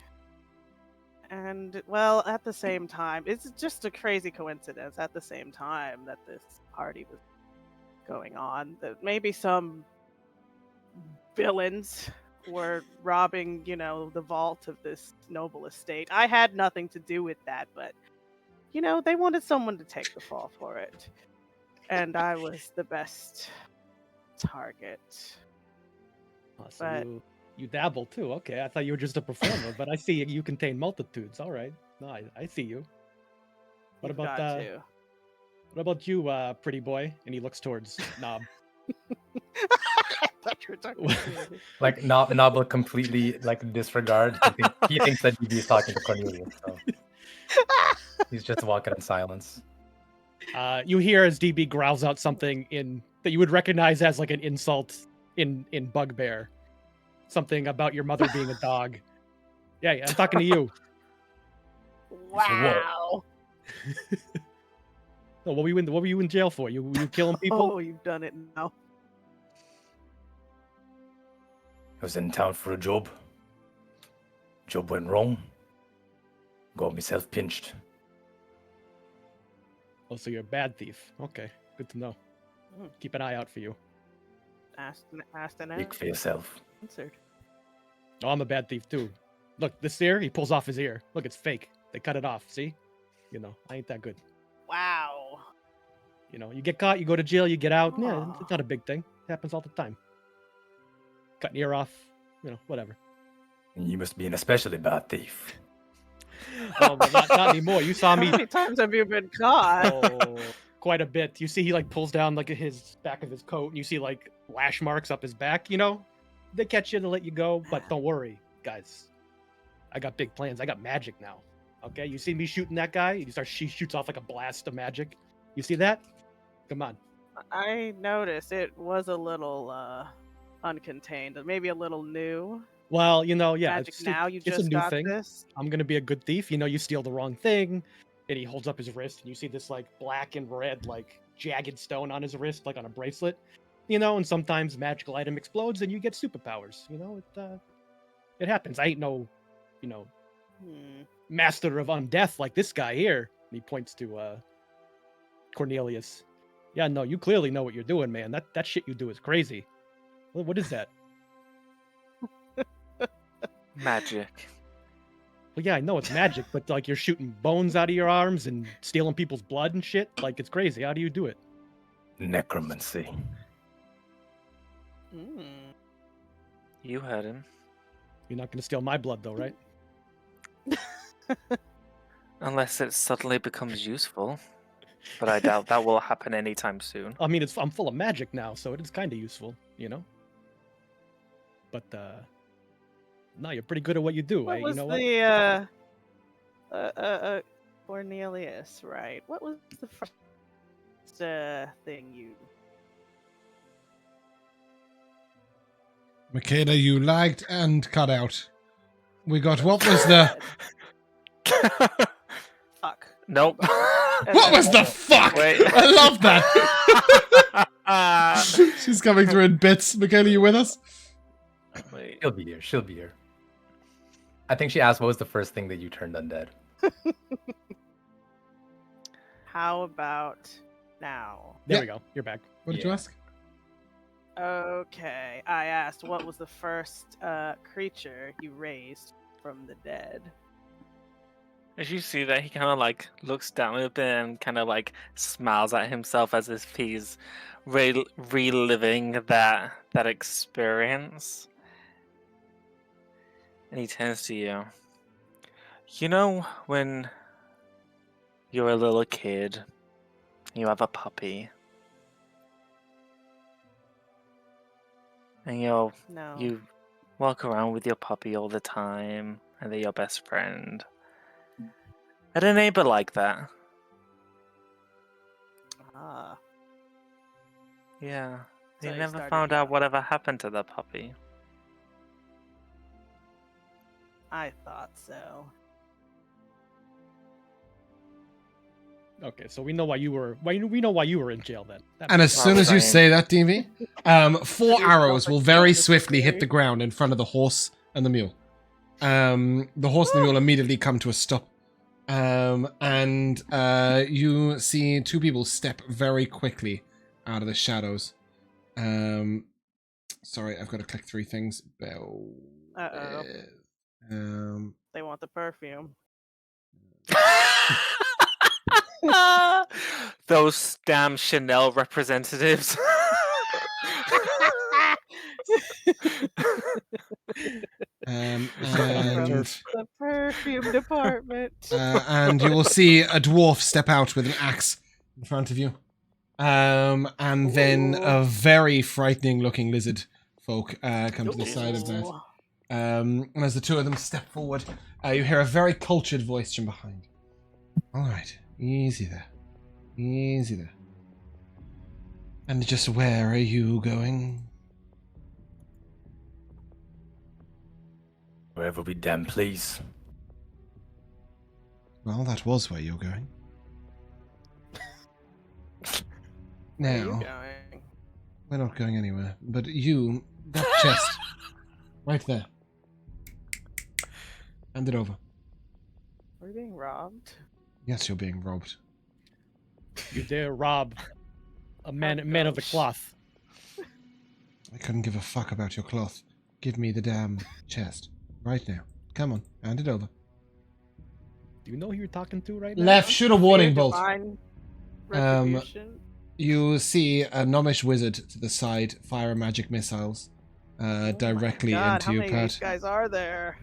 And well, at the same time, it's just a crazy coincidence at the same time that this party was going on, that maybe some villains were robbing, the vault of this noble estate. I had nothing to do with that, but they wanted someone to take the fall for it. And I was the best target. Oh, so But- you dabble too. Okay, I thought you were just a performer, but I see you contain multitudes. All right, no, I see you. What You've about got to. what about you, pretty boy? And he looks towards Gnob. I thought you were talking to me. Like Nob will completely like disregard. He thinks that DB is talking to Cornelius, so he's just walking in silence. You hear as DB growls out something that you would recognize as like an insult in Bugbear. Something about your mother being a dog. Yeah, I'm talking to you. Wow. No, what were you in jail for? You killing people? Oh, you've done it now. I was in town for a job. Job went wrong. Got myself pinched. Oh, so you're a bad thief. Okay, good to know. Hmm. Keep an eye out for you. Asked and Speak for yourself. answered. Oh, I'm a bad thief too. Look, this ear, he pulls off his ear. Look, it's fake. They cut it off. See? I ain't that good. Wow. You get caught, you go to jail, you get out. Yeah, Aw. it's not a big thing. It happens all the time. Cut an ear off. Whatever. And you must be an especially bad thief. Oh, but not anymore. You saw How me. many times have you been caught? Oh, quite a bit. You see, he like pulls down like his back of his coat, and you see like lash marks up his back. They catch you to let you go, but don't worry, guys. I got big plans. I got magic now. Okay, you see me shooting that guy? She shoots off like a blast of magic. You see that? Come on. I noticed it was a little uncontained, maybe a little new. Well, yeah, Magic it's, now, you it's a just new got thing. this. I'm gonna be a good thief. You steal the wrong thing, and he holds up his wrist, and you see this like black and red, like jagged stone on his wrist, like on a bracelet. And sometimes magical item explodes, and you get superpowers. It happens. I ain't no, master of undeath like this guy here. And he points to Cornelius. Yeah, no, you clearly know what you're doing, man. That shit you do is crazy. What is that? Magic. Well, yeah, I know it's magic, but like you're shooting bones out of your arms and stealing people's blood and shit. Like it's crazy. How do you do it? Necromancy. Mm. You heard him. You're not gonna steal my blood, though, right? Unless it suddenly becomes useful. but I doubt that will happen anytime soon. I mean, I'm full of magic now, so it is kind of useful, you know. But no, you're pretty good at what you do. What You was know what? the Cornelius, right? What was the first thing you? Mikayla, you lagged and cut out. We got what was the Fuck. Nope. what was the fuck? Wait. I love that. She's coming through in bits. Mikayla, you with us? Wait. She'll be here. She'll be here. I think she asked what was the first thing that you turned undead. How about now? There Yeah. we go. You're back. What did you ask? Okay, I asked what was the first creature you raised from the dead. As you see that, he kind of like looks down a bit and kind of like smiles at himself as if he's reliving that experience. And he turns to you. You know when you're a little kid, you have a puppy, and No. you walk around with your puppy all the time, and they're your best friend. I had a neighbor like that. Ah, Yeah. So They he never started found young. out whatever happened to the puppy. I thought so. Okay, so we know why you were. We know why you were in jail then. That And as makes soon as you Fine. say that, DV, 4 arrows will very self-explanatory. swiftly hit the ground in front of the horse and the mule. The horse and the mule immediately come to a stop. And you see 2 people step very quickly out of the shadows. Sorry, I've got to click 3 things. Uh-oh. They want the perfume. Those damn Chanel representatives. And The perfume department. and you will see a dwarf step out with an axe in front of you. And then a very frightening looking lizard folk come to the side of that. Ooh. And as the 2 of them step forward, you hear a very cultured voice from behind. Alright, easy there. Easy there. And just where are you going? Wherever we damn please. Well, that was where you're going. Where are you Now, going? we're not going anywhere. But you, that chest, right there. Hand it over. We're being robbed. Yes, you're being robbed. You dare rob a man of the gosh. cloth. I couldn't give a fuck about your cloth. Give me the damn chest. Right now. Come on, hand it over. Do you know who you're talking to right now? Left, shoot a warning Fear bolt. divine retribution. You see a gnomish wizard to the side fire magic missiles directly Oh God, into how you, many of Pat. these guys are there?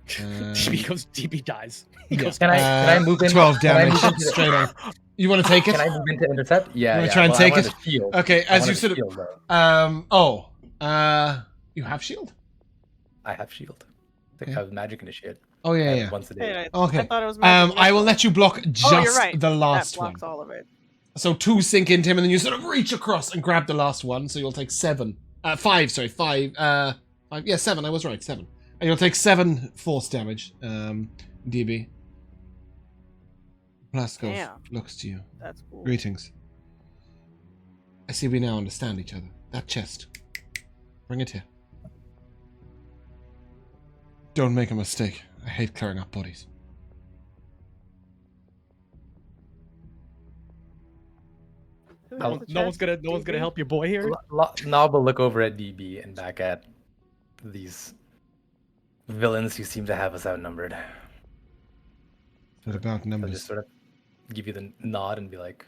DB dies. He yeah. goes, Can I move in? 12 can I damage move into- straight on. You want to take it? Can I move in to intercept? Yeah, You wanna yeah. try and well, take I wanted it? a shield. Okay, I as you wanted a sort of shield, though. you have shield? I have shield. I Okay. have magic initiate. Oh yeah. Once a day. Hey, Okay. I thought it was magic I will missile. let you block just Oh, you're right. the That last one. blocks all of it. So 2 sink into him, and then you sort of reach across and grab the last one. So you'll take 7. 5, sorry, 5. 5. Yeah, 7. I was right, 7. And you'll take 7 force damage, DB. Plaskov Damn. looks to you. That's cool. Greetings. I see we now understand each other. That chest. Bring it here. Don't make a mistake. I hate clearing up bodies. Who no, has the no one's chest? gonna DB? help your boy here. Nob will look over at DB and back at these villains who seem to have us outnumbered. What about I'll numbers? just sort of give you the nod and be like,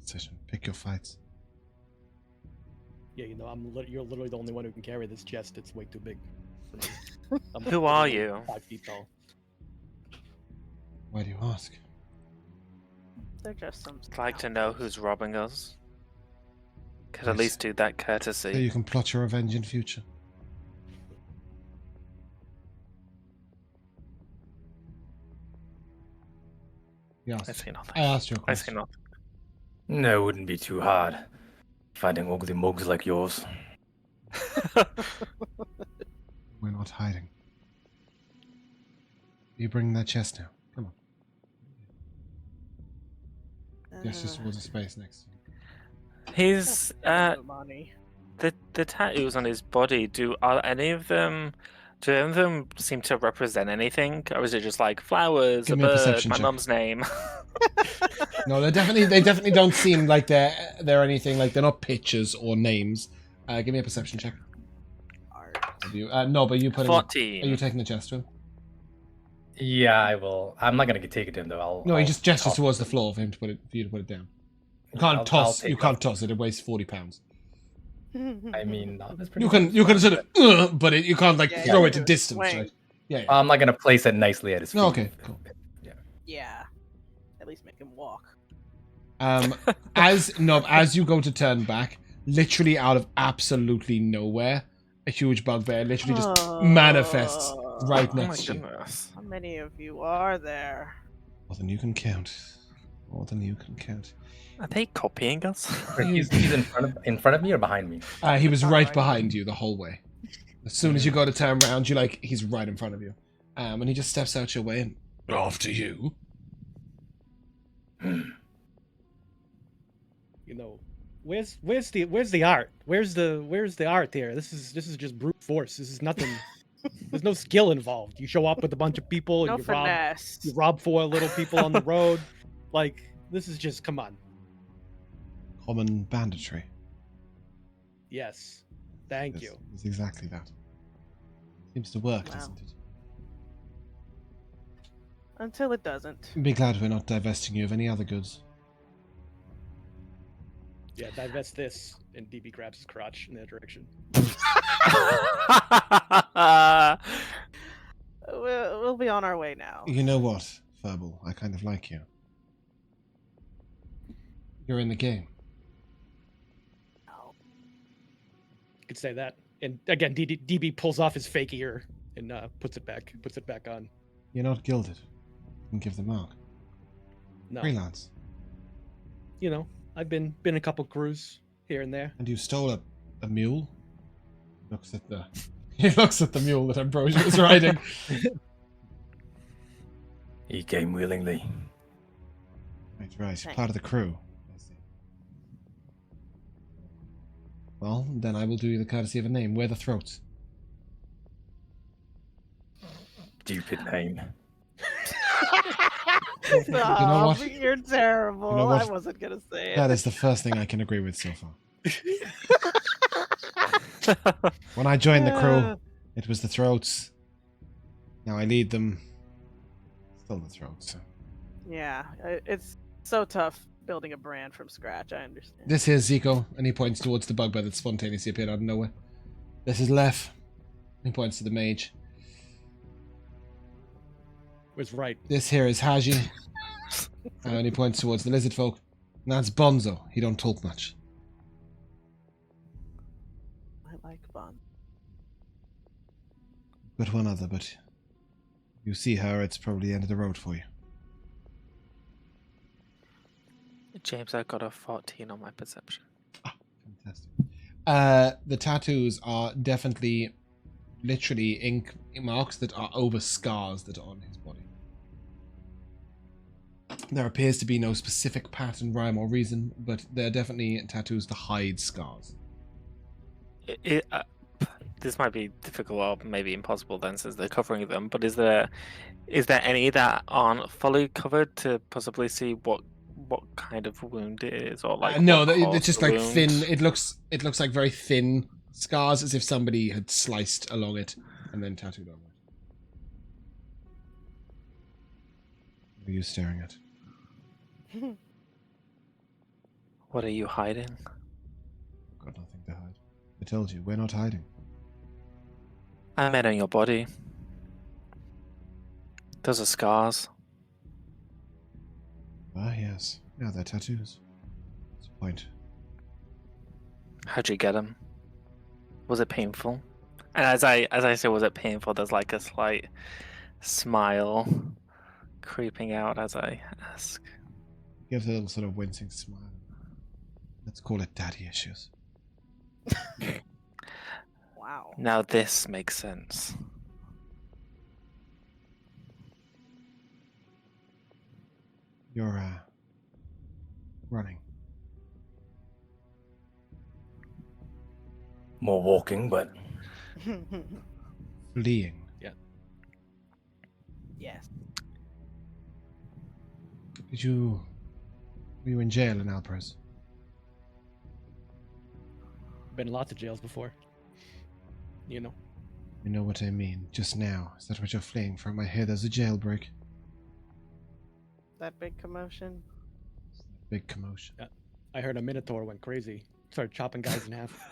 Session. Pick your fights. Yeah, you know, you're literally the only one who can carry this chest. It's way too big. For me. I'm Who are literally you? 5 feet tall. Why do you ask? They're just some. I'd like to know who's robbing us. Could at Yes. least do that So courtesy. you can plot your revenge in future. Yes. I say nothing. I asked you a I say question. nothing. No, it wouldn't be too hard. Finding ugly mugs like yours. We're not hiding. You bring that chest now. Come on. Gestures towards the space next to you. His money. the tattoos on his body. Are any of them? Do any of them seem to represent anything, or is it just like flowers, Give a me a bird, perception my check. mum's name? No, they definitely don't seem like they're anything. Like they're not pictures or names. Give me a perception check. Art. No, but you putting. Are 14. you taking the chest to him? Yeah, I will. I'm not gonna take it in though. No, he I'll just gestures toss towards the it. floor for you to put it down. You can't I'll toss. take You it. can't toss it. It weighs 40 pounds. I mean, no, that's pretty You can sort of, but you can't like Yeah, throw you it to do a distance, swing. right? Yeah. I'm not gonna place it nicely at his feet. No, okay, cool. Yeah. At least make him walk. As you go to turn back, literally out of absolutely nowhere, a huge bugbear literally just manifests right Oh my next to you. goodness. How many of you are there? More than you can count. More than you can count. Are they copying us? He's in front of me or behind me? He was right Alright. behind you the whole way. As soon as you go to turn around, he's right in front of you. And he just steps out your way and after you. You know, where's the art? Where's the art here? This is just brute force. This is nothing. There's no skill involved. You show up with a bunch of people No and finesse. you rob 4 little people on the road. Like, this is just, come on. Common banditry. Yes. Thank you. It's exactly that. Seems to work, Wow. doesn't it? Until it doesn't. Be glad we're not divesting you of any other goods. Yeah, divest this. And DB grabs his crotch in that direction. We'll be on our way now. You know what, Furball? I kind of like you. You're in the game. No. You could say that. And again, DB pulls off his fake ear and puts it back on. You're not gilded. You can give the mark. No. Freelance. You know, I've been a couple crews here and there. And you stole a mule? He looks at the mule that Ambrosia is riding. He came willingly. Right. Thanks. Part of the crew. I see. Well, then I will do you the courtesy of a name. Wear the throats. Stupid name. No, what? you're terrible. You know what? I wasn't gonna say it. That is the first thing I can agree with so far. When I joined the crew, it was the throats. Now I lead them. Still the throats. Yeah, it's so tough building a brand from scratch. I understand. This here's Zico, and he points towards the bugbear that spontaneously appeared out of nowhere. This is Lef. He points to the mage. Was right. This here is Haji. And he points towards the lizard folk. And that's Bonzo. He don't talk much. I like Bond. But one other, but you see her, it's probably the end of the road for you. James, I got a 14 on my perception. Fantastic. The tattoos are definitely literally ink marks that are over scars that are on his body. There appears to be no specific pattern, rhyme, or reason, but they're definitely tattoos to hide scars. This might be difficult or maybe impossible then, since they're covering them. But is there any that aren't fully covered to possibly see what kind of wound it is, or like No, what caused it's just the like wound? thin. It looks like very thin scars, as if somebody had sliced along it and then tattooed on it. What are you staring at? What are you hiding? I've got nothing to hide. I told you, we're not hiding. I meant on your body. Those are scars. Yes. Now they're tattoos. What's the point? How'd you get them? Was it painful? And as I say, was it painful? There's like a slight smile creeping out as I ask. Gives a little sort of wincing smile. Let's call it daddy issues. Wow. Now this makes sense. You're running. More walking, but Fleeing. Yes. Were you in jail in Alpraz? Been in lots of jails before. You know. You know what I mean. Just now. Is that what you're fleeing from? I hear there's a jailbreak. That big commotion. Big commotion. I heard a Minotaur went crazy. Started chopping guys in half.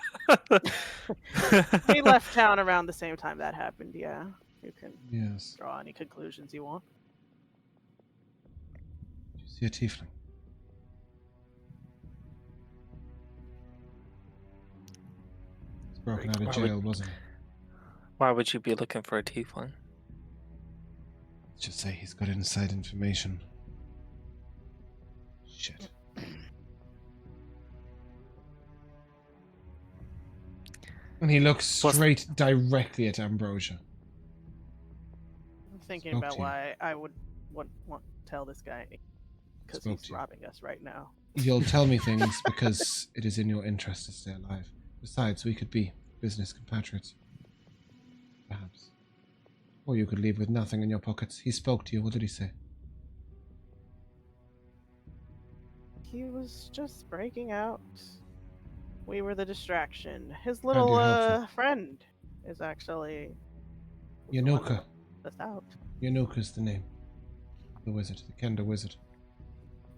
We left town around the same time that happened, yeah. You can Yes. draw any conclusions you want. Did you see a tiefling? He's broken out of jail, wasn't he? Why would you be looking for a tiefling? Let's just say he's got inside information. Shit. And he looks straight directly at Ambrosia. I'm thinking Spoke about to you. why I would want to tell this guy. Because Spoke he's to you. robbing us right now. You'll tell me things because it is in your interest to stay alive. Besides, we could be business compatriots. Perhaps. Or you could leave with nothing in your pockets. He spoke to you. What did he say? He was just breaking out. We were the distraction. His Found you little helpful. friend is actually the one Yanuka. that let us out. Yanuka's the name. The wizard. The Kenda wizard.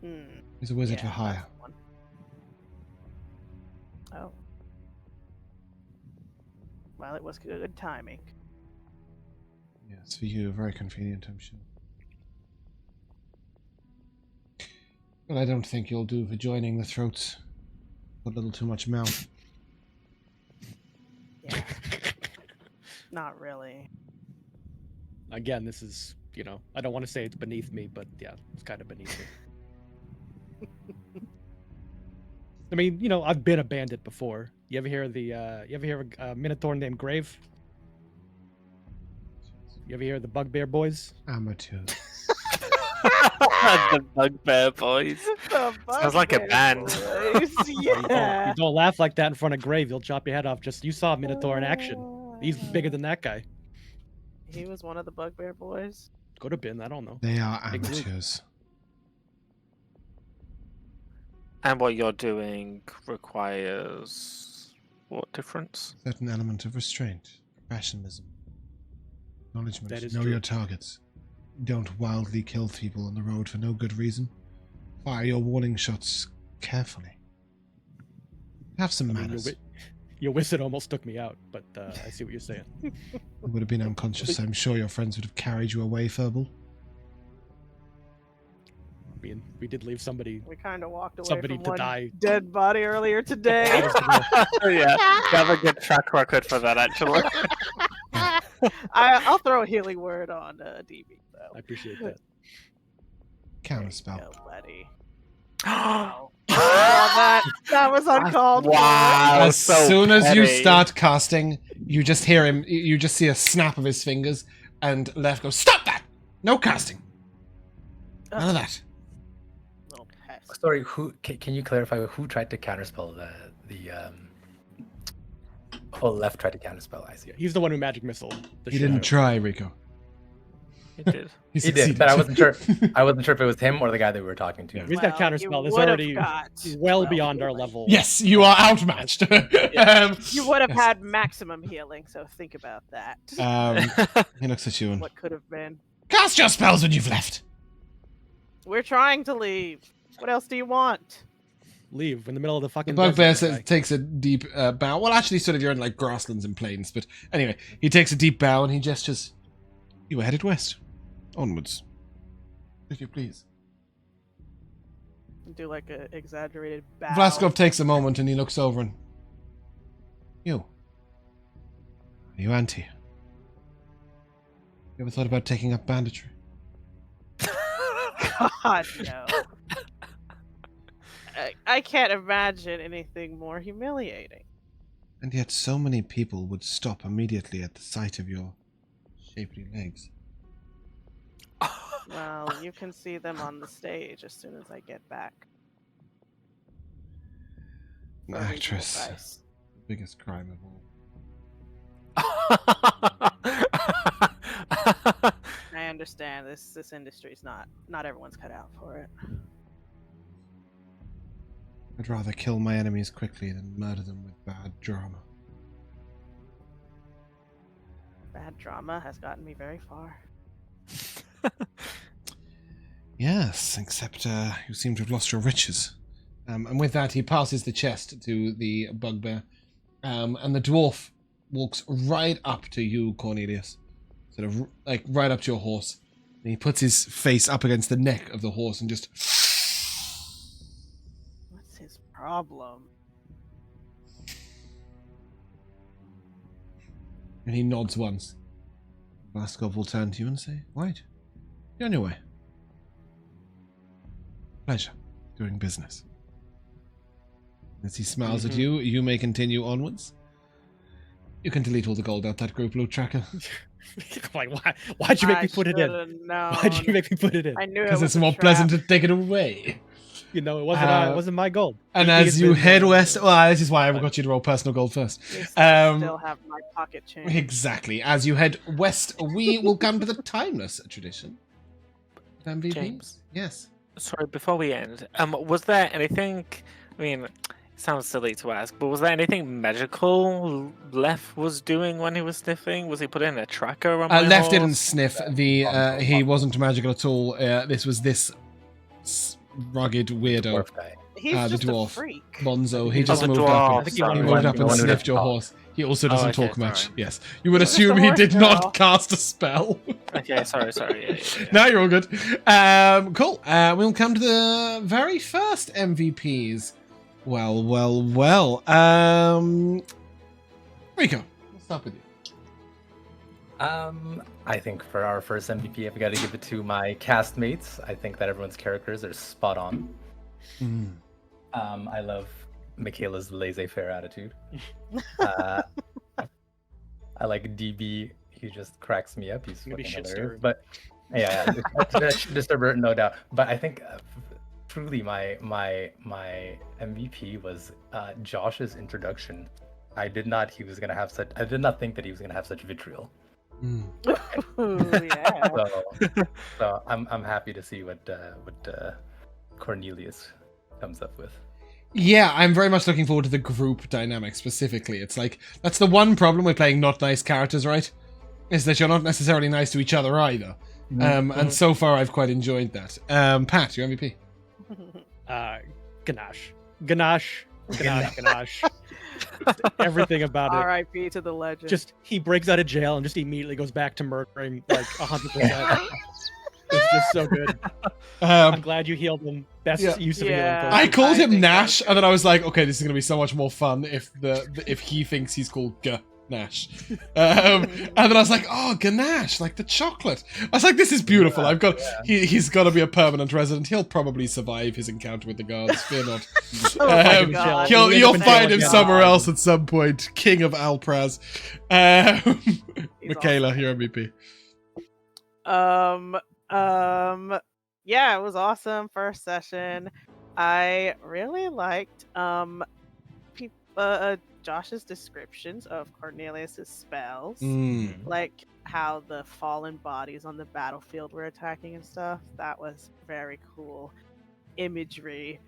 Hmm. He's a wizard yeah, for hire. that's the one. Oh. Well, it was good timing. Yes, for you, very convenient, I'm sure. But I don't think you'll do for joining the throats. Put a little too much mouth. Yeah. Not really. Again, this is, you know, I don't want to say it's beneath me, but yeah, it's kind of beneath me. I mean, you know, I've been a bandit before. You ever hear a Minotaur named Grave? You ever hear of the Bugbear boys? Amateurs. The Bugbear Boys. The Sounds like a Bugbear band. Boys, You yeah. don't laugh like that in front of Grave. He'll chop your head off. Just you saw a Minotaur in action. He's bigger than that guy. He was one of the Bugbear Boys. Could have been. I don't know. They are Big group. amateurs. And what you're doing requires what difference? Certain element of restraint, professionalism, acknowledgement. That is know true. your targets. Don't wildly kill people on the road for no good reason. Fire your warning shots carefully. Have some I mean, manners. your wizard almost took me out, but I see what you're saying. You would have been unconscious. I'm sure your friends would have carried you away, Furball. I mean, we did leave somebody. We kind of walked away Somebody from to one die. dead body earlier today. Yeah, you have a good track record for that, actually. I'll throw a healing word on DB, though. I appreciate that. Counterspell. Go, buddy. Wow, That was uncalled for. As so soon as you petty. start casting, you just hear him. You just see a snap of his fingers, and Left goes, "Stop that! No casting. None of that." Little pest. sorry, who can you clarify who tried to counterspell Oh, Left tried to counterspell. I see. Yeah, he's the one who magic missile. He didn't try, Rico. He did. He He did, but I wasn't sure. I wasn't sure if it was him or the guy that we were talking to. Yeah, he's got counterspell. You There's would have already got well 12 beyond our healing. level. Yes, you are outmatched. You would have yes. had maximum healing, so think about that. He looks at you and What could have been. cast your spells when you've left. We're trying to leave. What else do you want? Leave in the middle of the The fucking. bugbear desert, guy. takes a deep bow. Well, actually, sort of, you're in like grasslands and plains, but anyway, he takes a deep bow and he gestures. You were headed west, onwards, if you please. Do like a exaggerated bow. Vlaskov takes a moment and he looks over and... You. Yuanti. You ever thought about taking up banditry? God, no. I can't imagine anything more humiliating. And yet so many people would stop immediately at the sight of your shapely legs. Well, you can see them on the stage as soon as I get back. An For a reasonable actress. price. The biggest crime of all. I understand this industry's not everyone's cut out for it. I'd rather kill my enemies quickly than murder them with bad drama. Bad drama has gotten me very far. Yes, except you seem to have lost your riches. And with that, he passes the chest to the Bugbear. And the dwarf walks right up to you, Cornelius. Sort of like right up to your horse. And he puts his face up against the neck of the horse and just... What's his problem? And he nods once. Vlaskov will turn to you and say, "Right, you're on your way. Pleasure doing business." As he smiles at you, you may continue onwards. You can delete all the gold out that group loot tracker. Like, why'd you make me put it in? Why'd you make me put it in? I knew it Because was it's more pleasant to take it away. You know, it wasn't my gold. And He as has you been, head west... Well, this is why I got you to roll personal gold first. Still have my pocket change. Exactly. As you head west, we will come to the timeless tradition. MVPs? James. Yes. Sorry, before we end, was there anything? I mean, it sounds silly to ask, but was there anything magical Left was doing when he was sniffing? Was he putting a tracker on my Left horse? didn't sniff. He wasn't magical at all. This was this rugged weirdo. Dwarf guy. He's the just a dwarf. freak. Bonzo. He Oh, just the moved dwarf. up. I think he He wanted moved up and one who sniffed doesn't your talk. horse. He also doesn't okay, talk much. sorry. Yes. You would Just assume a he horse did girl. not cast a spell. Okay, sorry. Yeah. No, you're all good. Cool. We'll come to the very first MVPs. Well. Rico, let's start with you. I think for our first MVP, I've got to give it to my castmates. I think that everyone's characters are spot on. I love Mikayla's laissez-faire attitude. I like DB. He just cracks me up. He's Maybe fucking shit hilarious. stirred. But yeah, that should disturb her, no doubt. But I think truly my MVP was Josh's introduction. I did not think that he was gonna have such vitriol. Ooh, yeah. So I'm happy to see what Cornelius comes up with. Yeah, I'm very much looking forward to the group dynamic specifically. It's like, that's the one problem with playing not nice characters, right? Is that you're not necessarily nice to each other either. And so far I've quite enjoyed that. Pat, your MVP. Ganache. Everything about it. R.I.P. to the legend. Just, he breaks out of jail and just immediately goes back to murdering like 100%. It's just so good. I'm glad you healed him. Best Yeah. use of Yeah. healing. I called him think Nash, that's and then I was like, okay, this is going to be so much more fun if if he thinks he's called Nash. And then I was like, oh, Ganache, like the chocolate. I was like, this is beautiful. He's got to be a permanent resident. He'll probably survive his encounter with the guards. Fear not. Oh my God. You'll find him again. somewhere else at some point. King of Alpraz. Mikayla, your MVP. Yeah, it was awesome. First session. I really liked Josh's descriptions of Cornelius's spells. Like how the fallen bodies on the battlefield were attacking and stuff. That was very cool imagery.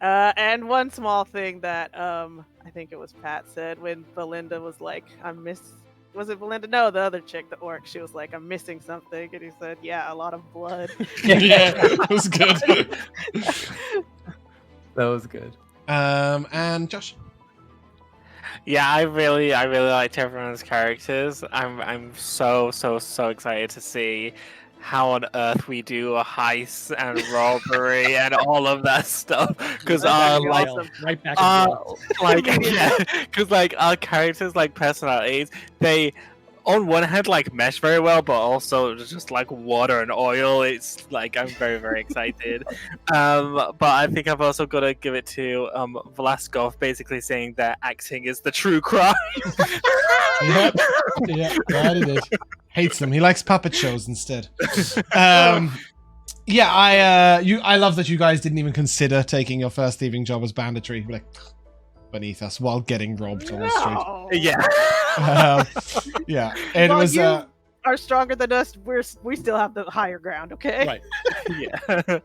And one small thing that I think it was Pat said when Belinda was like, was it Belinda? No, the other chick, the orc. She was like, I'm missing something. And he said, yeah, a lot of blood. Yeah, it was good. That was good. And Josh. Yeah, I really liked everyone's characters. I'm so excited to see how on earth we do a heist and robbery and all of that stuff. Because That's like awesome. Right back in jail. like yeah, because like our characters like personalities, they on one hand like mesh very well, but also just like water and oil. It's like I'm very excited. But I think I've also got to give it to Vlaskov, basically saying that acting is the true crime. Yep. Yeah, that it is. Hates them. He likes puppet shows instead. Yeah, I love that you guys didn't even consider taking your first thieving job as banditry, like beneath us while getting robbed on the street. No. Yeah. Yeah, it Well, was. you are stronger than us. We still have the higher ground. Okay. Right. Yeah.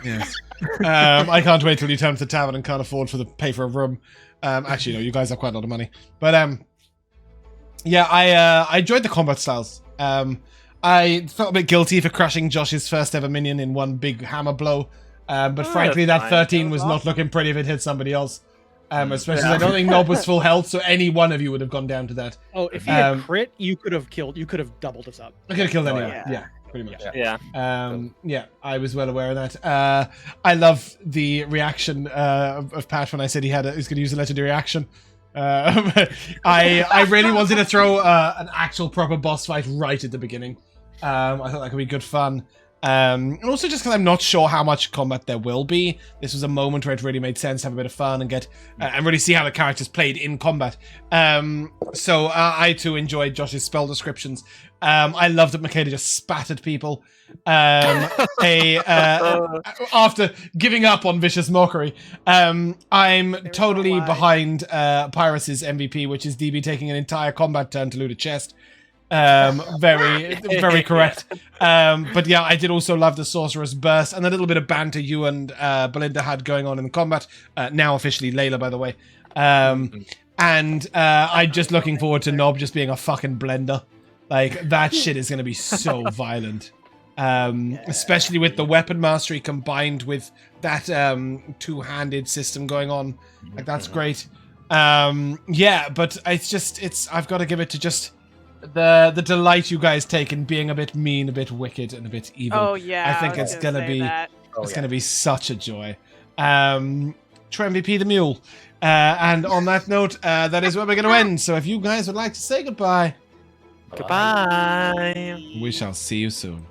Yes. I can't wait till you turn to the tavern and can't afford pay for a room. Actually, no, you guys have quite a lot of money. But yeah, I enjoyed the combat styles. I felt a bit guilty for crushing Josh's first ever minion in one big hammer blow. But frankly, that's that fine. 13 was not looking pretty if it hit somebody else. Especially as I don't think Gnob was full health, so any one of you would have gone down to that. Oh, if you had crit, you could have doubled us up. I could have killed anyone. yeah. Yeah, pretty much. Yeah. Yeah, I was well aware of that. I love the reaction of Pat when I said he was going to use a legendary action. I really wanted to throw an actual proper boss fight right at the beginning. I thought that could be good fun. And also just because I'm not sure how much combat there will be. This was a moment where it really made sense to have a bit of fun and get and really see how the characters played in combat. So I too enjoyed Josh's spell descriptions. I love that Mikayla just spat at people after giving up on Vicious Mockery. I'm totally behind Pyrus's MVP, which is DB taking an entire combat turn to loot a chest. Very correct. But yeah, I did also love the Sorcerer's Burst and a little bit of banter you and Belinda had going on in the combat. Now officially Layla, by the way. And I'm just looking forward to Gnob just being a fucking blender. Like, that shit is going to be so violent. Especially with the weapon mastery combined with that two-handed system going on. Like, that's great. Yeah, but I've got to give it to just the delight you guys take in being a bit mean, a bit wicked, and a bit evil. Oh yeah. I think it's gonna be gonna be such a joy. True MVP the mule. And on that note, that is where we're gonna end. So if you guys would like to say goodbye, Goodbye. we shall see you soon.